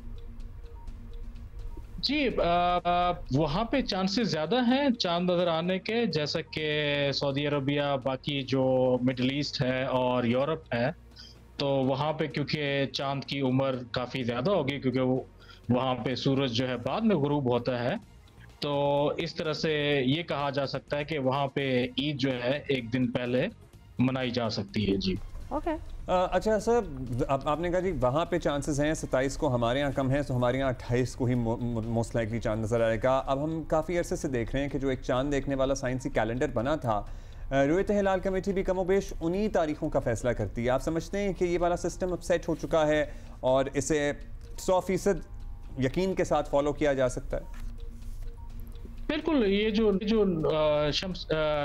जी वहाँ पे चांसेस ज़्यादा हैं चांद नज़र आने के, जैसा कि सऊदी अरबिया, बाकी जो मिडल ईस्ट है और यूरोप है, तो वहाँ पे क्योंकि चांद की उम्र काफ़ी ज़्यादा होगी क्योंकि वहाँ पे सूरज जो है बाद में गुरूब होता है, तो इस तरह से ये कहा जा सकता है कि वहाँ पे ईद जो है एक दिन पहले मनाई जा सकती है जी। ओके अच्छा सर, आपने कहा जी वहाँ पे चांसेस हैं 27 को, हमारे यहाँ कम है, तो हमारे यहाँ 28 को ही मोस्ट लाइकली चांद नज़र आएगा। अब हम काफ़ी अरसे से देख रहे हैं कि जो एक चांद देखने वाला साइंसी कैलेंडर बना था, रुयत हिलाल कमेटी भी कमोबेश उन्हीं तारीखों का फैसला करती है। आप समझते हैं कि ये वाला सिस्टम अब सेट हो चुका है और इसे 100% यकीन के साथ फॉलो किया जा सकता है? बिल्कुल, ये जो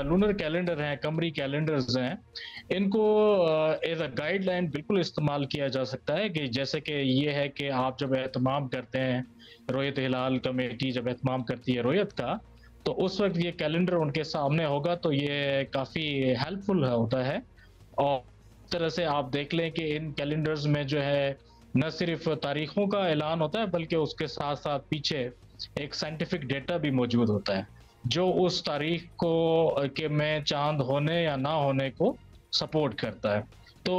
लूनर कैलेंडर हैं, कमरी कैलेंडर्स हैं, इनको एज अ गाइडलाइन बिल्कुल इस्तेमाल किया जा सकता है कि जैसे कि ये है कि आप जब एहतमाम करते हैं, रुयत हिलाल कमेटी जब एहतमाम करती है रुयत का, तो उस वक्त ये कैलेंडर उनके सामने होगा, तो ये काफ़ी हेल्पफुल होता है। और इस तरह से आप देख लें कि इन कैलेंडर्स में जो है न सिर्फ तारीखों का ऐलान होता है बल्कि उसके साथ साथ पीछे एक साइंटिफिक डेटा भी मौजूद होता है जो उस तारीख को के में चांद होने या ना होने को सपोर्ट करता है। तो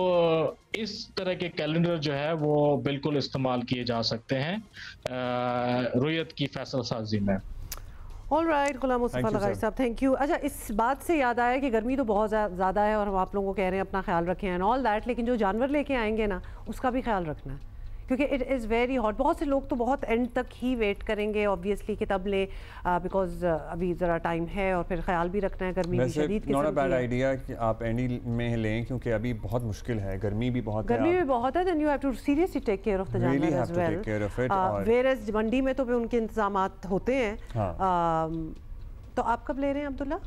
इस तरह के कैलेंडर जो है वो बिल्कुल इस्तेमाल किए जा सकते हैं रुयत की फैसला साजी में। ऑलराइट, गुलाम मुस्तफा लगाई साहब, थैंक यू। अच्छा, इस बात से याद आया कि गर्मी तो बहुत ज़्यादा है और हम आप लोगों को कह रहे हैं अपना ख्याल रखें एंड ऑल दैट, लेकिन जो जानवर लेके आएंगे ना उसका भी ख्याल रखना है क्योंकि इट इज़ वेरी हॉट। बहुत से लोग तो बहुत एंड तक ही वेट करेंगे ऑब्वियसली कि तब लें, बिकॉज अभी ज़रा टाइम है और फिर ख्याल भी रखना है, गर्मी भी शदीद किस्म की है। नॉट अ बैड आइडिया कि आप एंड में लें क्योंकि अभी बहुत मुश्किल है, गर्मी भी बहुत है। Then you have to seriously take care of the जानवर एज वेल। वेयरएज मंडी में तो भी उनके इंतजामात होते हैं। तो आप कब ले रहे हैं अब्दुल्ला?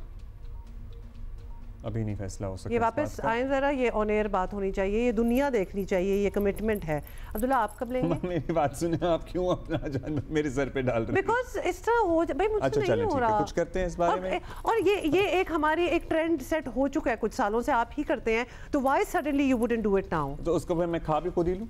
अभी नहीं फैसला हो सका। ये वापस आए ज़रा, ये ऑन एयर बात होनी चाहिए, ये दुनिया देखनी चाहिए, ये कमिटमेंट है। अब्दुल्ला आप कब लेंगे? मेरी बात सुने, आप क्यों अपना जानवर मेरे सर पे डाल रहे हैं? बिकॉज इस तरह हो भाई, मुझसे अच्छा, नहीं हो रहा। कुछ करते हैं इस बारे में। और ये एक हमारी एक ट्रेंड सेट हो चुका है कुछ सालों से, आप ही करते हैं, तो why suddenly you wouldn't do it now? तो उसको फिर मैं खा भी खुद ही लूं?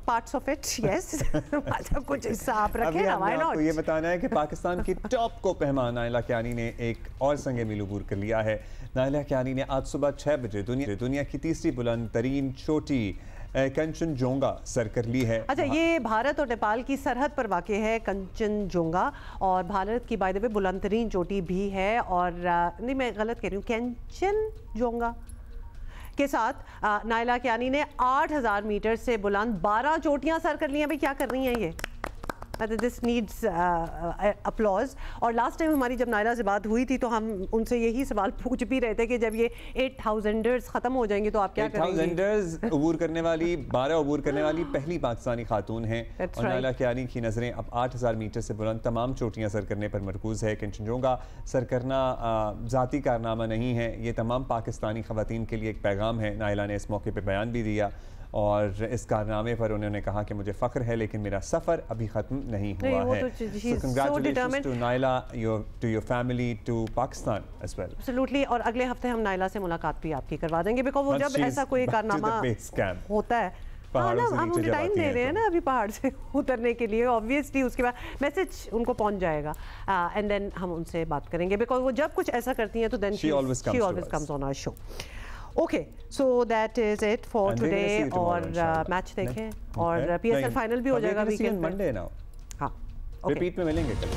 Parts of it, yes. मतलब कुछ हिस्सा आप रखें ना, व्हाई नॉट? ये बताना है कि पाकिस्तान की टॉप को पहलवान नाइला कियानी ने एक और संगे मिल अबूर कर लिया है। नाइला कियानी ने आज सुबह 6 बजे दुनिया की तीसरी बुलंद तरीन चोटी कंचनजोंगा सर कर ली है। अच्छा, ये भारत और नेपाल की सरहद पर वाक़ है कंचनजोंगा, और भारत की बाय द वे बुलंद तरीन चोटी भी है। और नहीं, मैं गलत कह रही हूँ, कंचनजोंगा के साथ नाइला कियानी ने 8000 मीटर से बुलंद 12 चोटियां सर कर ली हैं। भाई क्या कर रही हैं ये? This needs applause. और लास्ट टाइम हमारी जब नायला से बात हुई थी तो हम उनसे यही सवाल पूछ भी रहे थे कि जब ये 8000ers खत्म हो जाएंगे तो आप क्या करेंगे? 8000ers अबूर करने वाली 12 अबूर करने वाली पहली पाकिस्तानी खातून हैं। और नाइला कियानी की नज़रें अब 8000 मीटर से बुलंद तमाम चोटियां सर करने पर मरकूज़ है। कंचनजोंगा सर करना ज़ाती कारनामा नहीं है, ये तमाम पाकिस्तानी ख़वातीन के लिए एक पैगाम है। नाइला ने इस मौके पर बयान भी दिया और इस कारनामे पर उन्होंने कहा कि मुझे फ़ख्र है लेकिन मेरा सफ़र अभी ख़त्म नहीं हुआ है। So congratulations to Naila, to your family, to Pakistan as well. Absolutely। और अगले हफ्ते हम नाइला से मुलाकात भी आपकी करवा देंगे, बिकॉज़ वो जब ऐसा कोई कारनामा होता है, हम उन्हें टाइम दे रहे हैं ना अभी पहाड़ से उतरने के लिए, ऑब्वियसली उसके बाद मैसेज उनको पहुंच जाएगा एंड देन हम उनसे बात करेंगे, बिकॉज वो जब कुछ ऐसा करती हैं तो then she always comes on our show. Okay, so that is it for today. और मैच देखें और PSL फाइनल भी हो जाएगा वीकेंड मंडे ना। हाँ, रिपीट में मिलेंगे कल।